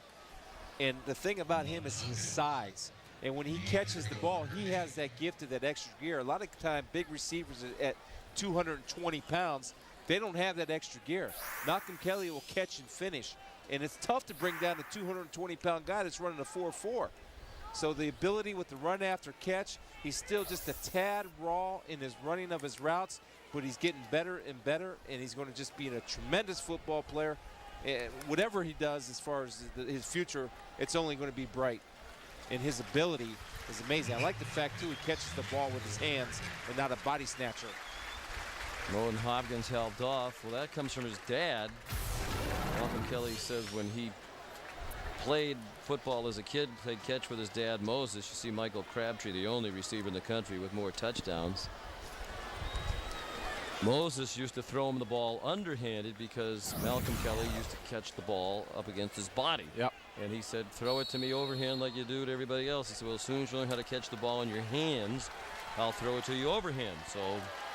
S5: And the thing about him is his size. And when he catches the ball, he has that gift of that extra gear. A lot of time, big receivers at 220 pounds, they don't have that extra gear. Malcolm Kelly will catch and finish. And it's tough to bring down a 220-pound guy that's running a 4.4. So the ability with the run after catch, he's still just a tad raw in his running of his routes, but he's getting better and better, and he's going to just be a tremendous football player. And whatever he does as far as his future, it's only going to be bright. And his ability is amazing. I like the fact, too, he catches the ball with his hands and not a body snatcher.
S1: Moen Hopkins helped off. Well, that comes from his dad. Malcolm Kelly says when he played football as a kid, played catch with his dad, Moses. You see Michael Crabtree, the only receiver in the country with more touchdowns. Moses used to throw him the ball underhanded because Malcolm Kelly used to catch the ball up against his body.
S5: Yep.
S1: And he said, throw it to me overhand like you do to everybody else. He said, well, as soon as you learn how to catch the ball in your hands, I'll throw it to you overhand. So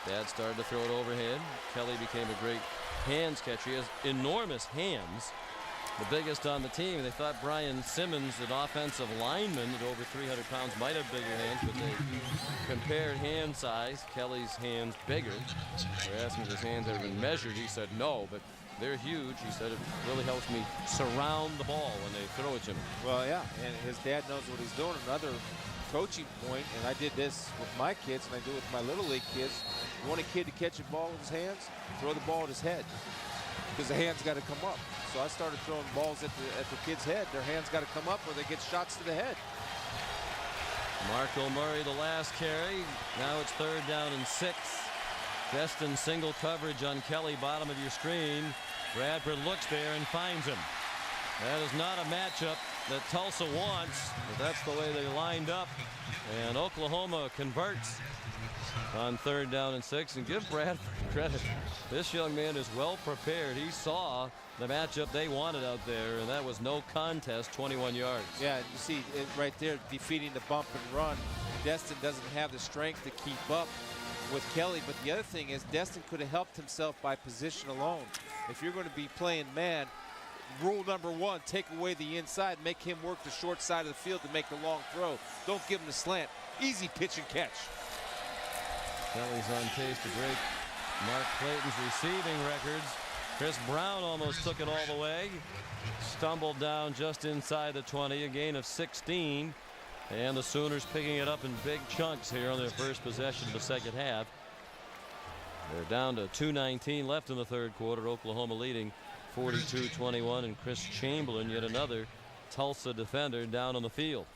S1: Dad started to throw it overhand. Kelly became a great hands catcher. He has enormous hands, the biggest on the team. They thought Brian Simmons, an offensive lineman at over 300 pounds, might have bigger hands, but they compared hand size. Kelly's hands bigger. They asked him if his hands had been measured. He said no, but they're huge. He said it really helps me surround the ball when they throw it to me.
S5: Well, yeah, and his dad knows what he's doing. Another coaching point, and I did this with my kids, and I do it with my Little League kids. You want a kid to catch a ball with his hands, throw the ball at his head, because the hands got to come up. So I started throwing balls at the kid's head. Their hands got to come up or they get shots to the head.
S1: Marco Murray, the last carry. Now it's 3rd down and 6. Destin single coverage on Kelly, bottom of your screen. Bradford looks there and finds him. That is not a matchup that Tulsa wants, but that's the way they lined up. And Oklahoma converts on 3rd down and 6. And give Bradford credit. This young man is well prepared. He saw the matchup they wanted out there, and that was no contest, 21 yards.
S5: Yeah, you see it right there, defeating the bump and run. Destin doesn't have the strength to keep up with Kelly, but the other thing is Destin could have helped himself by position alone. If you're going to be playing man, rule number 1, take away the inside, make him work the short side of the field to make the long throw. Don't give him the slant. Easy pitch and catch.
S1: Kelly's on pace to break Mark Clayton's receiving records. Chris Brown almost took it all the way. Stumbled down just inside the 20, a gain of 16. And the Sooners picking it up in big chunks here on their first possession of the second half. They're down to 2:19 left in the 3rd quarter. Oklahoma leading 42-21, and Chris Chamberlain, yet another Tulsa defender, down on the field.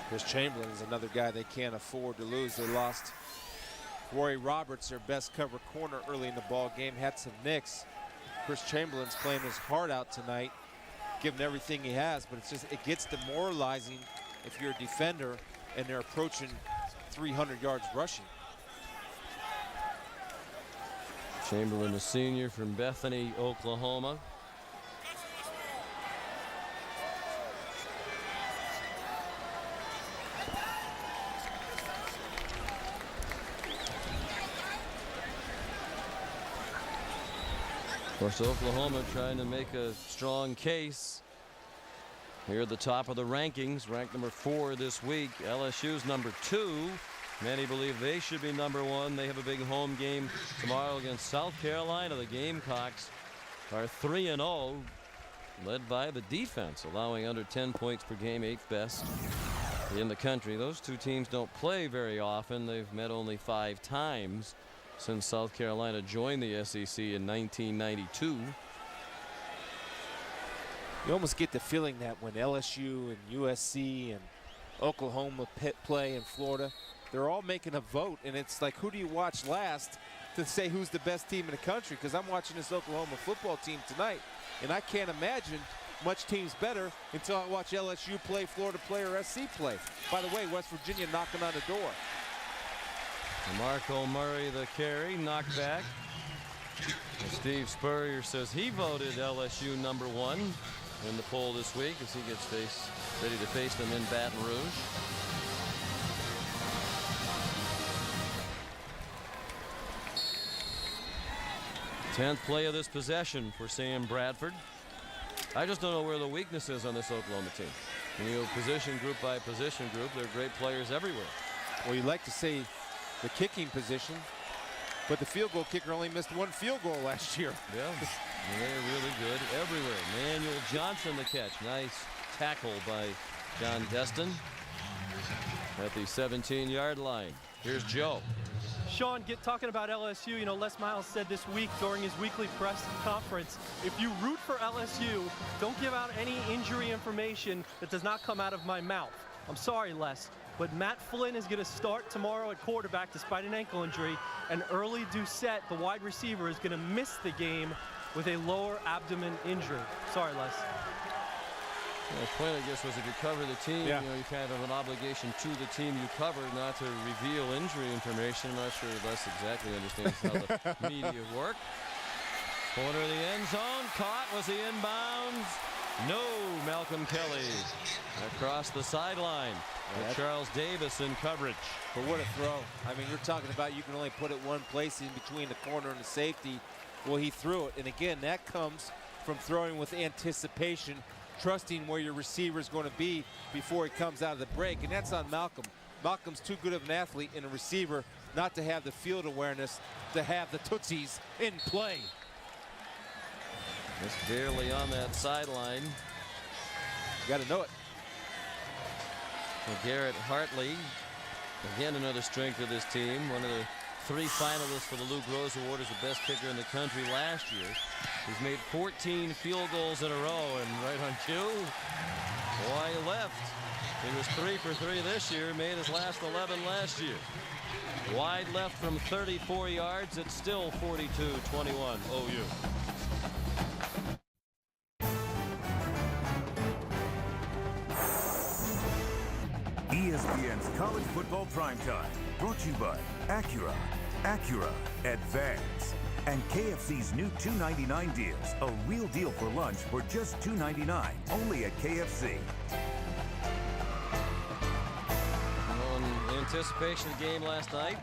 S5: Chris Chamberlain is another guy they can't afford to lose. They lost Rory Roberts, their best cover corner, early in the ball game, had some nicks. Chris Chamberlain's playing his heart out tonight, giving everything he has, but it gets demoralizing if you're a defender and they're approaching 300 yards rushing.
S1: Chamberlain, a senior from Bethany, Oklahoma. Of course, Oklahoma trying to make a strong case. Here at the top of the rankings, ranked number 4 this week. LSU's number 2. Many believe they should be number 1. They have a big home game tomorrow against South Carolina. The Gamecocks are 3-0, led by the defense, allowing under 10 points per game, 8th best in the country. Those two teams don't play very often. They've met only 5 times since South Carolina joined the SEC in 1992.
S5: You almost get the feeling that when LSU and USC and Oklahoma play in Florida, they're all making a vote, and it's like, who do you watch last to say who's the best team in the country? Because I'm watching this Oklahoma football team tonight, and I can't imagine much teams better until I watch LSU play, Florida play, or SC play. By the way, West Virginia knocking on the door.
S1: Marco Murray the carry, knocked back. Steve Spurrier says he voted LSU #1 in the poll this week as he gets ready to face them in Baton Rouge. Tenth play of this possession for Sam Bradford. I just don't know where the weakness is on this Oklahoma team. When you go position group by position group, they're great players everywhere.
S5: Well, you like to say the kicking position, but the field goal kicker only missed 1 field goal last year.
S1: Yeah, they're really good everywhere. Manuel Johnson the catch. Nice tackle by John Destin at the 17-yard line. Here's Joe.
S2: Sean, talking about LSU, you know, Les Miles said this week during his weekly press conference, if you root for LSU, don't give out any injury information that does not come out of my mouth. I'm sorry, Les, but Matt Flynn is going to start tomorrow at quarterback despite an ankle injury, and Early Doucette, the wide receiver, is going to miss the game with a lower abdomen injury. Sorry, Les.
S1: The point, I guess, was if you cover the team, you know, you kind of have an obligation to the team you cover not to reveal injury information. I'm not sure Les exactly understands how the media work. Corner of the end zone, caught. Was he inbounds? No, Malcolm Kelly across the sideline. Charles Davis in coverage.
S5: But what a throw. I mean, you're talking about you can only put it one place in between the corner and the safety. Well, he threw it. And again, that comes from throwing with anticipation, trusting where your receiver is going to be before he comes out of the break. And that's on Malcolm. Malcolm's too good of an athlete and a receiver not to have the field awareness to have the tootsies in play.
S1: Just barely on that sideline.
S5: Got to know it.
S1: Garrett Hartley, again another strength of this team. One of the 3 finalists for the Lou Groza Award as the best kicker in the country last year. He's made 14 field goals in a row, and right on cue, why left. He was 3 for 3 this year, made his last 11 last year. Wide left from 34 yards, it's still 42-21 OU.
S7: ESPN's College Football Primetime, brought to you by Acura, Advance, and KFC's new $2.99 deals. A real deal for lunch for just $2.99, only at KFC.
S1: In anticipation of the game last night,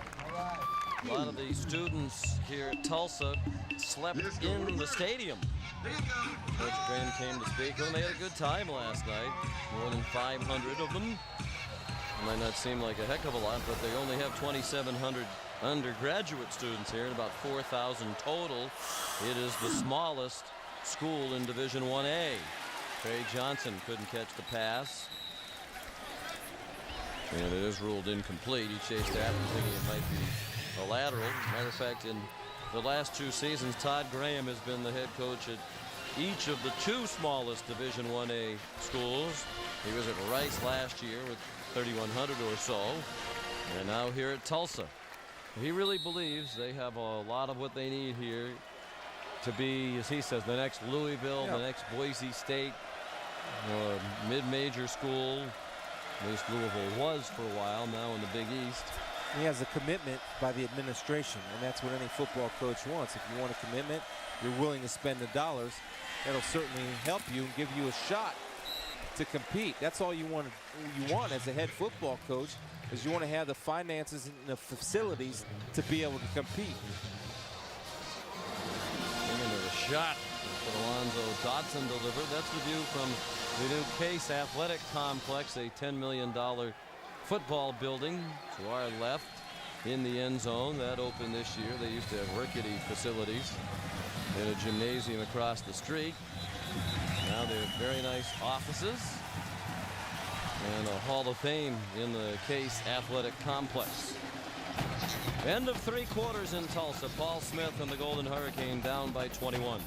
S1: a lot of the students here at Tulsa slept in the stadium. Coach Graham came to speak, and they had a good time last night. More than 500 of them. It might not seem like a heck of a lot, but they only have 2,700 undergraduate students here and about 4,000 total. It is the smallest school in Division 1A. Trey Johnson couldn't catch the pass. And it is ruled incomplete. He chased after thinking it might be a lateral. Matter of fact, in the last 2 seasons, Todd Graham has been the head coach at each of the 2 smallest Division 1A schools. He was at Rice last year with 3,100 or so, and now here at Tulsa. He really believes they have a lot of what they need here to be, as he says, the next Louisville, the next Boise State, mid-major school. At least Louisville was for a while, now in the Big East.
S5: He has a commitment by the administration, and that's what any football coach wants. If you want a commitment, you're willing to spend the dollars. That'll certainly help you and give you a shot to compete. That's all you want as a head football coach, is you want to have the finances and the facilities to be able to compete.
S1: Another shot that Alonzo Dotson delivered. That's the view from the new Case Athletic Complex, a $10 million football building to our left in the end zone. That opened this year. They used to have rickety facilities in a gymnasium across the street. Now they have very nice offices. and a Hall of Fame in the Case Athletic Complex. End of 3 quarters in Tulsa. Paul Smith and the Golden Hurricane down by 21.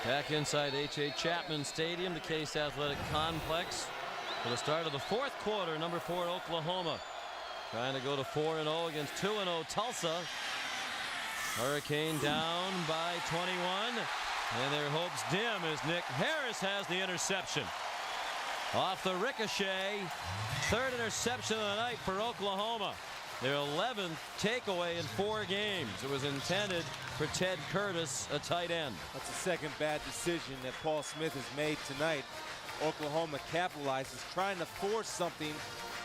S1: Back inside H.A. Chapman Stadium, the Case Athletic Complex, for the start of the 4th quarter. Number 4 Oklahoma trying to go to 4-0 against 2-0 Tulsa. Hurricane down by 21, and their hopes dim as Nick Harris has the interception. Off the ricochet, 3rd interception of the night for Oklahoma. Their 11th takeaway in 4 games. It was intended for Ted Curtis, a tight end.
S5: That's the second bad decision that Paul Smith has made tonight. Oklahoma capitalizes, trying to force something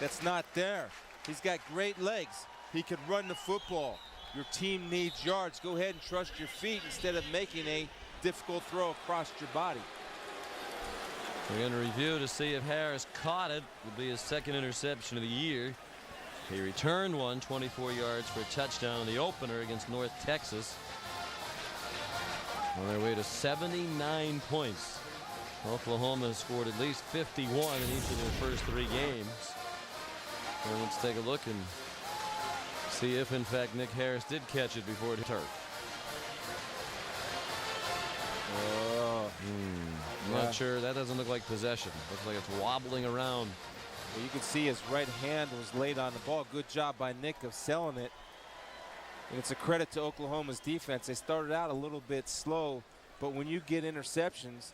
S5: that's not there. He's got great legs. He can run the football. Your team needs yards. Go ahead and trust your feet instead of making a difficult throw across your body.
S1: We're going to review to see if Harris caught it. It will be his 2nd interception of the year. He returned one, 24 yards for a touchdown in the opener against North Texas. On their way to 79 points. Oklahoma has scored at least 51 in each of their first 3 games. And let's take a look and see if, in fact, Nick Harris did catch it before it hit turf. Not sure. That doesn't look like possession. Looks like it's wobbling around.
S5: Well, you can see his right hand was laid on the ball. Good job by Nick of selling it. And it's a credit to Oklahoma's defense. They started out a little bit slow, but when you get interceptions,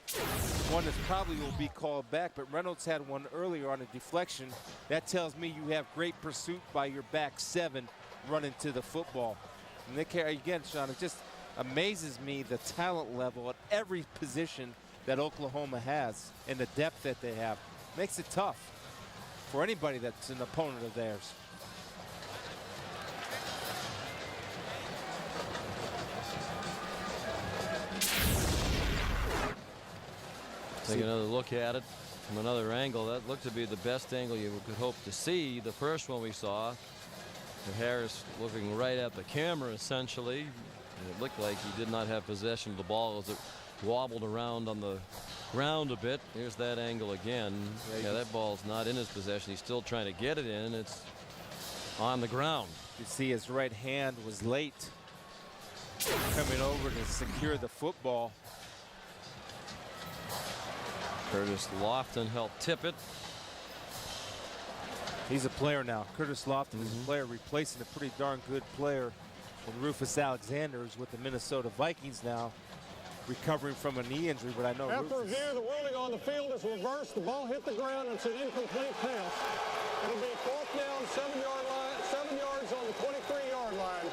S5: one that probably will be called back, but Reynolds had one earlier on a deflection. That tells me you have great pursuit by your back 7 running to the football. And Nick Harris, again, Sean, it just amazes me the talent level at every position that Oklahoma has and the depth that they have. Makes it tough for anybody that's an opponent of theirs.
S1: Take another look at it from another angle. That looked to be the best angle you could hope to see. The first one we saw, Harris looking right at the camera essentially. And it looked like he did not have possession of the ball as it wobbled around on the ground a bit. Here's that angle again. Yeah, that ball's not in his possession. He's still trying to get it in. It's on the ground.
S5: You see his right hand was late coming over to secure the football.
S1: Curtis Lofton helped tip it.
S5: He's a player now. Curtis Lofton is a player replacing a pretty darn good player in Rufus Alexander, who's with the Minnesota Vikings now, recovering from a knee injury, but I know
S6: After review, the ruling on the field is reversed. The ball hit the ground. It's an incomplete pass. It'll be 4th down, 7 yards on the 23-yard line.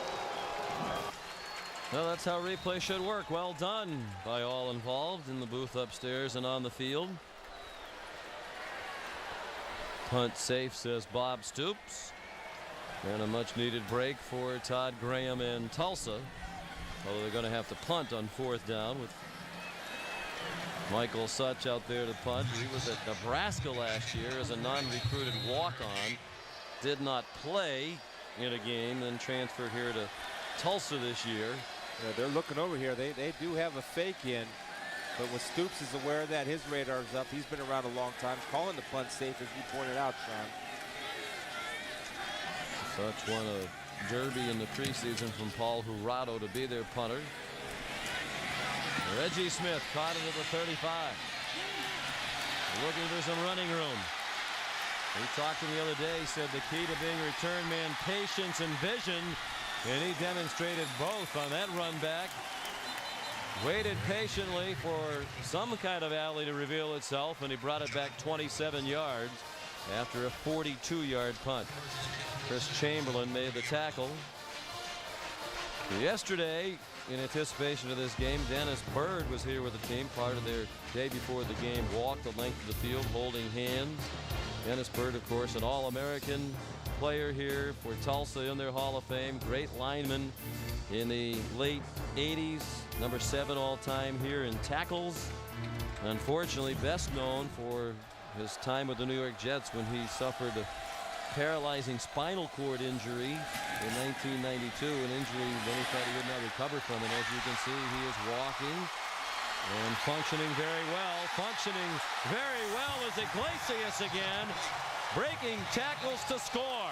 S1: Well, that's how replay should work. Well done by all involved in the booth upstairs and on the field. Punt safe, says Bob Stoops. And a much needed break for Todd Graham and Tulsa. Although they're going to have to punt on 4th down with Michael Such out there to punt. He was at Nebraska last year as a non-recruited walk-on. Did not play in a game, then transferred here to Tulsa this year.
S5: Yeah, they're looking over here. They do have a fake in, but when Stoops is aware of that, his radar's up. He's been around a long time, calling the punt safe, as you pointed out, Sean.
S1: Such won a derby in the preseason from Paul Jurado to be their punter. Reggie Smith caught it at the 35. Looking for some running room. We talked to him the other day. He said the key to being a return man, patience and vision. And he demonstrated both on that run back. Waited patiently for some kind of alley to reveal itself, and he brought it back 27 yards after a 42-yard punt. Chris Chamberlain made the tackle. Yesterday, in anticipation of this game, Dennis Byrd was here with the team, part of their day before the game walk the length of the field holding hands. Dennis Byrd, of course, an All-American player here for Tulsa in their Hall of Fame. Great lineman in the late 80s, number 7 all-time here in tackles. Unfortunately, best known for his time with the New York Jets when he suffered a paralyzing spinal cord injury in 1992, an injury many thought he would not recover from. And as you can see, he is walking And functioning very well is Iglesias again, breaking tackles to score.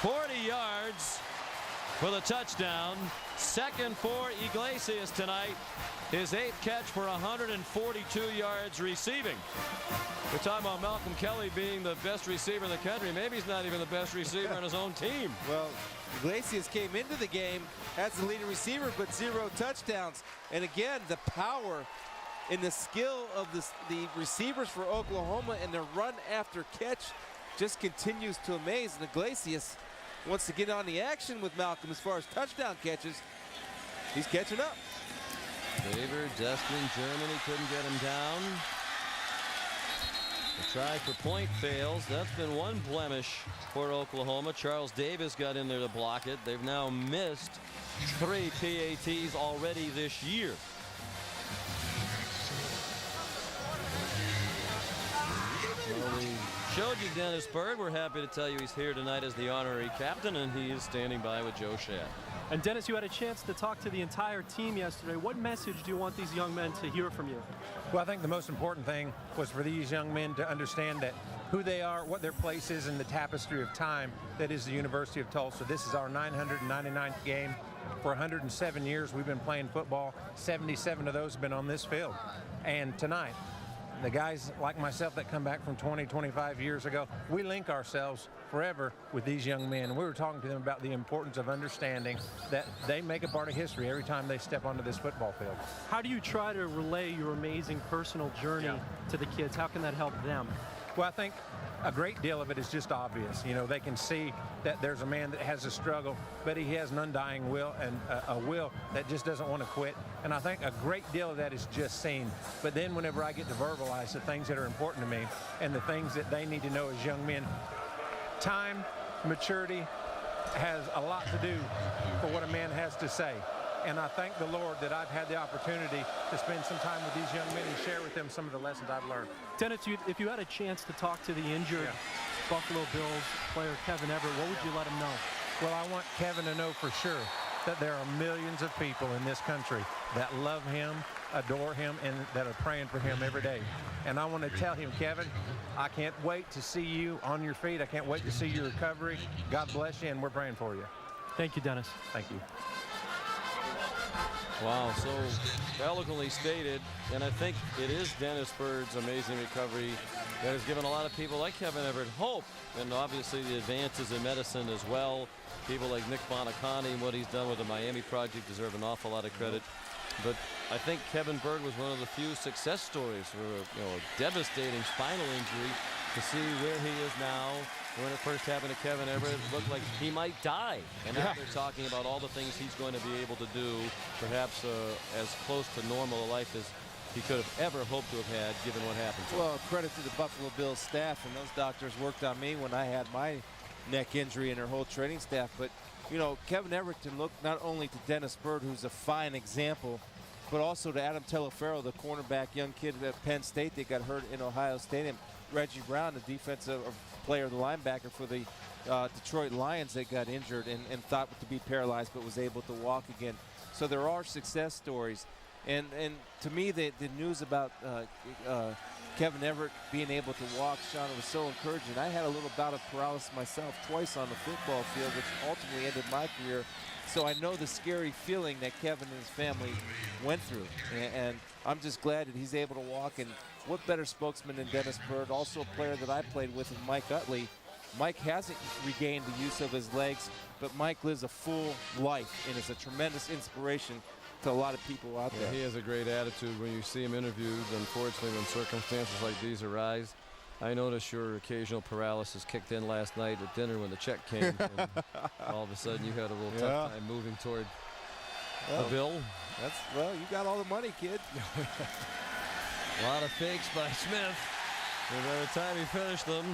S1: 40 yards for the touchdown. Second for Iglesias tonight. His 8th catch for 142 yards receiving. We're talking about Malcolm Kelly being the best receiver in the country. Maybe he's not even the best receiver on his own team.
S5: Well, Iglesias came into the game as the leading receiver, but 0 touchdowns. And again, the power and the skill of the receivers for Oklahoma and their run after catch just continues to amaze. And Iglesias wants to get on the action with Malcolm as far as touchdown catches. He's catching up.
S1: Faber, Destin, Germany couldn't get him down. The try for point fails. That's been one blemish for Oklahoma. Charles Davis got in there to block it. They've now missed 3 PATs already this year. Well, we showed you Dennis Byrd. We're happy to tell you he's here tonight as the honorary captain, and he is standing by with Joe Shad.
S2: And Dennis, you had a chance to talk to the entire team yesterday. What message do you want these young men to hear from you?
S4: Well, I think the most important thing was for these young men to understand that who they are, what their place is in the tapestry of time that is the University of Tulsa. This is our 999th game. For 107 years we've been playing football. 77 of those have been on this field. And tonight, the guys like myself that come back from 20, 25 years ago, we link ourselves forever with these young men. We were talking to them about the importance of understanding that they make a part of history every time they step onto this football field.
S2: How do you try to relay your amazing personal journey to the kids? How can that help them?
S4: Well, I think a great deal of it is just obvious. You know, they can see that there's a man that has a struggle, but he has an undying will and a will that just doesn't want to quit. And I think a great deal of that is just seen. But then whenever I get to verbalize the things that are important to me and the things that they need to know as young men, time, maturity has a lot to do for what a man has to say. And I thank the Lord that I've had the opportunity to spend some time with these young men and share with them some of the lessons I've learned.
S2: Dennis, if you had a chance to talk to the injured Buffalo Bills player Kevin Everett, what would you let him know?
S4: Well, I want Kevin to know for sure that there are millions of people in this country that love him, adore him, and that are praying for him every day. And I want to tell him, Kevin, I can't wait to see you on your feet. I can't wait to see your recovery. God bless you, and we're praying for you.
S2: Thank you, Dennis.
S4: Thank you.
S1: Wow, so eloquently stated, and I think it is Dennis Byrd's amazing recovery that has given a lot of people like Kevin Everett hope, and obviously the advances in medicine as well. People like Nick Bonacani and what he's done with the Miami Project deserve an awful lot of credit. But I think Kevin Byrd was one of the few success stories for a devastating spinal injury. To see where he is now, when it first happened to Kevin Everett, it looked like he might die. And now they're talking about all the things he's going to be able to do, perhaps as close to normal a life as he could have ever hoped to have had, given what happened to him.
S5: Well, credit to the Buffalo Bills staff, and those doctors worked on me when I had my neck injury and their whole training staff. But, you know, Kevin Everett can look not only to Dennis Byrd, who's a fine example, but also to Adam Telefero, the cornerback, young kid at Penn State that got hurt in Ohio State, and Reggie Brown, the defensive player, the linebacker for the Detroit Lions that got injured and thought to be paralyzed but was able to walk again. So there are success stories. And to me, the news about Kevin Everett being able to walk, Sean, was so encouraging. I had a little bout of paralysis myself twice on the football field, which ultimately ended my career. So I know the scary feeling that Kevin and his family went through. And I'm just glad that he's able to walk. And what better spokesman than Dennis Byrd, also a player that I played with, and Mike Utley. Mike hasn't regained the use of his legs, but Mike lives a full life and is a tremendous inspiration to a lot of people out there.
S1: He has a great attitude when you see him interviewed. Unfortunately, when circumstances like these arise, I noticed your occasional paralysis kicked in last night at dinner when the check came. And all of a sudden, you had a little tough time moving toward the bill.
S5: Well, you got all the money, kid.
S1: A lot of fakes by Smith. And by the time he finished them,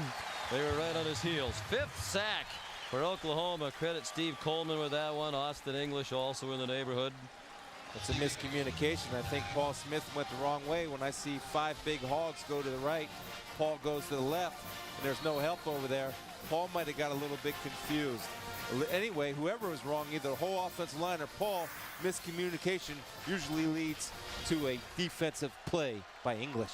S1: they were right on his heels. 5th sack for Oklahoma. Credit Steve Coleman with that one. Austin English also in the neighborhood.
S5: It's a miscommunication. I think Paul Smith went the wrong way. When I see 5 big hogs go to the right, Paul goes to the left, and there's no help over there. Paul might have got a little bit confused. Anyway, whoever was wrong, either the whole offensive line or Paul, miscommunication usually leads to a defensive play by English.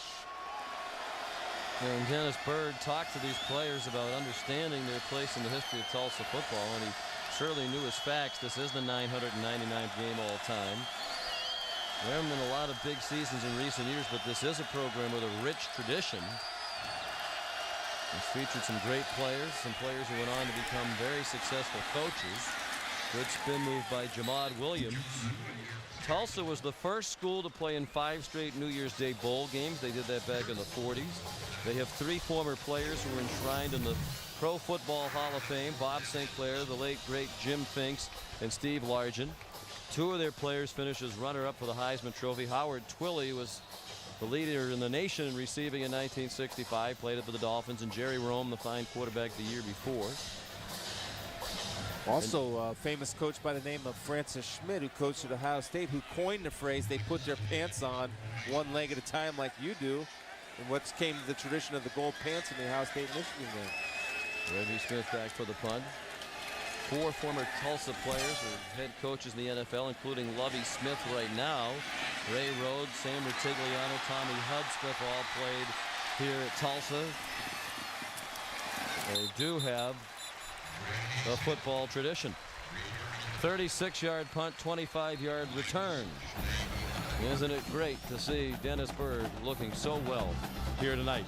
S1: And Dennis Byrd talked to these players about understanding their place in the history of Tulsa football, and he certainly knew his facts. This is the 999th game all time. There haven't been a lot of big seasons in recent years, but this is a program with a rich tradition. It's featured some great players, some players who went on to become very successful coaches. Good spin move by Jamad Williams. Tulsa was the first school to play in 5 straight New Year's Day bowl games. They did that back in the 40s. They have 3 former players who were enshrined in the Pro Football Hall of Fame: Bob St. Clair, the late great Jim Finks, and Steve Largent. 2 of their players finished as runner-up for the Heisman Trophy. Howard Twilley was the leader in the nation in receiving in 1965, played it for the Dolphins, and Jerry Rome, the fine quarterback the year before.
S5: Also a famous coach by the name of Francis Schmidt, who coached at Ohio State, who coined the phrase, "They put their pants on one leg at a time like you do," and what came to the tradition of the gold pants in the Ohio State-Michigan game.
S1: Reggie Smith back for the punt. 4 former Tulsa players are head coaches in the NFL, including Lovie Smith right now. Ray Rhodes, Sam Rutigliano, Tommy Hudspeth all played here at Tulsa. They do have a football tradition. 36-yard punt, 25-yard return. Isn't it great to see Dennis Byrd looking so well here tonight?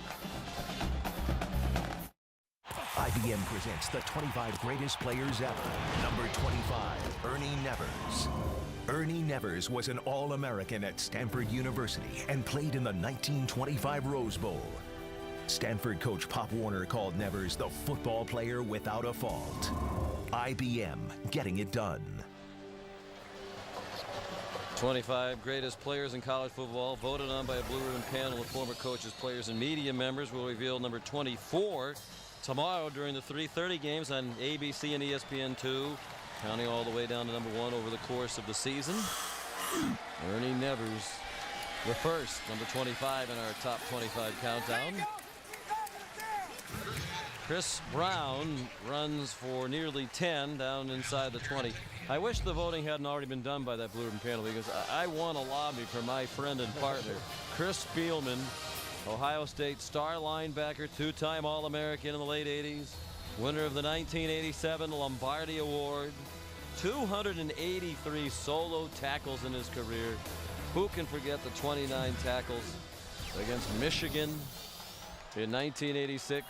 S14: IBM presents the 25 greatest players ever. Number 25, Ernie Nevers. Ernie Nevers was an All-American at Stanford University and played in the 1925 Rose Bowl. Stanford coach Pop Warner called Nevers the football player without a fault. IBM, getting it done.
S1: 25 greatest players in college football, voted on by a blue ribbon panel of former coaches, players, and media members. Will reveal number 24 tomorrow during the 3:30 games on ABC and ESPN2, counting all the way down to number 1 over the course of the season. Ernie Nevers, the first, number 25 in our top 25 countdown. Chris Brown runs for nearly 10 down inside the 20. I wish the voting hadn't already been done by that blue ribbon panel, because I won a lobby for my friend and partner, Chris Spielman, Ohio State star linebacker, 2-time All-American in the late 80s, winner of the 1987 Lombardi Award, 283 solo tackles in his career. Who can forget the 29 tackles against Michigan in 1986?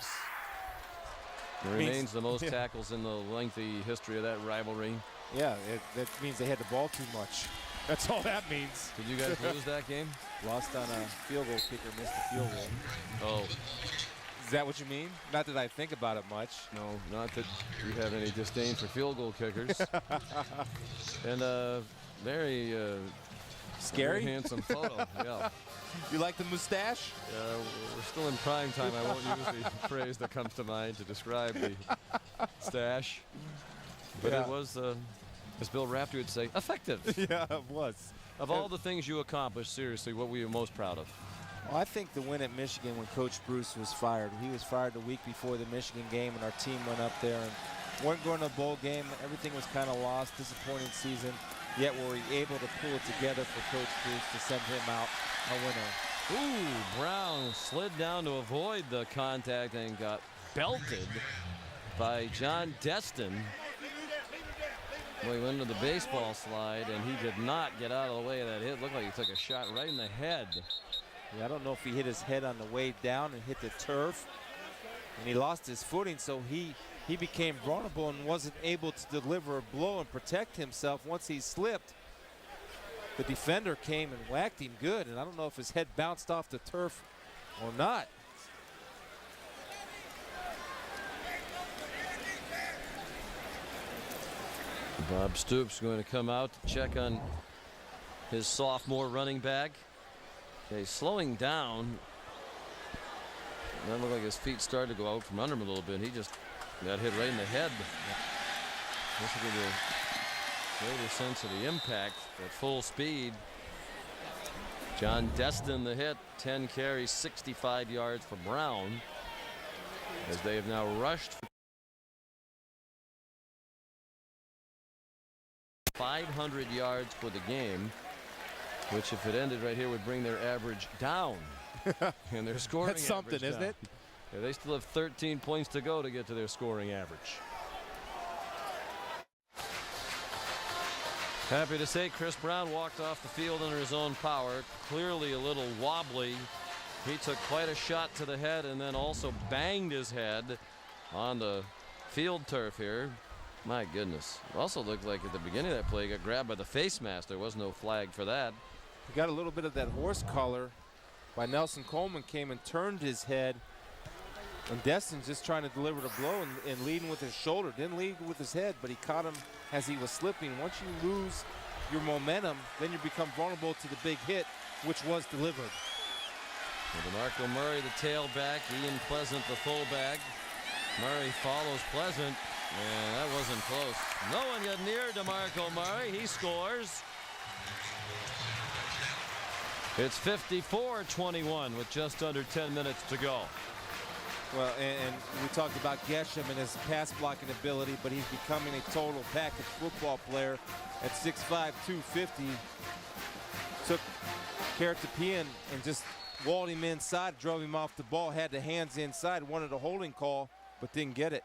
S1: It remains the most tackles in the lengthy history of that rivalry.
S5: Yeah, that means they had the ball too much. That's all that means.
S1: Did you guys lose that game?
S5: Lost on a field goal kicker, missed the field goal.
S1: Oh.
S5: Is that what you mean? Not that I think about it much.
S1: No, not that you have any disdain for field goal kickers. And very
S5: scary,
S1: very handsome photo. Yeah.
S5: You like the mustache?
S1: We're still in prime time. I won't use the phrase that comes to mind to describe the stash. But it was, as Bill Rafter would say, effective.
S5: Yeah, it was.
S1: Of all the things you accomplished, seriously, what were you most proud of?
S5: Well, I think the win at Michigan when Coach Bruce was fired. He was fired the week before the Michigan game, and our team went up there and weren't going to a bowl game. Everything was kind of lost, disappointing season. Yet were we able to pull it together for Coach Bruce to send him out a winner.
S1: Ooh, Brown slid down to avoid the contact and got belted by John Destin. Well, he went into the baseball slide, and he did not get out of the way of that hit. Looked like he took a shot right in the head.
S5: Yeah, I don't know if he hit his head on the way down and hit the turf. And he lost his footing, so he became vulnerable and wasn't able to deliver a blow and protect himself. Once he slipped, the defender came and whacked him good, and I don't know if his head bounced off the turf or not.
S1: Bob Stoops going to come out to check on his sophomore running back. Okay, slowing down. That looked like his feet started to go out from under him a little bit. He just got hit right in the head. This will give you a greater sense of the impact at full speed. John Destin the hit, 10 carries, 65 yards for Brown, as they have now rushed for 500 yards for the game, which if it ended right here would bring their average down. And their scoring
S5: That's something,
S1: average
S5: isn't
S1: down.
S5: it?
S1: Yeah, they still have 13 points to go to get to their scoring average. Happy to say Chris Brown walked off the field under his own power, clearly a little wobbly. He took quite a shot to the head and then also banged his head on the field turf here. My goodness. Also looked like at the beginning of that play he got grabbed by the face mask. There was no flag for that.
S5: He got a little bit of that horse collar by Nelson Coleman, came and turned his head. And Destin's just trying to deliver the blow and leading with his shoulder. Didn't lead with his head, but he caught him as he was slipping. Once you lose your momentum, then you become vulnerable to the big hit, which was delivered.
S1: DeMarco Murray, the tailback. Ian Pleasant, the fullback. Murray follows Pleasant, and that wasn't close. No one got near DeMarco Murray. He scores. It's 54-21 with just under 10 minutes to go.
S5: Well, and we talked about Geshem and his pass blocking ability, but he's becoming a total package football player at 6'5", 250. Took Karatapian and just walled him inside, drove him off the ball, had the hands inside, wanted a holding call, but didn't get it.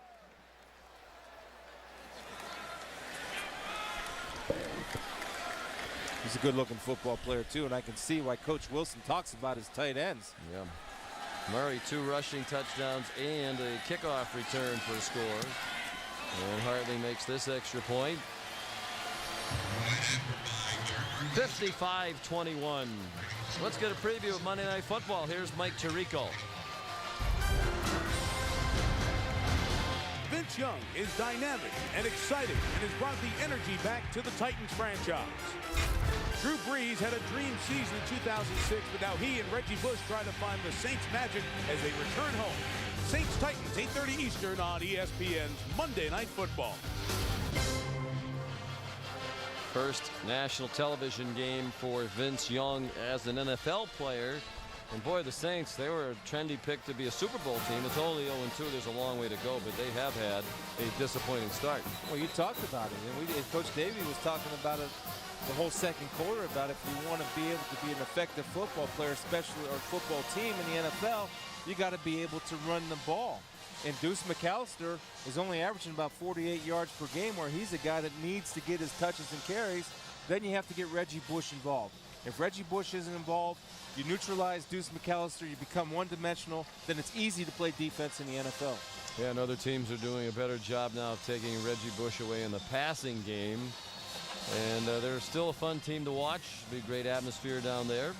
S5: He's a good-looking football player, too, and I can see why Coach Wilson talks about his tight ends.
S1: Yeah. Murray, 2 rushing touchdowns and a kickoff return for a score. And Hartley makes this extra point. 55-21. Let's get a preview of Monday Night Football. Here's Mike Tirico.
S16: Vince Young is dynamic and exciting and has brought the energy back to the Titans franchise. Drew Brees had a dream season in 2006, but now he and Reggie Bush try to find the Saints' magic as they return home. Saints-Titans, 8:30 Eastern on ESPN's Monday Night Football.
S1: First national television game for Vince Young as an NFL player. And boy, the Saints, they were a trendy pick to be a Super Bowl team. It's only 0-2. There's a long way to go, but they have had a disappointing start.
S5: Well, you talked about it, and Coach Davey was talking about it the whole second quarter, about if you want to be able to be an effective football player, especially or football team in the NFL, you got to be able to run the ball. And Deuce McAllister is only averaging about 48 yards per game, where he's a guy that needs to get his touches and carries. Then you have to get Reggie Bush involved. If Reggie Bush isn't involved, you neutralize Deuce McAllister, you become one-dimensional, then it's easy to play defense in the NFL.
S1: Yeah, and other teams are doing a better job now of taking Reggie Bush away in the passing game. And they're still a fun team to watch. Be a great atmosphere down there.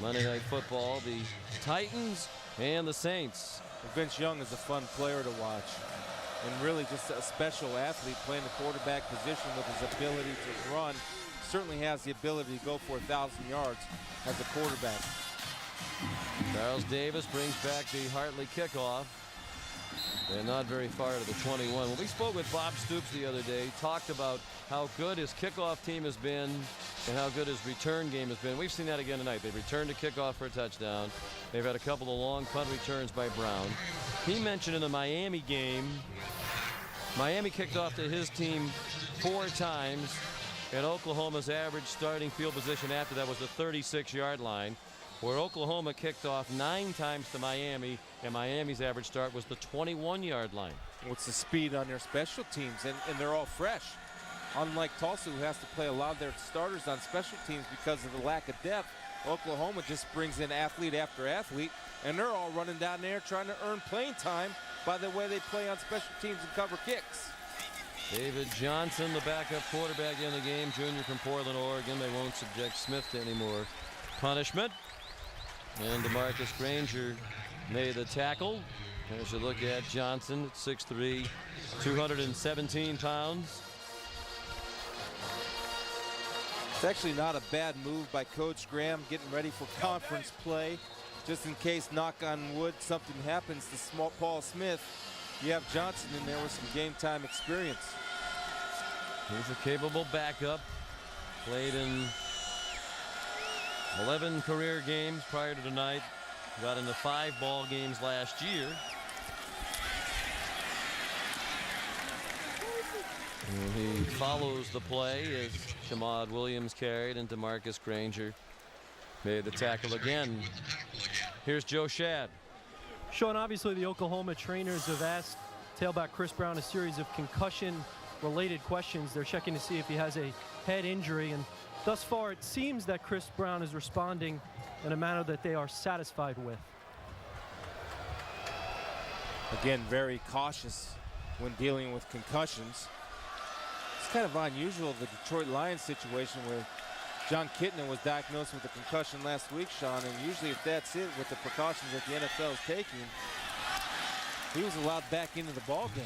S1: Monday Night Football, the Titans and the Saints.
S5: Vince Young is a fun player to watch, and really just a special athlete playing the quarterback position with his ability to run. Certainly has the ability to go for 1,000 yards as a quarterback.
S1: Charles Davis brings back the Hartley kickoff. And not very far to the 21. When we spoke with Bob Stoops the other day, he talked about how good his kickoff team has been and how good his return game has been. We've seen that again tonight. They returned a kickoff for a touchdown. They've had a couple of long punt returns by Brown. He mentioned in the Miami game, Miami kicked off to his team 4 times, and Oklahoma's average starting field position after that was the 36-yard line, where Oklahoma kicked off 9 times to Miami, and Miami's average start was the 21-yard line.
S5: What's the speed on their special teams, and they're all fresh. Unlike Tulsa, who has to play a lot of their starters on special teams because of the lack of depth, Oklahoma just brings in athlete after athlete, and they're all running down there trying to earn playing time by the way they play on special teams and cover kicks.
S1: David Johnson, the backup quarterback in the game, junior from Portland, Oregon. They won't subject Smith to any more punishment. And DeMarcus Granger made the tackle. As you look at Johnson at 6'3", 217 pounds.
S5: It's actually not a bad move by Coach Graham, getting ready for conference play. Just in case, knock on wood, something happens to Paul Smith. You have Johnson in there with some game time experience.
S1: He's a capable backup. Played in 11 career games prior to tonight. Got into 5 ball games last year. And he follows the play as Shamad Williams carried and DeMarcus Granger made the tackle again. Here's Joe Shad.
S2: Sean, obviously the Oklahoma trainers have asked tailback Chris Brown a series of concussion-related questions. They're checking to see if he has a head injury, and thus far it seems that Chris Brown is responding in a manner that they are satisfied with.
S5: Again, very cautious when dealing with concussions. It's kind of unusual, the Detroit Lions situation where John Kitna was diagnosed with a concussion last week, Sean, and usually if that's it with the precautions that the NFL is taking, he was allowed back into the ball game.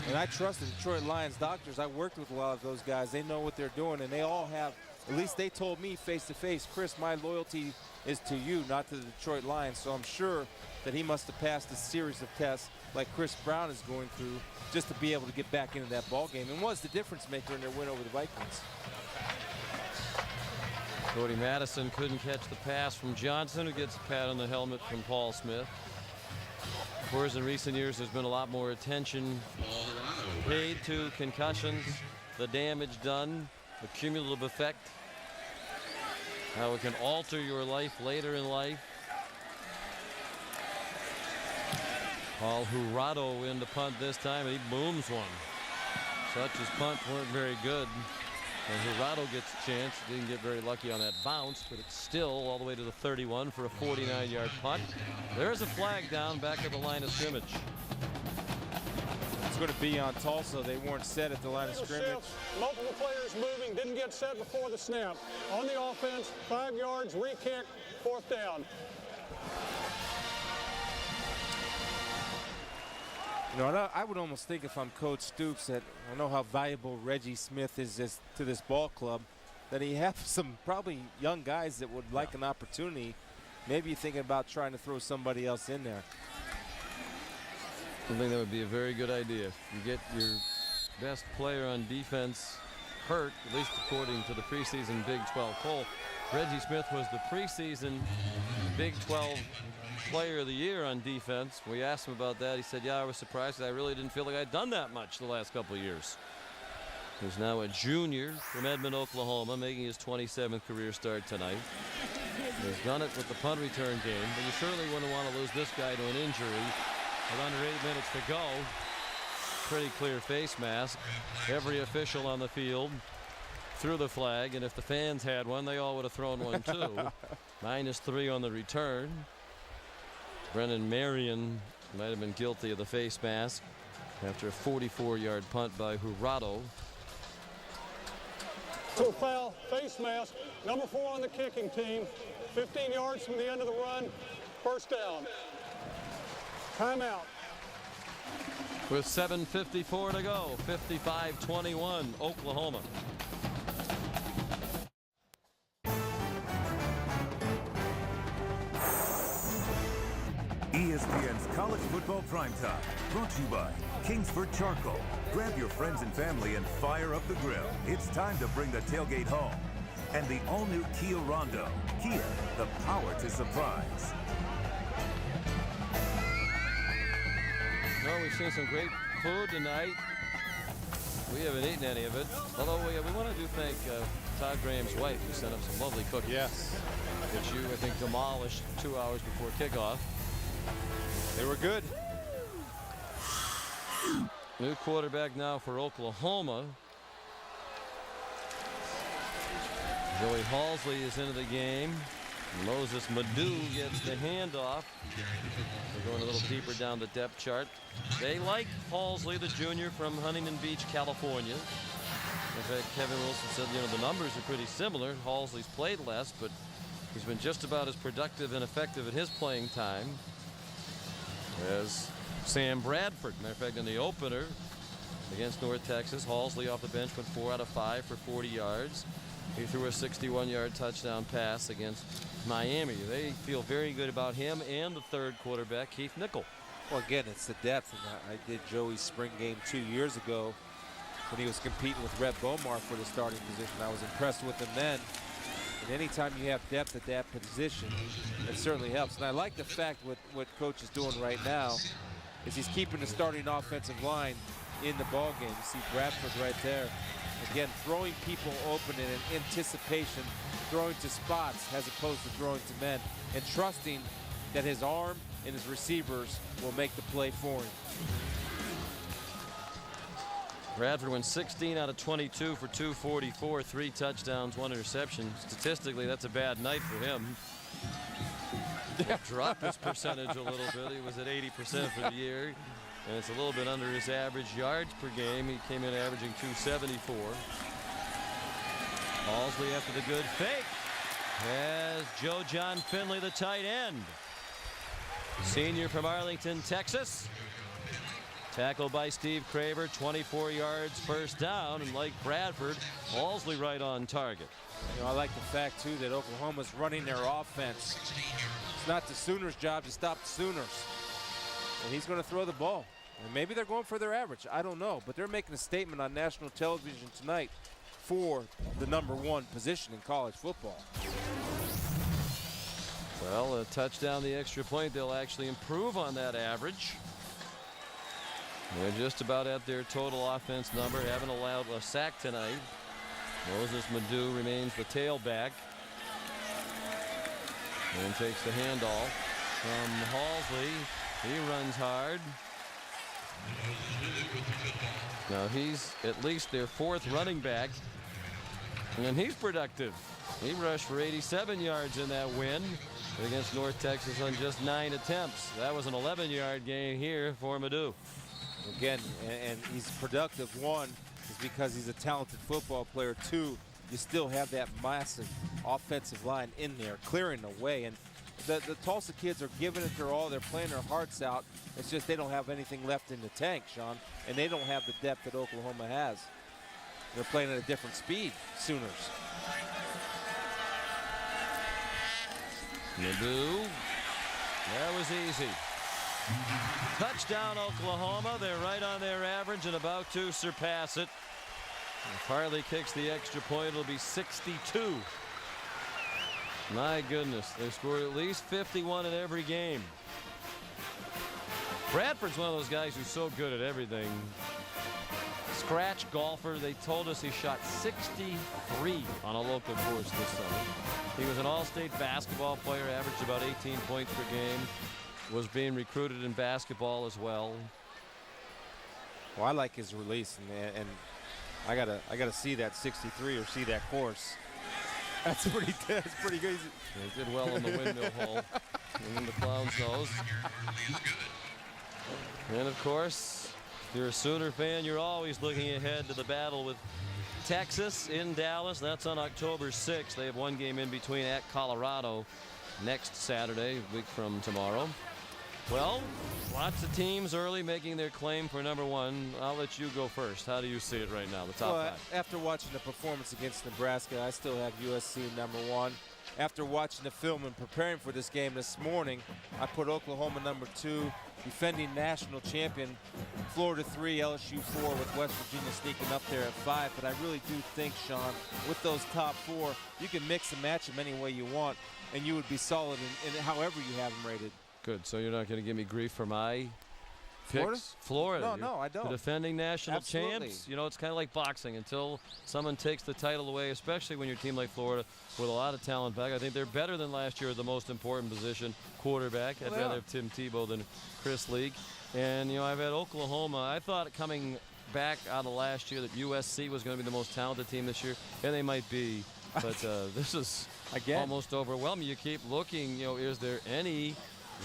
S5: And I trust the Detroit Lions doctors. I worked with a lot of those guys. They know what they're doing, and they all have, at least they told me face to face, Chris, my loyalty is to you, not to the Detroit Lions. So I'm sure that he must have passed a series of tests like Chris Brown is going through just to be able to get back into that ball game, and was the difference maker in their win over the Vikings.
S1: Cody Madison couldn't catch the pass from Johnson, who gets a pat on the helmet from Paul Smith. Of course, in recent years, there's been a lot more attention paid to concussions, the damage done, the cumulative effect, how it can alter your life later in life. Paul Jurado in the punt this time, and he booms one. Such as punts weren't very good. And Jurado gets a chance. Didn't get very lucky on that bounce, but it's still all the way to the 31 for a 49-yard punt. There's a flag down back at the line of scrimmage.
S5: It's going to be on Tulsa. They weren't set at the line of scrimmage.
S6: Multiple players moving, didn't get set before the snap. On the offense, 5 yards, re-kick, 4th down.
S5: You know, I would almost think if I'm Coach Stoops that I know how valuable Reggie Smith is to this ball club, that he has some probably young guys that would like an opportunity. Maybe you're thinking about trying to throw somebody else in there.
S1: I think that would be a very good idea. You get your best player on defense hurt, at least according to the preseason Big 12 poll. Reggie Smith was the preseason Big 12 Player of the Year on defense. We asked him about that. He said, yeah, I was surprised. I really didn't feel like I'd done that much the last couple of years. He's now a junior from Edmond, Oklahoma, making his 27th career start tonight. He's done it with the punt return game, but you certainly wouldn't want to lose this guy to an injury with under 8 minutes to go. Pretty clear face mask. Every official on the field threw the flag, and if the fans had one, they all would have thrown one too. -3 on the return. Brennan Marion might have been guilty of the face mask after a 44-yard punt by Jurado.
S6: To foul, face mask, number 4 on the kicking team, 15 yards from the end of the run, 1st down. Timeout.
S1: With 7:54 to go, 55-21, Oklahoma.
S7: ESPN's College Football Primetime, brought to you by Kingsford Charcoal. Grab your friends and family and fire up the grill. It's time to bring the tailgate home. And the all-new Kia Rondo. Kia, the power to surprise.
S1: Well, we've seen some great food tonight. We haven't eaten any of it. Although we want to thank Todd Graham's wife, who sent up some lovely cookies.
S5: Yes.
S1: Which you, I think, demolished 2 hours before kickoff.
S5: They were good.
S1: New quarterback now for Oklahoma. Joey Halsley is into the game. Moses Madu gets the handoff. We're going a little deeper down the depth chart. They like Halsley, the junior from Huntington Beach, California. In fact, Kevin Wilson said, you know, the numbers are pretty similar. Halsley's played less, but he's been just about as productive and effective at his playing time as Sam Bradford. Matter of fact, in the opener against North Texas, Halsley off the bench went 4 out of 5 for 40 yards. He threw a 61-yard touchdown pass against Miami. They feel very good about him and the third quarterback, Keith Nickel.
S5: Well, again, it's the depth. And I did Joey's spring game 2 years ago when he was competing with Rhett Bomar for the starting position. I was impressed with him then. And anytime you have depth at that position, it certainly helps. And I like the fact what Coach is doing right now is he's keeping the starting offensive line in the ball game. You see Bradford right there. Again, throwing people open in anticipation, throwing to spots as opposed to throwing to men, and trusting that his arm and his receivers will make the play for him.
S1: Bradford went 16 out of 22 for 244, 3 touchdowns, 1 interception. Statistically, that's a bad night for him. Dropped his percentage a little bit. He was at 80% for the year, and it's a little bit under his average yards per game. He came in averaging 274. Halsley after the good fake has Joe John Finley, the tight end. Senior from Arlington, Texas. Tackled by Steve Craver, 24 yards, first down, and like Bradford, Halsley right on target.
S5: You know, I like the fact, too, that Oklahoma's running their offense. It's not the Sooners' job to stop the Sooners. And he's going to throw the ball. And maybe they're going for their average. I don't know. But they're making a statement on national television tonight for the #1 position in college football.
S1: Well, a touchdown, the extra point, they'll actually improve on that average. They're just about at their total offense number. Haven't allowed a sack tonight. Moses Madu remains the tailback. And takes the handoff from Halsley. He runs hard. Now he's at least their 4th running back. And he's productive. He rushed for 87 yards in that win against North Texas on just 9 attempts. That was an 11-yard gain here for Madu.
S5: Again, and he's productive. 1 is because he's a talented football player. 2, you still have that massive offensive line in there clearing the way. And the Tulsa kids are giving it their all. They're playing their hearts out. It's just they don't have anything left in the tank, Sean. And they don't have the depth that Oklahoma has. They're playing at a different speed, Sooners.
S1: Madu. That was easy. Touchdown, Oklahoma. They're right on their average and about to surpass it. If Harley kicks the extra point, it'll be 62. My goodness, they've scored at least 51 in every game. Bradford's one of those guys who's so good at everything. Scratch golfer. They told us he shot 63 on a local course this summer. He was an all-state basketball player, averaged about 18 points per game. Was being recruited in basketball as well.
S5: Well, I like his release, and I gotta see that 63 or see that course. That's pretty good.
S1: He did well in the windmill hole and in the clown's nose. And of course, if you're a Sooner fan, you're always looking ahead to the battle with Texas in Dallas. That's on October 6th. They have one game in between at Colorado next Saturday, a week from tomorrow. Well, lots of teams early making their claim for #1. I'll let you go first. How do you see it right now, the top 5?
S5: After watching the performance against Nebraska, I still have USC #1. After watching the film and preparing for this game this morning, I put Oklahoma #2, defending national champion, Florida 3, LSU 4, with West Virginia sneaking up there at 5. But I really do think, Sean, with those top 4, you can mix and match them any way you want, and you would be solid in however you have them rated.
S1: Good. So you're not going to give me grief for my picks? Florida.
S5: No, I don't.
S1: The defending national
S5: Absolutely.
S1: champs. You know, it's kind of like boxing. Until someone takes the title away, especially when you're a team like Florida with a lot of talent back. I think they're better than last year at the most important position, quarterback. I'd rather have Tim Tebow than Chris Leak. And, you know, I've had Oklahoma. I thought coming back out of last year that USC was going to be the most talented team this year, and they might be. But this is almost overwhelming. You keep looking, you know, is there any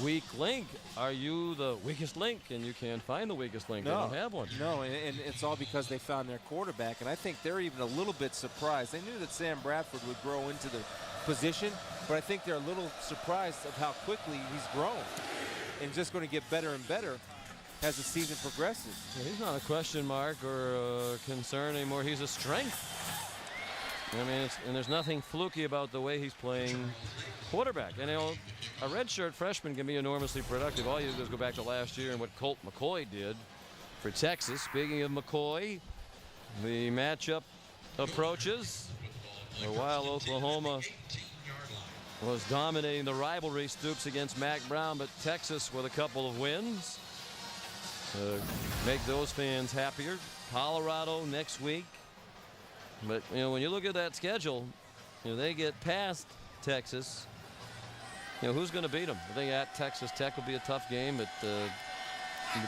S1: weak link? Are you the weakest link? And you can't find the weakest link.
S5: No,
S1: they don't have one.
S5: No, and it's all because they found their quarterback. And I think they're even a little bit surprised. They knew that Sam Bradford would grow into the position, but I think they're a little surprised of how quickly he's grown. And just going to get better and better as the season progresses.
S1: Yeah, he's not a question mark or a concern anymore. He's a strength. I mean, and there's nothing fluky about the way he's playing quarterback. And, you know, a redshirt freshman can be enormously productive. All you do is go back to last year and what Colt McCoy did for Texas. Speaking of McCoy, the matchup approaches. For a while, Oklahoma was dominating the rivalry. Stoops against Mac Brown, but Texas with a couple of wins. make those fans happier. Colorado next week. But, you know, when you look at that schedule, you know, they get past Texas. You know, who's going to beat them? I think at Texas Tech will be a tough game, but the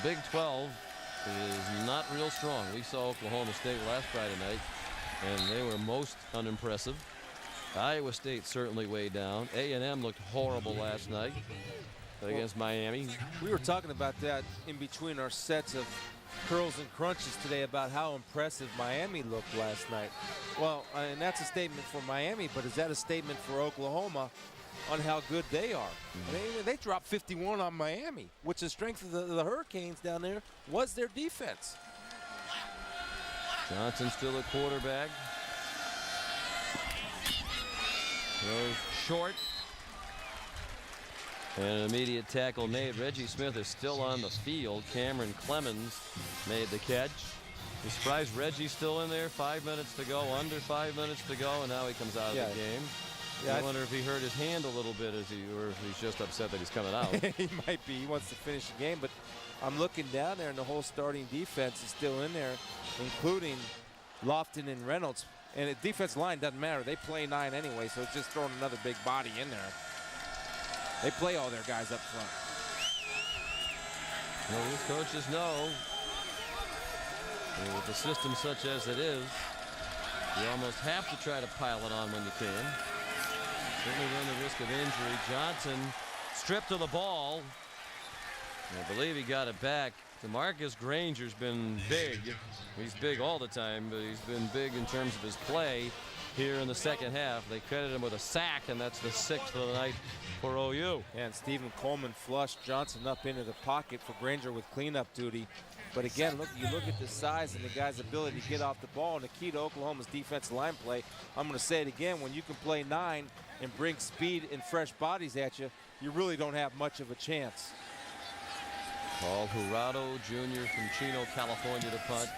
S1: Big 12 is not real strong. We saw Oklahoma State last Friday night, and they were most unimpressive. Iowa State certainly way down. A&M looked horrible last night against Miami.
S5: We were talking about that in between our sets of curls and crunches today about how impressive Miami looked last night. Well, and that's a statement for Miami, but is that a statement for Oklahoma on how good they are? They dropped 51 on Miami, which the strength of the Hurricanes down there was their defense.
S1: Johnson still at quarterback. Throws short. And an immediate tackle made. Reggie Smith is still on the field. Cameron Clemens made the catch. You surprised Reggie's still in there? 5 minutes to go, under 5 minutes to go, and now he comes out of the game. I wonder if he hurt his hand a little bit, or if he's just upset that he's coming out.
S5: He might be. He wants to finish the game, but I'm looking down there, and the whole starting defense is still in there, including Lofton and Reynolds. And the defense line doesn't matter. They play 9 anyway, so it's just throwing another big body in there. They play all their guys up front.
S1: Well, these coaches know, with a system such as it is, you almost have to try to pile it on when you can. Certainly run the risk of injury. Johnson stripped of the ball. I believe he got it back. DeMarcus Granger's been big. He's big all the time, but he's been big in terms of his play here in the second half. They credit him with a sack, and that's the 6th of the night for OU.
S5: And Stephen Coleman flushed Johnson up into the pocket for Granger with cleanup duty. But again, you look at the size and the guy's ability to get off the ball, and the key to Oklahoma's defensive line play, I'm going to say it again, when you can play 9 and bring speed and fresh bodies at you, you really don't have much of a chance.
S1: Paul Jurado Jr. from Chino, California to punt.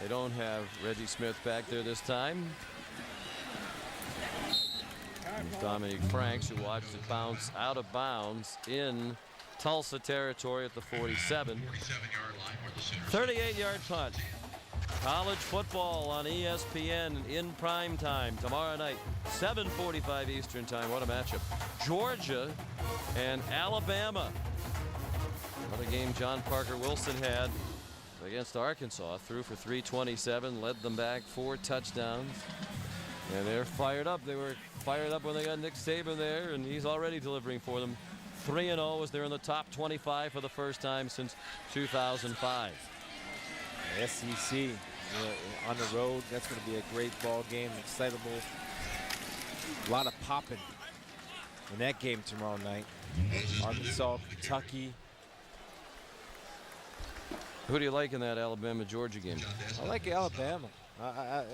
S1: They don't have Reggie Smith back there this time. And Dominic Franks, who watched it bounce out of bounds in Tulsa territory at the 47. 38-yard punt. College football on ESPN in prime time tomorrow night, 7:45 Eastern time. What a matchup. Georgia and Alabama. What a game John Parker Wilson had against Arkansas. Threw for 327, led them back 4 touchdowns. And they're fired up. They were fired up when they got Nick Saban there, and he's already delivering for them. 3-0 as they're in the top 25 for the first time since 2005.
S5: SEC on the road. That's going to be a great ball game, excitable. A lot of popping in that game tomorrow night. Arkansas, Kentucky.
S1: Who do you like in that Alabama-Georgia game?
S5: I like Alabama.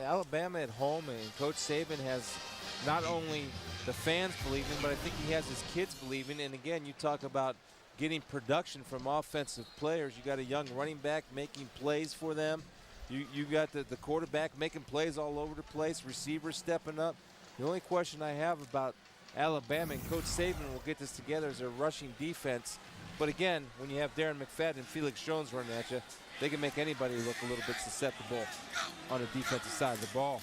S5: Alabama at home, and Coach Saban has not only the fans believing, but I think he has his kids believing. And again, you talk about getting production from offensive players. You got a young running back making plays for them. You got the quarterback making plays all over the place, receivers stepping up. The only question I have about Alabama, and Coach Saban will get this together, is their rushing defense. But again, when you have Darren McFadden and Felix Jones running at you, they can make anybody look a little bit susceptible on the defensive side of the ball.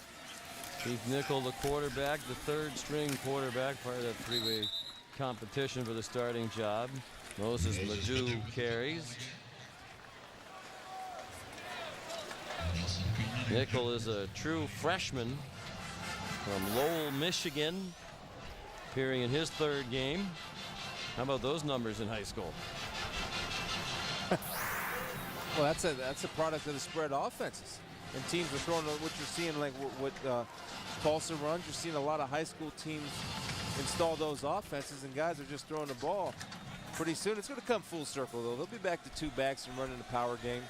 S1: Keith Nickel, the quarterback, the third-string quarterback, part of that three-way competition for the starting job. Moses Ledoux carries. Nickel is a true freshman from Lowell, Michigan, appearing in his 3rd game. How about those numbers in high school?
S5: Well, that's a product of the spread offenses. And teams are throwing what you're seeing, like what Tulsa runs. You're seeing a lot of high school teams install those offenses, and guys are just throwing the ball. Pretty soon, it's going to come full circle, though. They'll be back to 2 backs and running the power game.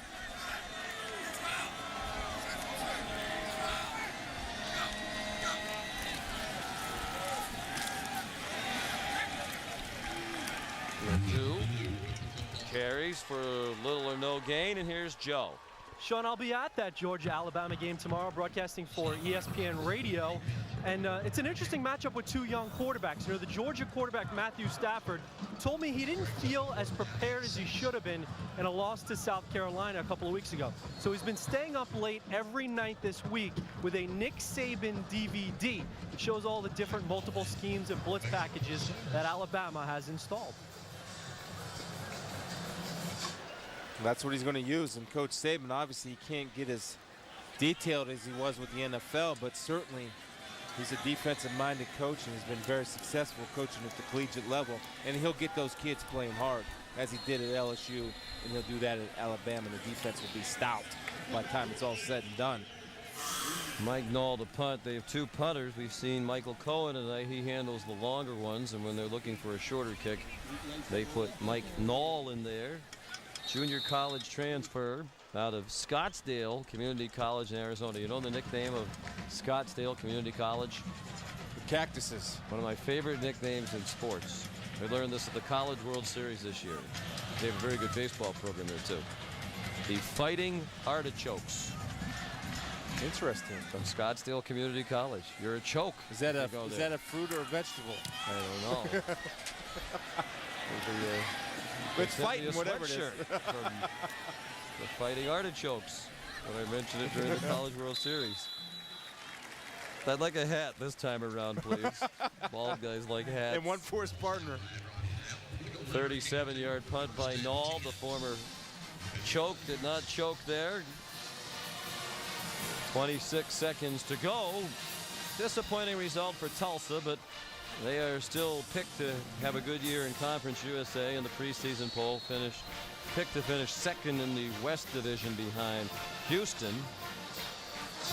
S1: Ledoux carries for little or no gain, and here's Joe.
S2: Sean, I'll be at that Georgia-Alabama game tomorrow, broadcasting for ESPN Radio. And it's an interesting matchup with two young quarterbacks. You know, the Georgia quarterback, Matthew Stafford, told me he didn't feel as prepared as he should have been in a loss to South Carolina a couple of weeks ago. So he's been staying up late every night this week with a Nick Saban DVD. It shows all the different multiple schemes and blitz packages that Alabama has installed.
S5: That's what he's going to use. And Coach Saban, obviously, he can't get as detailed as he was with the NFL, but certainly he's a defensive-minded coach and has been very successful coaching at the collegiate level. And he'll get those kids playing hard, as he did at LSU, and he'll do that at Alabama. And the defense will be stout by the time it's all said and done.
S1: Mike Knoll to punt. They have two punters. We've seen Michael Cohen tonight. He handles the longer ones, and when they're looking for a shorter kick, they put Mike Knoll in there. Junior college transfer out of Scottsdale Community College in Arizona. You know the nickname of Scottsdale Community College?
S5: The Cactuses.
S1: One of my favorite nicknames in sports. I learned this at the College World Series this year. They have a very good baseball program there too. The Fighting Artichokes.
S5: Interesting.
S1: From Scottsdale Community College. You're a choke.
S5: Is that a fruit or a vegetable?
S1: I don't know.
S5: It's fighting, whatever it is.
S1: From the Fighting Artichokes. When I mentioned it during the College World Series. I'd like a hat this time around, please. Bald guys like hats.
S5: And one for his partner.
S1: 37-yard punt by Knoll. The former choke did not choke there. 26 seconds to go. Disappointing result for Tulsa, but they are still picked to have a good year in Conference USA in the preseason poll. Picked to finish second in the West Division behind Houston.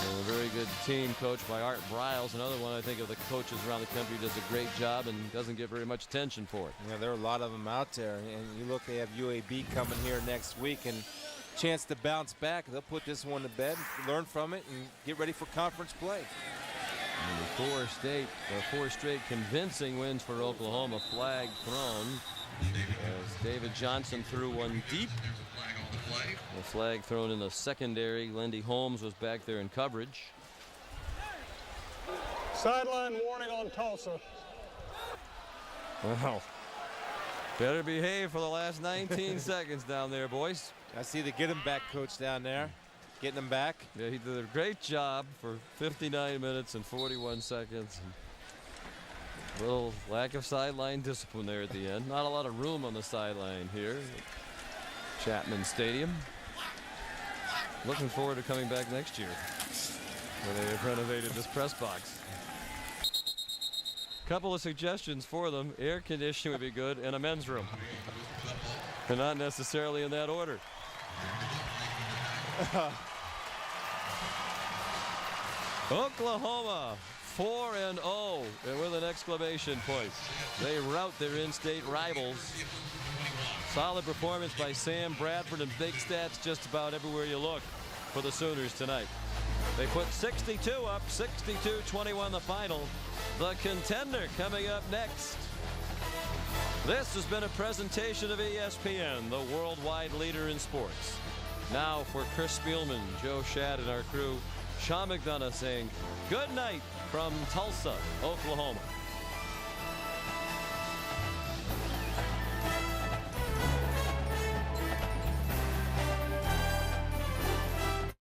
S1: And a very good team coached by Art Briles. Another one I think of the coaches around the country does a great job and doesn't get very much attention for it.
S5: Yeah, there are a lot of them out there. And you look, they have UAB coming here next week and chance to bounce back. They'll put this one to bed, learn from it, and get ready for conference play.
S1: And the four straight convincing wins for Oklahoma. Flag thrown as David Johnson threw one deep. The flag thrown in the secondary. Lindy Holmes was back there in coverage.
S6: Sideline warning on Tulsa.
S1: Wow. Better behave for the last 19 seconds down there, boys.
S5: I see the get him back coach down there. Getting him back.
S1: Yeah, he did a great job for 59 minutes and 41 seconds. A little lack of sideline discipline there at the end. Not a lot of room on the sideline here at Chapman Stadium. Looking forward to coming back next year when they have renovated this press box. Couple of suggestions for them. Air conditioning would be good and a men's room. And not necessarily in that order. Oklahoma 4-0 and with an exclamation point. They rout their in-state rivals. Solid performance by Sam Bradford and big stats just about everywhere you look for the Sooners tonight. They put 62 up, 62-21 the final. The contender coming up next. This has been a presentation of ESPN, the worldwide leader in sports. Now for Chris Spielman, Joe Schad, and our crew, Sean McDonough saying good night from Tulsa, Oklahoma.